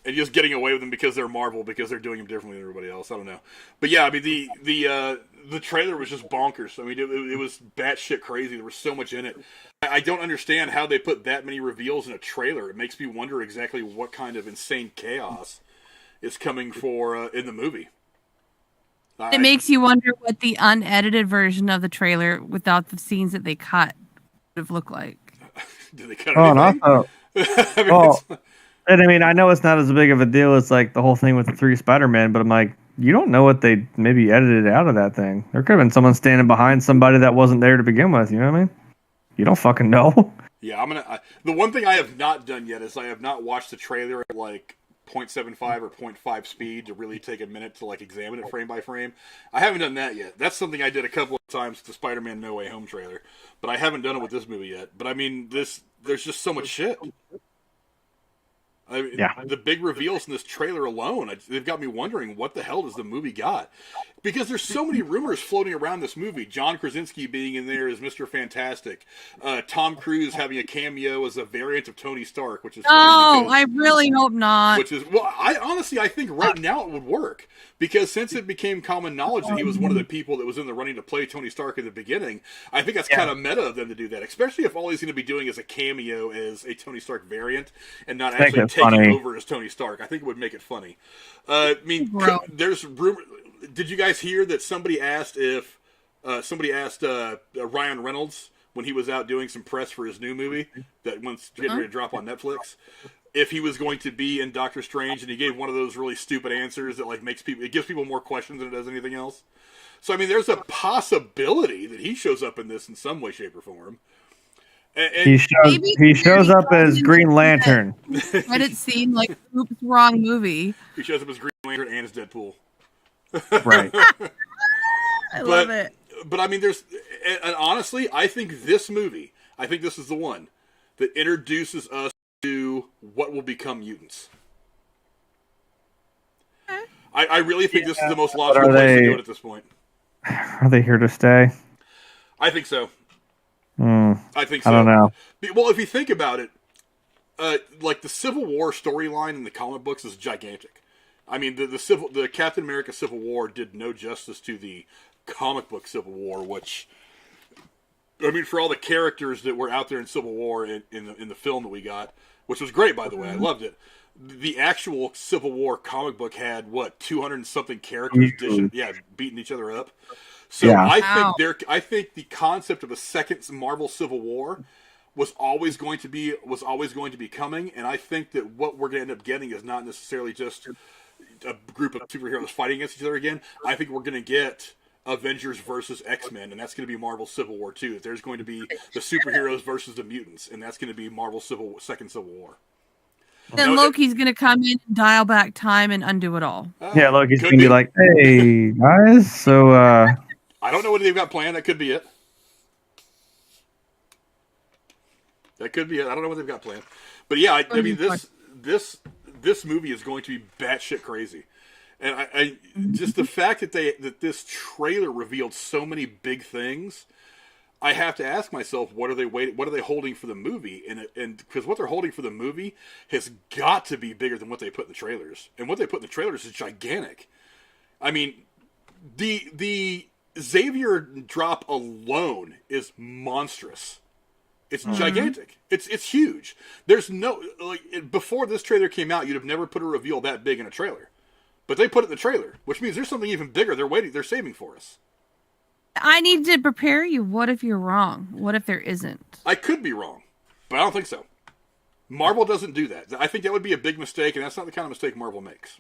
A: just getting away with them because they're Marvel, because they're doing them differently than everybody else. I don't know. But yeah, I mean, the trailer was just bonkers. I mean, it was batshit crazy. There was so much in it. I don't understand how they put that many reveals in a trailer. It makes me wonder exactly what kind of insane chaos is coming for in the movie.
B: It makes you wonder what the unedited version of the trailer without the scenes that they cut would have looked like.
A: Did they cut anything?
C: And I mean, I know it's not as big of a deal as like the whole thing with the 3 Spider-Man, but I'm like, you don't know what they maybe edited out of that thing. There could have been someone standing behind somebody that wasn't there to begin with. You know what I mean? You don't fucking know.
A: Yeah, the one thing I have not done yet is I have not watched the trailer at like 0.75 or 0.5 speed to really take a minute to like examine it frame by frame. I haven't done that yet. That's something I did a couple of times with the Spider-Man No Way Home trailer, but I haven't done it with this movie yet. But I mean, there's just so much shit. I mean,
C: yeah.
A: The big reveals in this trailer alone, they've got me wondering what the hell does the movie got? Because there's so many rumors floating around this movie. John Krasinski being in there as Mr. Fantastic. Tom Cruise having a cameo as a variant of Tony Stark, which is
B: I really hope not.
A: Which is, well, I think right now it would work. Because since it became common knowledge that he was one of the people that was in the running to play Tony Stark at the beginning, I think that's kind of meta of them to do that. Especially if all he's going to be doing is a cameo as a Tony Stark variant and not actually taking over as Tony Stark. I think it would make it funny. I mean, there's rumor. Did you guys hear that somebody asked Ryan Reynolds when he was out doing some press for his new movie that one's getting ready to drop on Netflix, if he was going to be in Doctor Strange, and he gave one of those really stupid answers that like gives people more questions than it does anything else. So I mean, there's a possibility that he shows up in this in some way, shape, or form. And
C: He shows up as Green Lantern.
B: Credit scene, like, oops, wrong movie.
A: he shows up as Green Lantern and as Deadpool.
C: Right.
B: I love it.
A: But I mean, and honestly, I think this movie, I think this is the one that introduces us to what will become mutants.
B: Okay.
A: I really think this is the most logical place to do it at this point.
C: Are they here to stay?
A: I think so. I think so.
C: I don't know.
A: Well, if you think about it, like the Civil War storyline in the comic books is gigantic. I mean, the Captain America Civil War did no justice to the comic book Civil War, which, I mean, for all the characters that were out there in Civil War in the film that we got, which was great, by the way, I loved it. The actual Civil War comic book had 200 and something characters, beating each other up. So
C: yeah.
A: I think the concept of a second Marvel Civil War was always going to be coming, and I think that what we're going to end up getting is not necessarily just a group of superheroes fighting against each other again. I think we're going to get Avengers versus X-Men, and that's going to be Marvel Civil War 2. There's going to be the superheroes versus the mutants, and that's going to be Marvel Second Civil War.
B: Then Loki's going to come in, dial back time, and undo it all.
C: Yeah, Loki's going to be like, hey, guys, so...
A: I don't know what they've got planned. That could be it. I don't know what they've got planned. But yeah, I mean, this movie is going to be batshit crazy. And I just the fact that this trailer revealed so many big things, I have to ask myself, what are they holding for the movie? And because what they're holding for the movie has got to be bigger than what they put in the trailers. And what they put in the trailers is gigantic. I mean, the Xavier drop alone is monstrous. It's gigantic. It's huge. There's no before this trailer came out, you'd have never put a reveal that big in a trailer. But they put it in the trailer, which means there's something even bigger. They're saving for us.
B: I need to prepare you. What if you're wrong? What if there isn't?
A: I could be wrong, but I don't think so. Marvel doesn't do that. I think that would be a big mistake, and that's not the kind of mistake Marvel makes.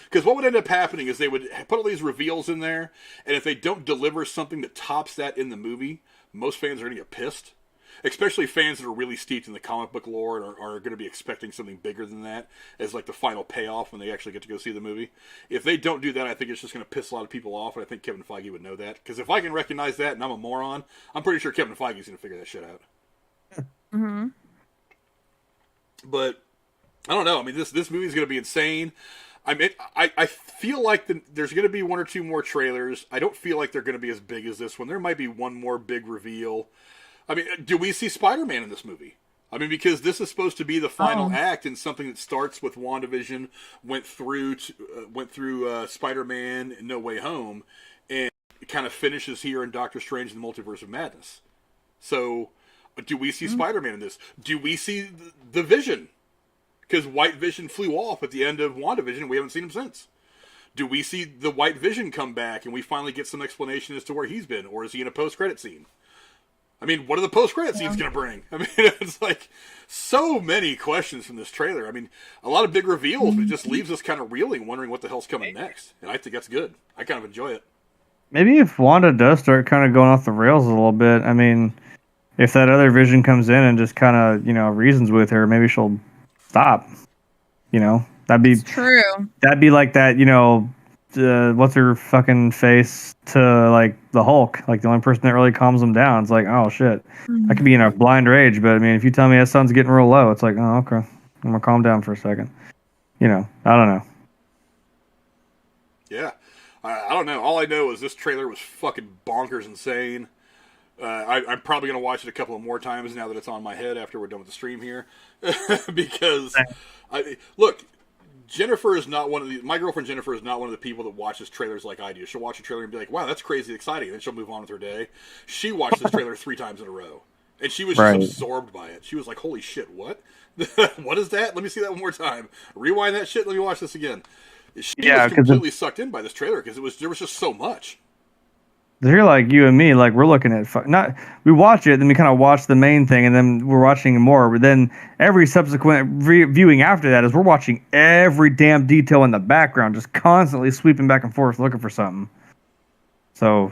A: Because what would end up happening is they would put all these reveals in there, and if they don't deliver something that tops that in the movie, most fans are going to get pissed. Especially fans that are really steeped in the comic book lore and are going to be expecting something bigger than that as like the final payoff when they actually get to go see the movie. If they don't do that, I think it's just going to piss a lot of people off, and I think Kevin Feige would know that. Because if I can recognize that and I'm a moron, I'm pretty sure Kevin Feige's going to figure that shit out.
B: Mm-hmm.
A: But I don't know. I mean, this movie's going to be insane. I mean, I feel like there's going to be one or two more trailers. I don't feel like they're going to be as big as this one. There might be one more big reveal. I mean, do we see Spider-Man in this movie? I mean, because this is supposed to be the final act in something that starts with WandaVision, went through Spider-Man No Way Home, and it kind of finishes here in Doctor Strange and the Multiverse of Madness. So, do we see Spider-Man in this? Do we see the Vision? Because White Vision flew off at the end of WandaVision, and we haven't seen him since. Do we see the White Vision come back, and we finally get some explanation as to where he's been? Or is he in a post-credit scene? I mean, what are the post-credit scenes going to bring? I mean, it's like so many questions from this trailer. I mean, a lot of big reveals, but it just leaves us kind of reeling, wondering what the hell's coming next. And I think that's good. I kind of enjoy it.
C: Maybe if Wanda does start kind of going off the rails a little bit, I mean, if that other Vision comes in and just kind of, reasons with her, maybe she'll stop. That'd be
B: true.
C: That'd be like that, what's her fucking face to like the Hulk, like the only person that really calms him down. It's like, oh shit, I could be in a blind rage, but I mean, if you tell me that sun's getting real low, it's like, oh okay, I'm gonna calm down for a second. I don't know.
A: Yeah, I don't know. All I know is this trailer was fucking bonkers insane. I'm probably gonna watch it a couple of more times now that it's on my head after we're done with the stream here, because look. Jennifer is not my girlfriend Jennifer is not one of the people that watches trailers like I do. She'll watch a trailer and be like, wow, that's crazy exciting. And then she'll move on with her day. She watched this trailer 3 times in a row. And she was just absorbed by it. She was like, holy shit, what? What is that? Let me see that one more time. Rewind that shit. Let me watch this again. She was completely sucked in by this trailer because there was just so much.
C: They're like you and me, like we're looking at we watch it, then we kind of watch the main thing, and then we're watching more. But then every subsequent viewing after that is we're watching every damn detail in the background, just constantly sweeping back and forth looking for something. So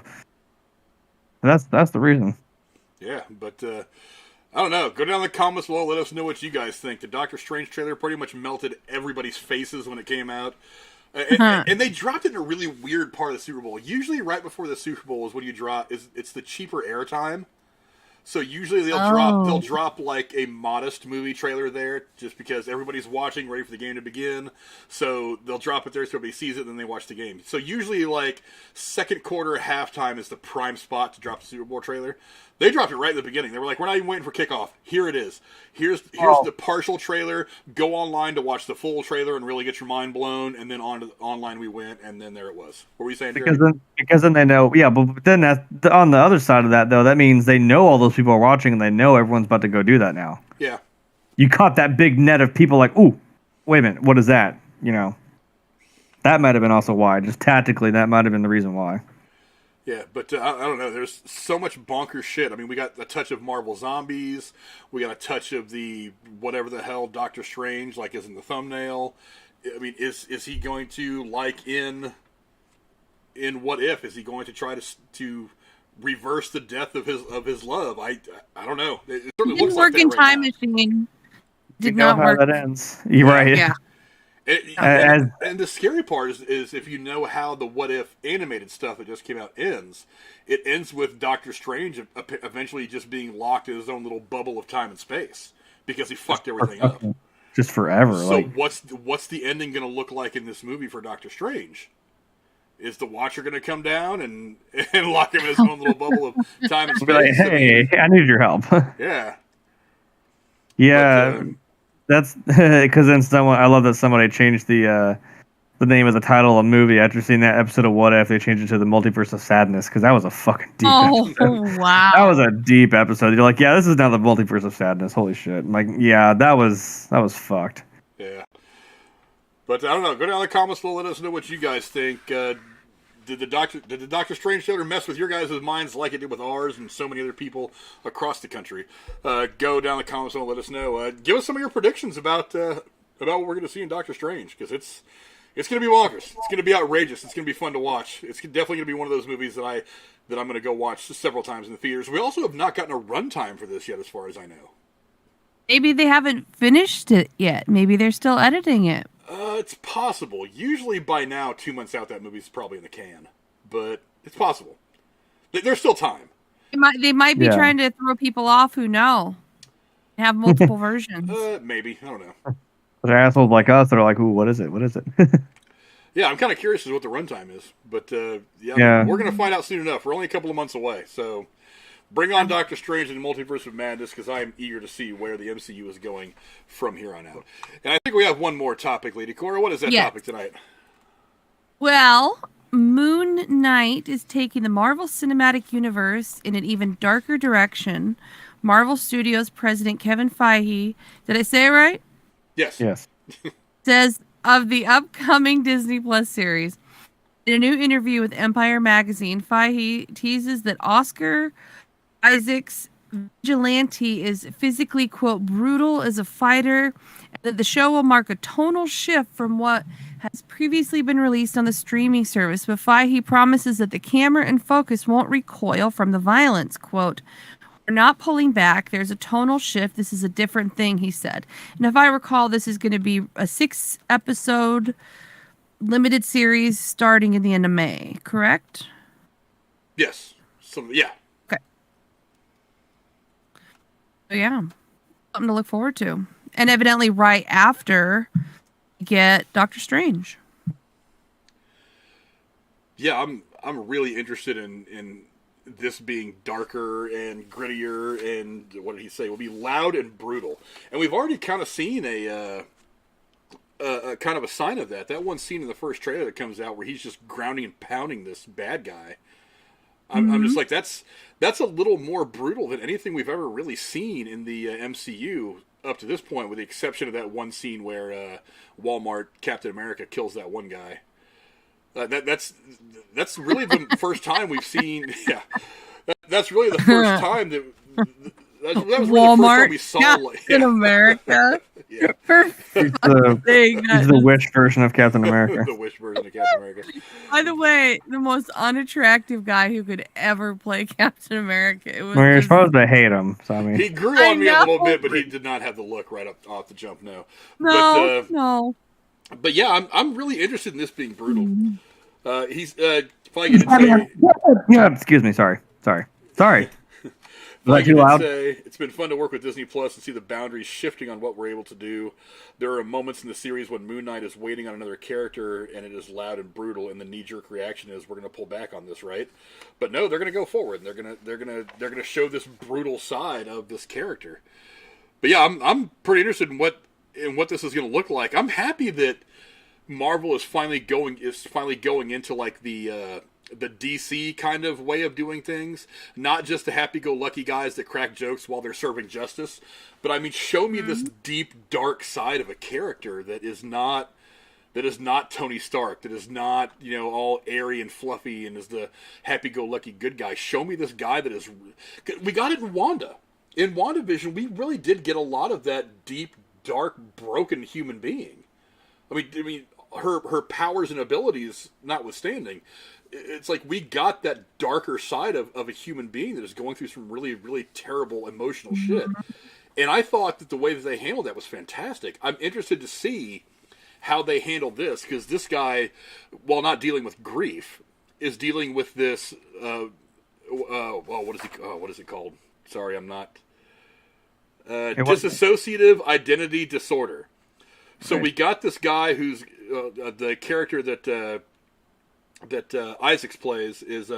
C: that's the reason.
A: Yeah, but I don't know. Go down in the comments below. Let us know what you guys think. The Doctor Strange trailer pretty much melted everybody's faces when it came out. And they dropped it in a really weird part of the Super Bowl. Usually right before the Super Bowl is when you drop, it's the cheaper airtime. So usually they'll drop like a modest movie trailer there just because everybody's watching, ready for the game to begin. So they'll drop it there so everybody sees it and then they watch the game. So usually like second quarter, halftime is the prime spot to drop the Super Bowl trailer. They dropped it right at the beginning. They were like, we're not even waiting for kickoff. Here it is. Here's the partial trailer. Go online to watch the full trailer and really get your mind blown. And then online we went, and then there it was. What were you saying, Jeremy?
C: Because then they know, yeah, but then on the other side of that, though, that means they know all those people are watching and they know everyone's about to go do that now.
A: Yeah.
C: You caught that big net of people like, ooh, wait a minute, what is that? You know, that might have been also why. Just tactically, that might have been the reason why.
A: Yeah, but I don't know. There's so much bonkers shit. I mean, we got a touch of Marvel Zombies. We got a touch of the whatever the hell Doctor Strange, like is in the thumbnail. I mean, is he going to like in What If? Is he going to try to reverse the death of his love? I don't know. It certainly looks like that right
B: Time
A: now.
B: Machine did
C: You know
B: not work.
C: how that ends. You're right.
B: Yeah.
A: And the scary part is if you know how the What If animated stuff that just came out ends, it ends with Doctor Strange eventually just being locked in his own little bubble of time and space because he fucked everything up.
C: Just forever.
A: So what's the ending going to look like in this movie for Doctor Strange? Is the Watcher going to come down and lock him in his own little bubble of time and space?
C: Be like, hey, I need your help.
A: Yeah.
C: Yeah. That's because then I love that somebody changed the name of the title of the movie after seeing that episode of What If. They changed it to the Multiverse of Sadness because that was a fucking deep episode.
B: Wow.
C: That was a deep episode. You're like, yeah, this is now the Multiverse of Sadness. Holy shit. I'm like, yeah, that was fucked.
A: Yeah. But I don't know. Go down in the comments below. Let us know what you guys think. Did the Doctor Strange trailer mess with your guys' minds like it did with ours and so many other people across the country? Go down in the comments and let us know. Give us some of your predictions about what we're going to see in Doctor Strange, because it's going to be bonkers. It's going to be outrageous. It's going to be fun to watch. It's definitely going to be one of those movies that I'm going to go watch several times in the theaters. We also have not gotten a runtime for this yet, as far as I know.
B: Maybe they haven't finished it yet. Maybe they're still editing it.
A: It's possible. Usually by now, 2 months out, that movie's probably in the can. But it's possible. There's still time.
B: They might be trying to throw people off who know. Have multiple versions.
A: Maybe. I don't know.
C: They're assholes like us that are like, ooh, what is it? What is it?
A: Yeah, I'm kind of curious as to what the runtime is. But, we're going to find out soon enough. We're only a couple of months away. So bring on Doctor Strange and the Multiverse of Madness, because I am eager to see where the MCU is going from here on out. And I think we have one more topic, Lady Cora. What is that topic tonight?
B: Well, Moon Knight is taking the Marvel Cinematic Universe in an even darker direction. Marvel Studios president Kevin Feige, did I say it right?
A: Yes.
B: Says of the upcoming Disney Plus series. In a new interview with Empire Magazine, Feige teases that Oscar Isaac's vigilante is physically, quote, brutal as a fighter, and that the show will mark a tonal shift from what has previously been released on the streaming service. But Feige promises that the camera and focus won't recoil from the violence. Quote, we're not pulling back. There's a tonal shift. This is a different thing, he said. And if I recall, this is going to be a 6-episode limited series starting in the end of May, correct?
A: Yes. Yeah.
B: Okay. So yeah, something to look forward to. And evidently right after you get Doctor Strange.
A: Yeah, I'm really interested in this being darker and grittier, and what did he say? Will be loud and brutal. And we've already kind of seen a kind of a sign of that. That one scene in the first trailer that comes out where he's just grounding and pounding this bad guy. I'm just like, that's a little more brutal than anything we've ever really seen in the MCU up to this point, with the exception of that one scene where Walmart Captain America kills that one guy. That's really the first time we've seen. Yeah, that's really the first time that That was really the first
B: Walmart,
A: time we saw
B: Captain America.
A: Yeah.
B: For
C: He's
B: fuck's sake,
C: he's the Wish version of Captain America.
A: The Wish version of Captain America.
B: By the way, the most unattractive guy who could ever play Captain America. It was
C: Well, you're
B: just-
C: supposed to hate him, so I mean,
A: He grew
B: I
A: on me a little
B: know.
A: bit, but he did not have the look right up off the jump. No.
B: No, no.
A: But yeah, I'm really interested in this being brutal.
B: Mm-hmm.
A: He's if I get to say,
C: yeah. Excuse me. Sorry.
A: Like
C: too loud?
A: It's been fun to work with Disney Plus and see the boundaries shifting on what we're able to do. There are moments in the series when Moon Knight is waiting on another character and it is loud and brutal, and the knee-jerk reaction is we're going to pull back on this, right? But no, they're going to go forward. And they're going to show this brutal side of this character. But yeah, I'm pretty interested in what this is going to look like. I'm happy that Marvel is finally going into like the DC kind of way of doing things, not just the happy-go-lucky guys that crack jokes while they're serving justice, but I mean, show me this deep, dark side of a character that is not Tony Stark, that is not, all airy and fluffy and is the happy-go-lucky good guy. Show me this guy that is. We got it in Wanda. In WandaVision, we really did get a lot of that deep, dark, broken human being. I mean, her powers and abilities notwithstanding, it's like we got that darker side of a human being that is going through some really, really terrible emotional shit. And I thought that the way that they handled that was fantastic. I'm interested to see how they handle this, because this guy, while not dealing with grief, is dealing with this. What is it called? Sorry, I'm not. Dissociative identity disorder. So we got this guy who's the character that Isaacs plays is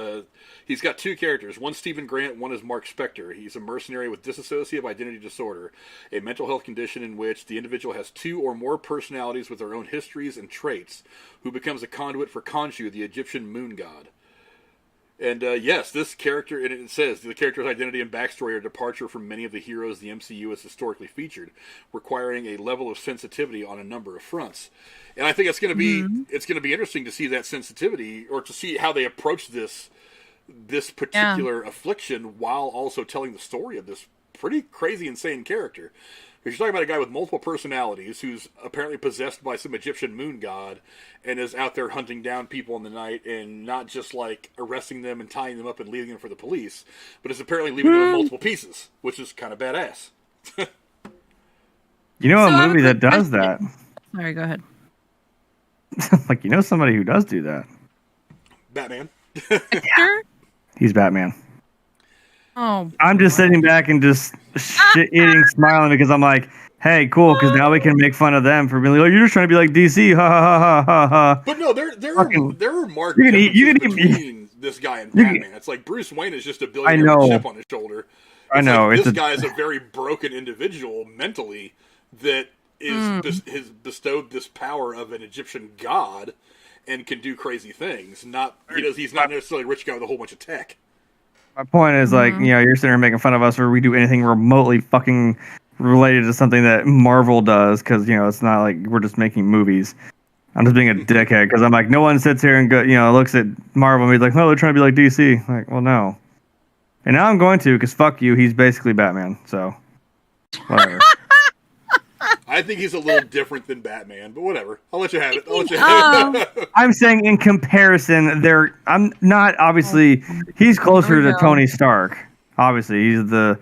A: he's got two characters. One's Stephen Grant, one is Mark Spector. He's a mercenary with dissociative identity disorder, a mental health condition in which the individual has two or more personalities with their own histories and traits, who becomes a conduit for Khonshu, the Egyptian moon god. And yes, this character, and it says, the character's identity and backstory are a departure from many of the heroes the MCU has historically featured, requiring a level of sensitivity on a number of fronts. And I think it's going to be interesting to see that sensitivity, or to see how they approach this particular affliction, while also telling the story of this pretty crazy, insane character. Because you're talking about a guy with multiple personalities who's apparently possessed by some Egyptian moon god and is out there hunting down people in the night, and not just like arresting them and tying them up and leaving them for the police, but is apparently leaving them in multiple pieces, which is kind of badass.
C: You know a movie that does that?
B: Sorry, go ahead.
C: Like, somebody who does do that.
A: Batman.
B: Sure?
C: He's Batman.
B: Oh.
C: I'm just sitting back and just shit-eating, smiling, because I'm like, hey, cool, because now we can make fun of them for being like, oh, you're just trying to be like DC, ha ha ha ha ha ha.
A: But no, there are marked
C: you
A: differences
C: can eat
A: between this guy and Batman. It's like Bruce Wayne is just a
C: I
A: billionaire
C: know.
A: with a chip on his shoulder.
C: I know.
A: Like, this guy is a very broken individual mentally that is has bestowed this power of an Egyptian god and can do crazy things. He's not necessarily a rich guy with a whole bunch of tech.
C: My point is, like, you're sitting there making fun of us where we do anything remotely fucking related to something that Marvel does, because, it's not like we're just making movies. I'm just being a dickhead, because I'm like, no one sits here and looks at Marvel and be like, oh, they're trying to be like DC. Like, well, no. And now I'm going to, because fuck you, he's basically Batman, so whatever.
A: I think he's a little different than Batman, but whatever. I'll let you have it.
C: I'm saying in comparison, I'm not, obviously, he's closer to Tony Stark. Obviously, he's the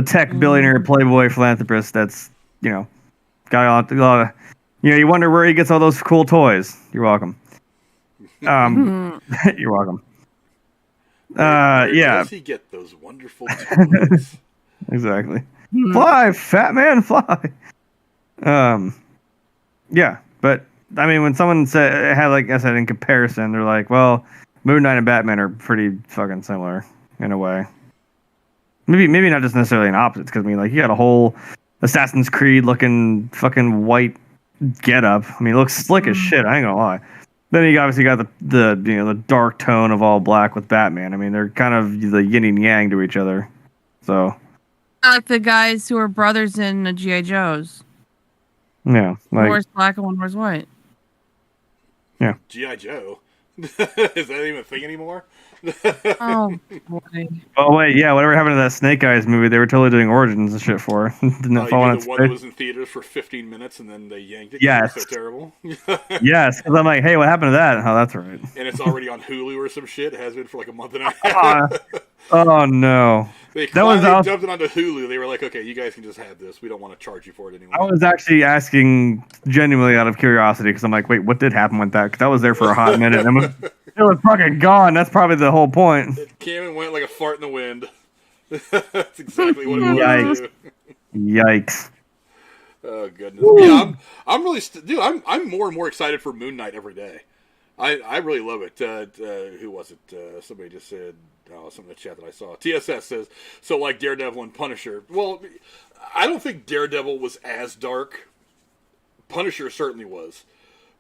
C: tech billionaire playboy philanthropist that's, got a lot of, you wonder where he gets all those cool toys. You're welcome. You're welcome.
A: Where does he get those wonderful toys?
C: Exactly. Fly, fat man, fly. Yeah, but I mean, when someone had, like I said, in comparison, they're like, well, Moon Knight and Batman are pretty fucking similar in a way. Maybe not just necessarily in opposites, because I mean, like, you got a whole Assassin's Creed looking fucking white getup. I mean, it looks slick as shit. I ain't gonna lie. Then you obviously got the dark tone of all black with Batman. I mean, they're kind of the yin and yang to each other. So,
B: Like the guys who are brothers in G.I. Joes.
C: Yeah,
B: one wears black and one wears white.
C: Yeah.
A: G.I. Joe. Is that even a thing anymore?
B: Oh boy.
C: Oh wait, yeah, whatever happened to that Snake Eyes movie? They were totally doing origins and shit for. Didn't it fall
A: You
C: on
A: mean
C: its
A: the one that
C: face?
A: was in theaters for 15 minutes and then they yanked it because it was so terrible?
C: Yes, because I'm like, hey, what happened to that? Oh, that's right.
A: And it's already on Hulu or some shit. It has been for like a month and a
C: Ah,
A: half.
C: oh no,
A: They
C: that was
A: finally
C: out.
A: dumped it onto Hulu. They were like, okay, you guys can just have this. We don't want to charge you for it anymore.
C: I was actually asking genuinely out of curiosity because I'm like, wait, what did happen with that? Because that was there for a hot minute. And it was fucking gone. That's probably the whole point.
A: It came and went like a fart in the wind. That's exactly what it was.
C: Yikes.
A: Too.
C: Yikes.
A: Oh goodness. Yeah, I'm really, dude. I'm more and more excited for Moon Knight every day. I really love it. Who was it? Somebody just said, something in the chat that I saw. TSS says, so like Daredevil and Punisher. Well, I don't think Daredevil was as dark. Punisher certainly was.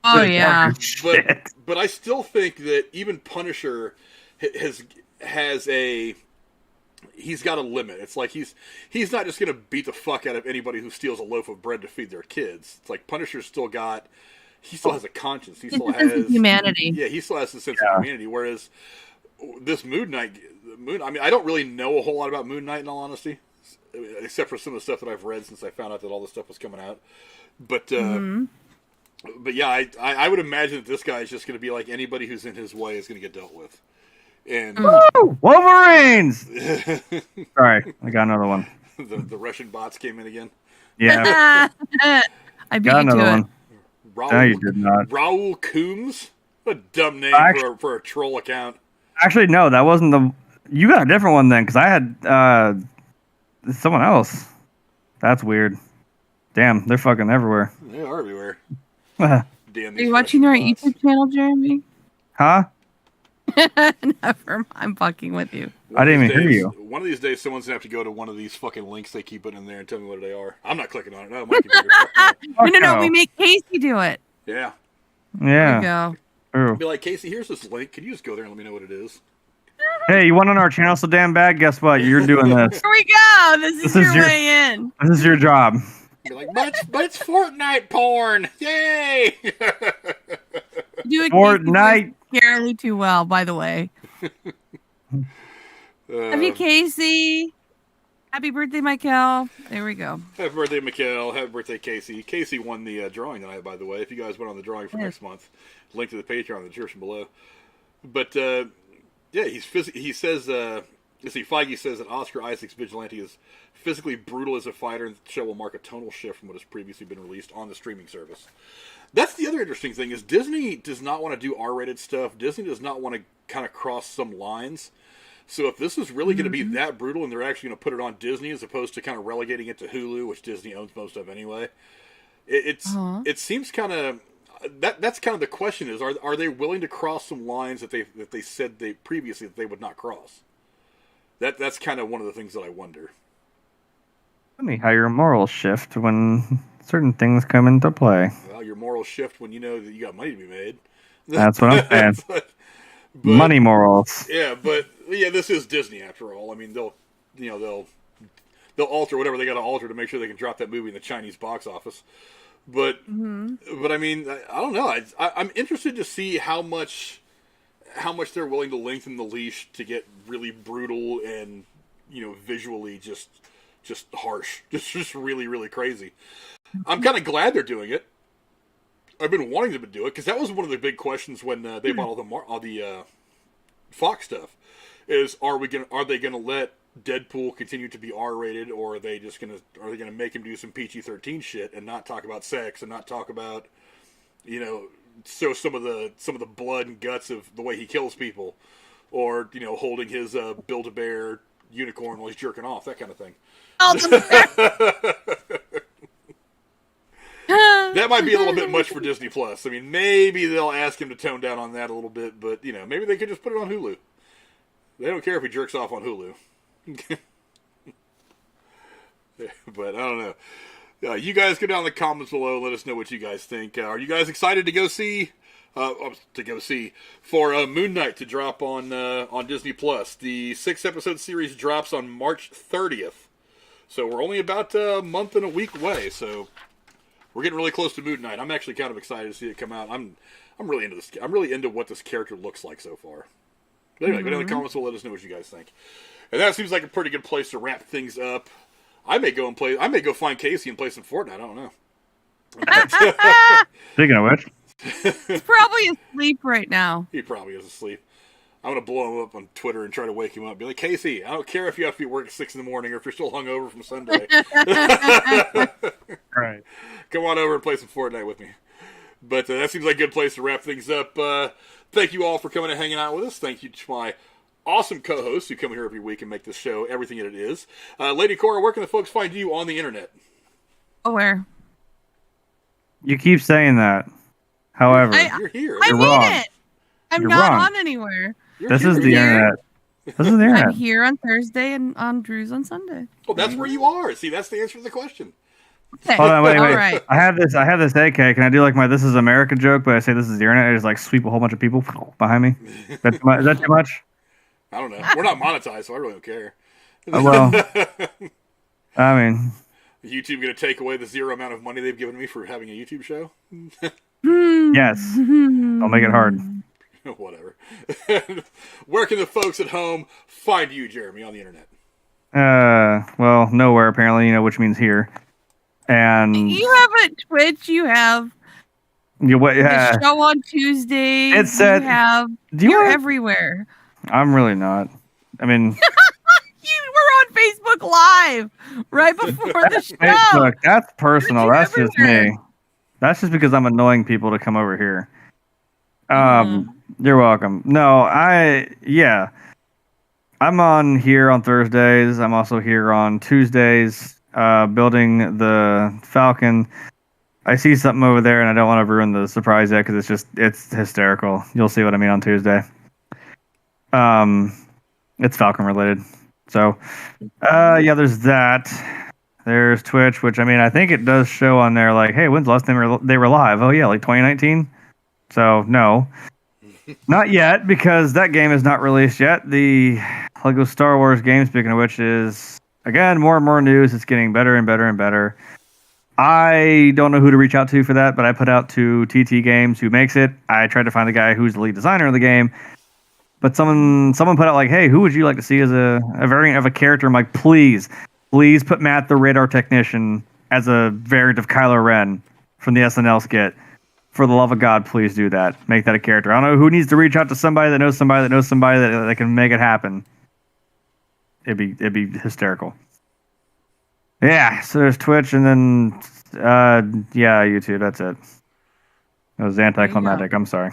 B: Oh yeah.
A: But I still think that even Punisher has a, he's got a limit. It's like he's not just going to beat the fuck out of anybody who steals a loaf of bread to feed their kids. It's like Punisher's still got, he still has a conscience. He still has
B: humanity.
A: Yeah, he still has a sense of humanity. Whereas this Moon Knight, I mean, I don't really know a whole lot about Moon Knight in all honesty, except for some of the stuff that I've read since I found out that all this stuff was coming out. But yeah, I would imagine that this guy is just going to be like anybody who's in his way is going to get dealt with. And
C: Woo! Wolverines! Sorry, I got another one.
A: the Russian bots came in again.
C: Yeah,
B: I beat
C: got
B: you to
C: another
B: it.
C: one. No, you did not.
A: Raoul Coombs? What a dumb name for a troll account.
C: Actually, no, that wasn't the. You got a different one then, because I had someone else. That's weird. Damn, they're fucking everywhere.
A: They are everywhere.
B: Are you watching the right YouTube channel, Jeremy?
C: Huh?
B: Never mind. I'm fucking with you.
C: I didn't even hear you.
A: One of these days, someone's going to have to go to one of these fucking links they keep putting in there and tell me what they are. I'm not clicking on it. No, my computer.
B: No. We make Casey do it.
A: Yeah.
C: Yeah.
B: There you
C: True.
A: Be like, Casey, here's this link. Can you just go there and let me know what it is?
C: Hey, you went on our channel so damn bad? Guess what? You're doing this.
B: Here we go. This is your way in.
C: This is your job.
A: Be like, but it's Fortnite porn. Yay!
B: Do it
C: Fortnite.
B: scarily too well, by the way. Happy Casey. Happy birthday, Michael. There we go.
A: Happy birthday, Mikhail. Happy birthday, Casey. Casey won the drawing tonight, by the way. If you guys went on the drawing for next month, link to the Patreon in the description below. But yeah, he says. Feige says that Oscar Isaac's Vigilante is physically brutal as a fighter, and the show will mark a tonal shift from what has previously been released on the streaming service. That's the other interesting thing is Disney does not want to do R-rated stuff. Disney does not want to kind of cross some lines. So if this is really going to be that brutal and they're actually going to put it on Disney as opposed to kind of relegating it to Hulu, which Disney owns most of anyway, it seems kind of that's kind of the question is are they willing to cross some lines that they said they previously that they would not cross? That's kind of one of the things that I wonder.
C: Let me how your morals shift when certain things come into play.
A: Well, your morals shift when you know that you got money to be made.
C: That's what I'm saying.
A: But,
C: money morals.
A: Yeah, but yeah, this is Disney after all. I mean, they'll alter whatever they got to alter to make sure they can drop that movie in the Chinese box office. But I mean, I don't know. I'm interested to see how much they're willing to lengthen the leash to get really brutal and visually just harsh, just really really crazy. I'm kind of glad they're doing it. I've been wanting them to do it because that was one of the big questions when they bought all the Fox stuff. Is are they gonna let Deadpool continue to be R-rated, or are they gonna make him do some PG-13 shit and not talk about sex and not talk about show some of the blood and guts of the way he kills people, or holding his Build-A-Bear unicorn while he's jerking off, that kind of thing. That might be a little bit much for Disney Plus. I mean, maybe they'll ask him to tone down on that a little bit, but maybe they could just put it on Hulu. They don't care if he jerks off on Hulu. But I don't know. You guys go down in the comments below. Let us know what you guys think. Are you guys excited to go see? For Moon Knight to drop on Disney Plus? The 6-episode series drops on March 30th, so we're only about a month and a week away. So We're getting really close to Moon Knight. I'm actually kind of excited to see it come out. I'm really into this. I'm really into what this character looks like so far. But anyway, go down in the comments and let us know what you guys think. And that seems like a pretty good place to wrap things up. I may go find Casey and play some Fortnite. I don't know.
C: Speaking of which,
B: He's probably asleep right now.
A: He probably is asleep. I'm going to blow him up on Twitter and try to wake him up. Be like, Casey, I don't care if you have to be at work at 6 in the morning or if you're still hungover from Sunday.
C: right?
A: Come on over and play some Fortnite with me. But that seems like a good place to wrap things up. Thank you all for coming and hanging out with us. Thank you to my awesome co-hosts who come here every week and make this show everything that it is. Lady Cora, where can the folks find you on the internet?
B: Oh, where?
C: You keep saying that. However,
A: You're here.
B: I
C: You're
B: mean
C: wrong.
B: it. I'm
C: You're
B: not
C: wrong.
B: on anywhere.
C: This is the internet. This is the
B: I'm
C: internet.
B: here on Thursday and on Drew's on Sunday.
A: Well, that's where you are. See, that's the answer to the question.
B: Okay.
C: Hold on, wait.
B: All right.
C: I have this AK. Can I do like my "This is America" joke? But I say this is the internet. I just like sweep a whole bunch of people behind me. Is that too much?
A: I don't know. We're not monetized, so I really don't care.
C: Well, I mean,
A: Is YouTube going to take away the zero amount of money they've given me for having a YouTube show?
C: yes. Don't make it hard.
A: Whatever. Where can the folks at home find you, Jeremy, on the internet?
C: Well, nowhere apparently. Which means here. And
B: You have a Twitch. You have
C: you what?
B: the show on Tuesday.
C: It said-
B: You're everywhere.
C: I'm really not. I mean,
B: You were on Facebook Live right before the show.
C: hey, look, that's personal.
B: You're
C: That's just
B: everywhere.
C: me. That's just because I'm annoying people to come over here.
B: Mm-hmm.
C: You're welcome. No, I'm on here on Thursdays. I'm also here on Tuesdays, building the Falcon. I see something over there, and I don't want to ruin the surprise yet because it's hysterical. You'll see what I mean on Tuesday. It's Falcon related. So, there's that. There's Twitch, which, I mean, I think it does show on there, like, hey, when's the last time they were live? Oh, yeah, like 2019? So, no. Not yet, because that game is not released yet. The Lego Star Wars game, speaking of which, is, again, more and more news. It's getting better and better and better. I don't know who to reach out to for that, but I put out to TT Games, who makes it. I tried to find the guy who's the lead designer of the game. But someone put out, like, hey, who would you like to see as a variant of a character? I'm like, please put Matt the Radar Technician as a variant of Kylo Ren from the SNL skit. For the love of God, please do that. Make that a character. I don't know who needs to reach out to somebody that knows somebody that knows somebody that can make it happen. It'd be hysterical. Yeah, so there's Twitch and then YouTube. That's it. It was anticlimactic. I'm sorry.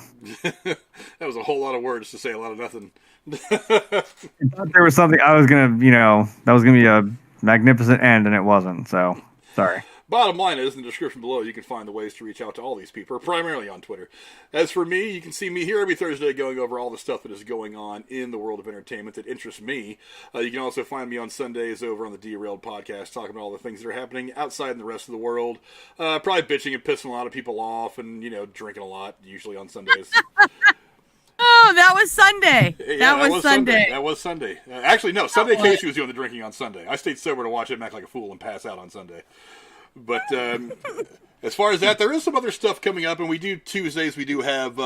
A: That was a whole lot of words to say a lot of nothing.
C: There was something I was gonna, that was gonna be a magnificent end, and it wasn't. So sorry.
A: Bottom line is, in the description below, you can find the ways to reach out to all these people, primarily on Twitter. As for me, you can see me here every Thursday going over all the stuff that is going on in the world of entertainment that interests me. You can also find me on Sundays over on the Derailed podcast, talking about all the things that are happening outside in the rest of the world. Probably bitching and pissing a lot of people off and, drinking a lot, usually on Sundays.
B: Oh, that was Sunday.
A: Yeah,
B: that was Sunday.
A: That was Sunday. Actually, no, Sunday Casey was doing the drinking on Sunday. I stayed sober to watch him act like a fool and pass out on Sunday. But as far as that, there is some other stuff coming up, and we do Tuesdays. We do have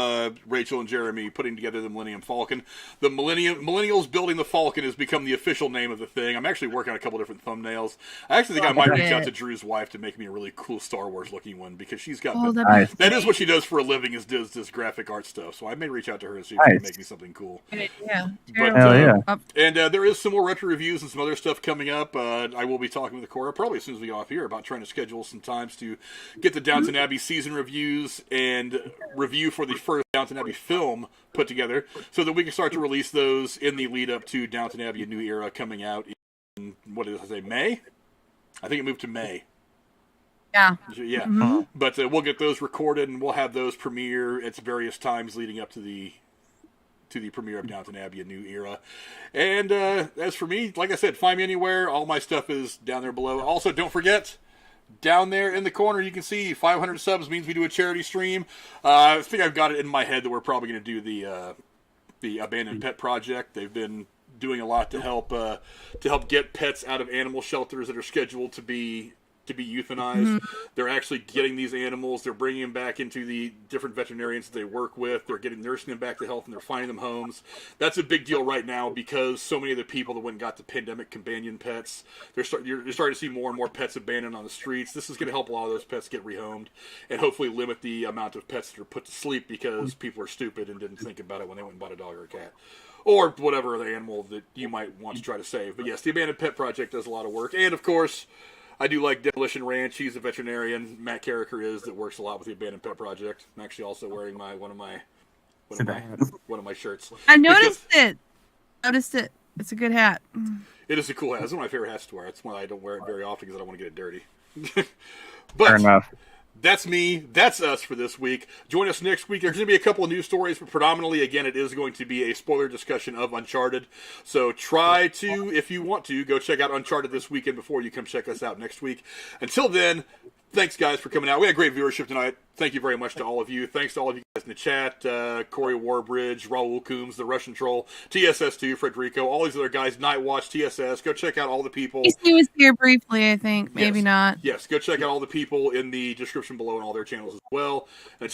A: Rachel and Jeremy putting together the Millennium Falcon. The Millennials Building the Falcon has become the official name of the thing. I'm actually working on a couple different thumbnails. I actually think I might reach out to Drew's wife to make me a really cool Star Wars looking one, because she's got that is what she does for a living, is does this graphic art stuff. So I may reach out to her and see if she can make me something cool.
B: Yeah.
A: But, and there is some more retro reviews and some other stuff coming up. I will be talking with Cora probably as soon as we get off here about trying to schedule some times to get the Downton Abbey season reviews and review for the first Downton Abbey film put together, so that we can start to release those in the lead up to Downton Abbey: A New Era coming out in, May? I think it moved to May.
B: Yeah.
A: Yeah.
B: Mm-hmm.
A: But we'll get those recorded and we'll have those premiere at various times leading up to the premiere of Downton Abbey: A New Era. And as for me, like I said, find me anywhere. All my stuff is down there below. Also, don't forget, down there in the corner, you can see 500 subs means we do a charity stream. I think I've got it in my head that we're probably going to do the Abandoned Pet Project. They've been doing a lot to help get pets out of animal shelters that are scheduled to be to be euthanized. They're actually getting these animals. They're bringing them back into the different veterinarians that they work with. They're nursing them back to health, and they're finding them homes. That's a big deal right now because so many of the people that went and got the pandemic companion pets, you're starting to see more and more pets abandoned on the streets. This is going to help a lot of those pets get rehomed and hopefully limit the amount of pets that are put to sleep because people are stupid and didn't think about it when they went and bought a dog or a cat. Or whatever other animal that you might want to try to save. But yes, the Abandoned Pet Project does a lot of work. And of course, I do like Demolition Ranch. He's a veterinarian. Matt Carricker is, that works a lot with the Abandoned Pet Project. I'm actually also wearing one of my shirts.
B: I noticed it. It's a good hat.
A: It is a cool hat. It's one of my favorite hats to wear. It's why I don't wear it very often because I don't want to get it dirty.
C: Fair enough.
A: That's me. That's us for this week. Join us next week. There's going to be a couple of news stories, but predominantly, again, it is going to be a spoiler discussion of Uncharted. So try to, if you want to, go check out Uncharted this weekend before you come check us out next week. Until then, thanks, guys, for coming out. We had great viewership tonight. Thank you very much to all of you. Thanks to all of you guys in the chat. Corey Warbridge, Raul Coombs, the Russian Troll, TSS2, Frederico, all these other guys, Nightwatch, TSS. Go check out all the people.
B: He was here briefly, I think. Maybe not.
A: Yes, go check out all the people in the description below and all their channels as well. Until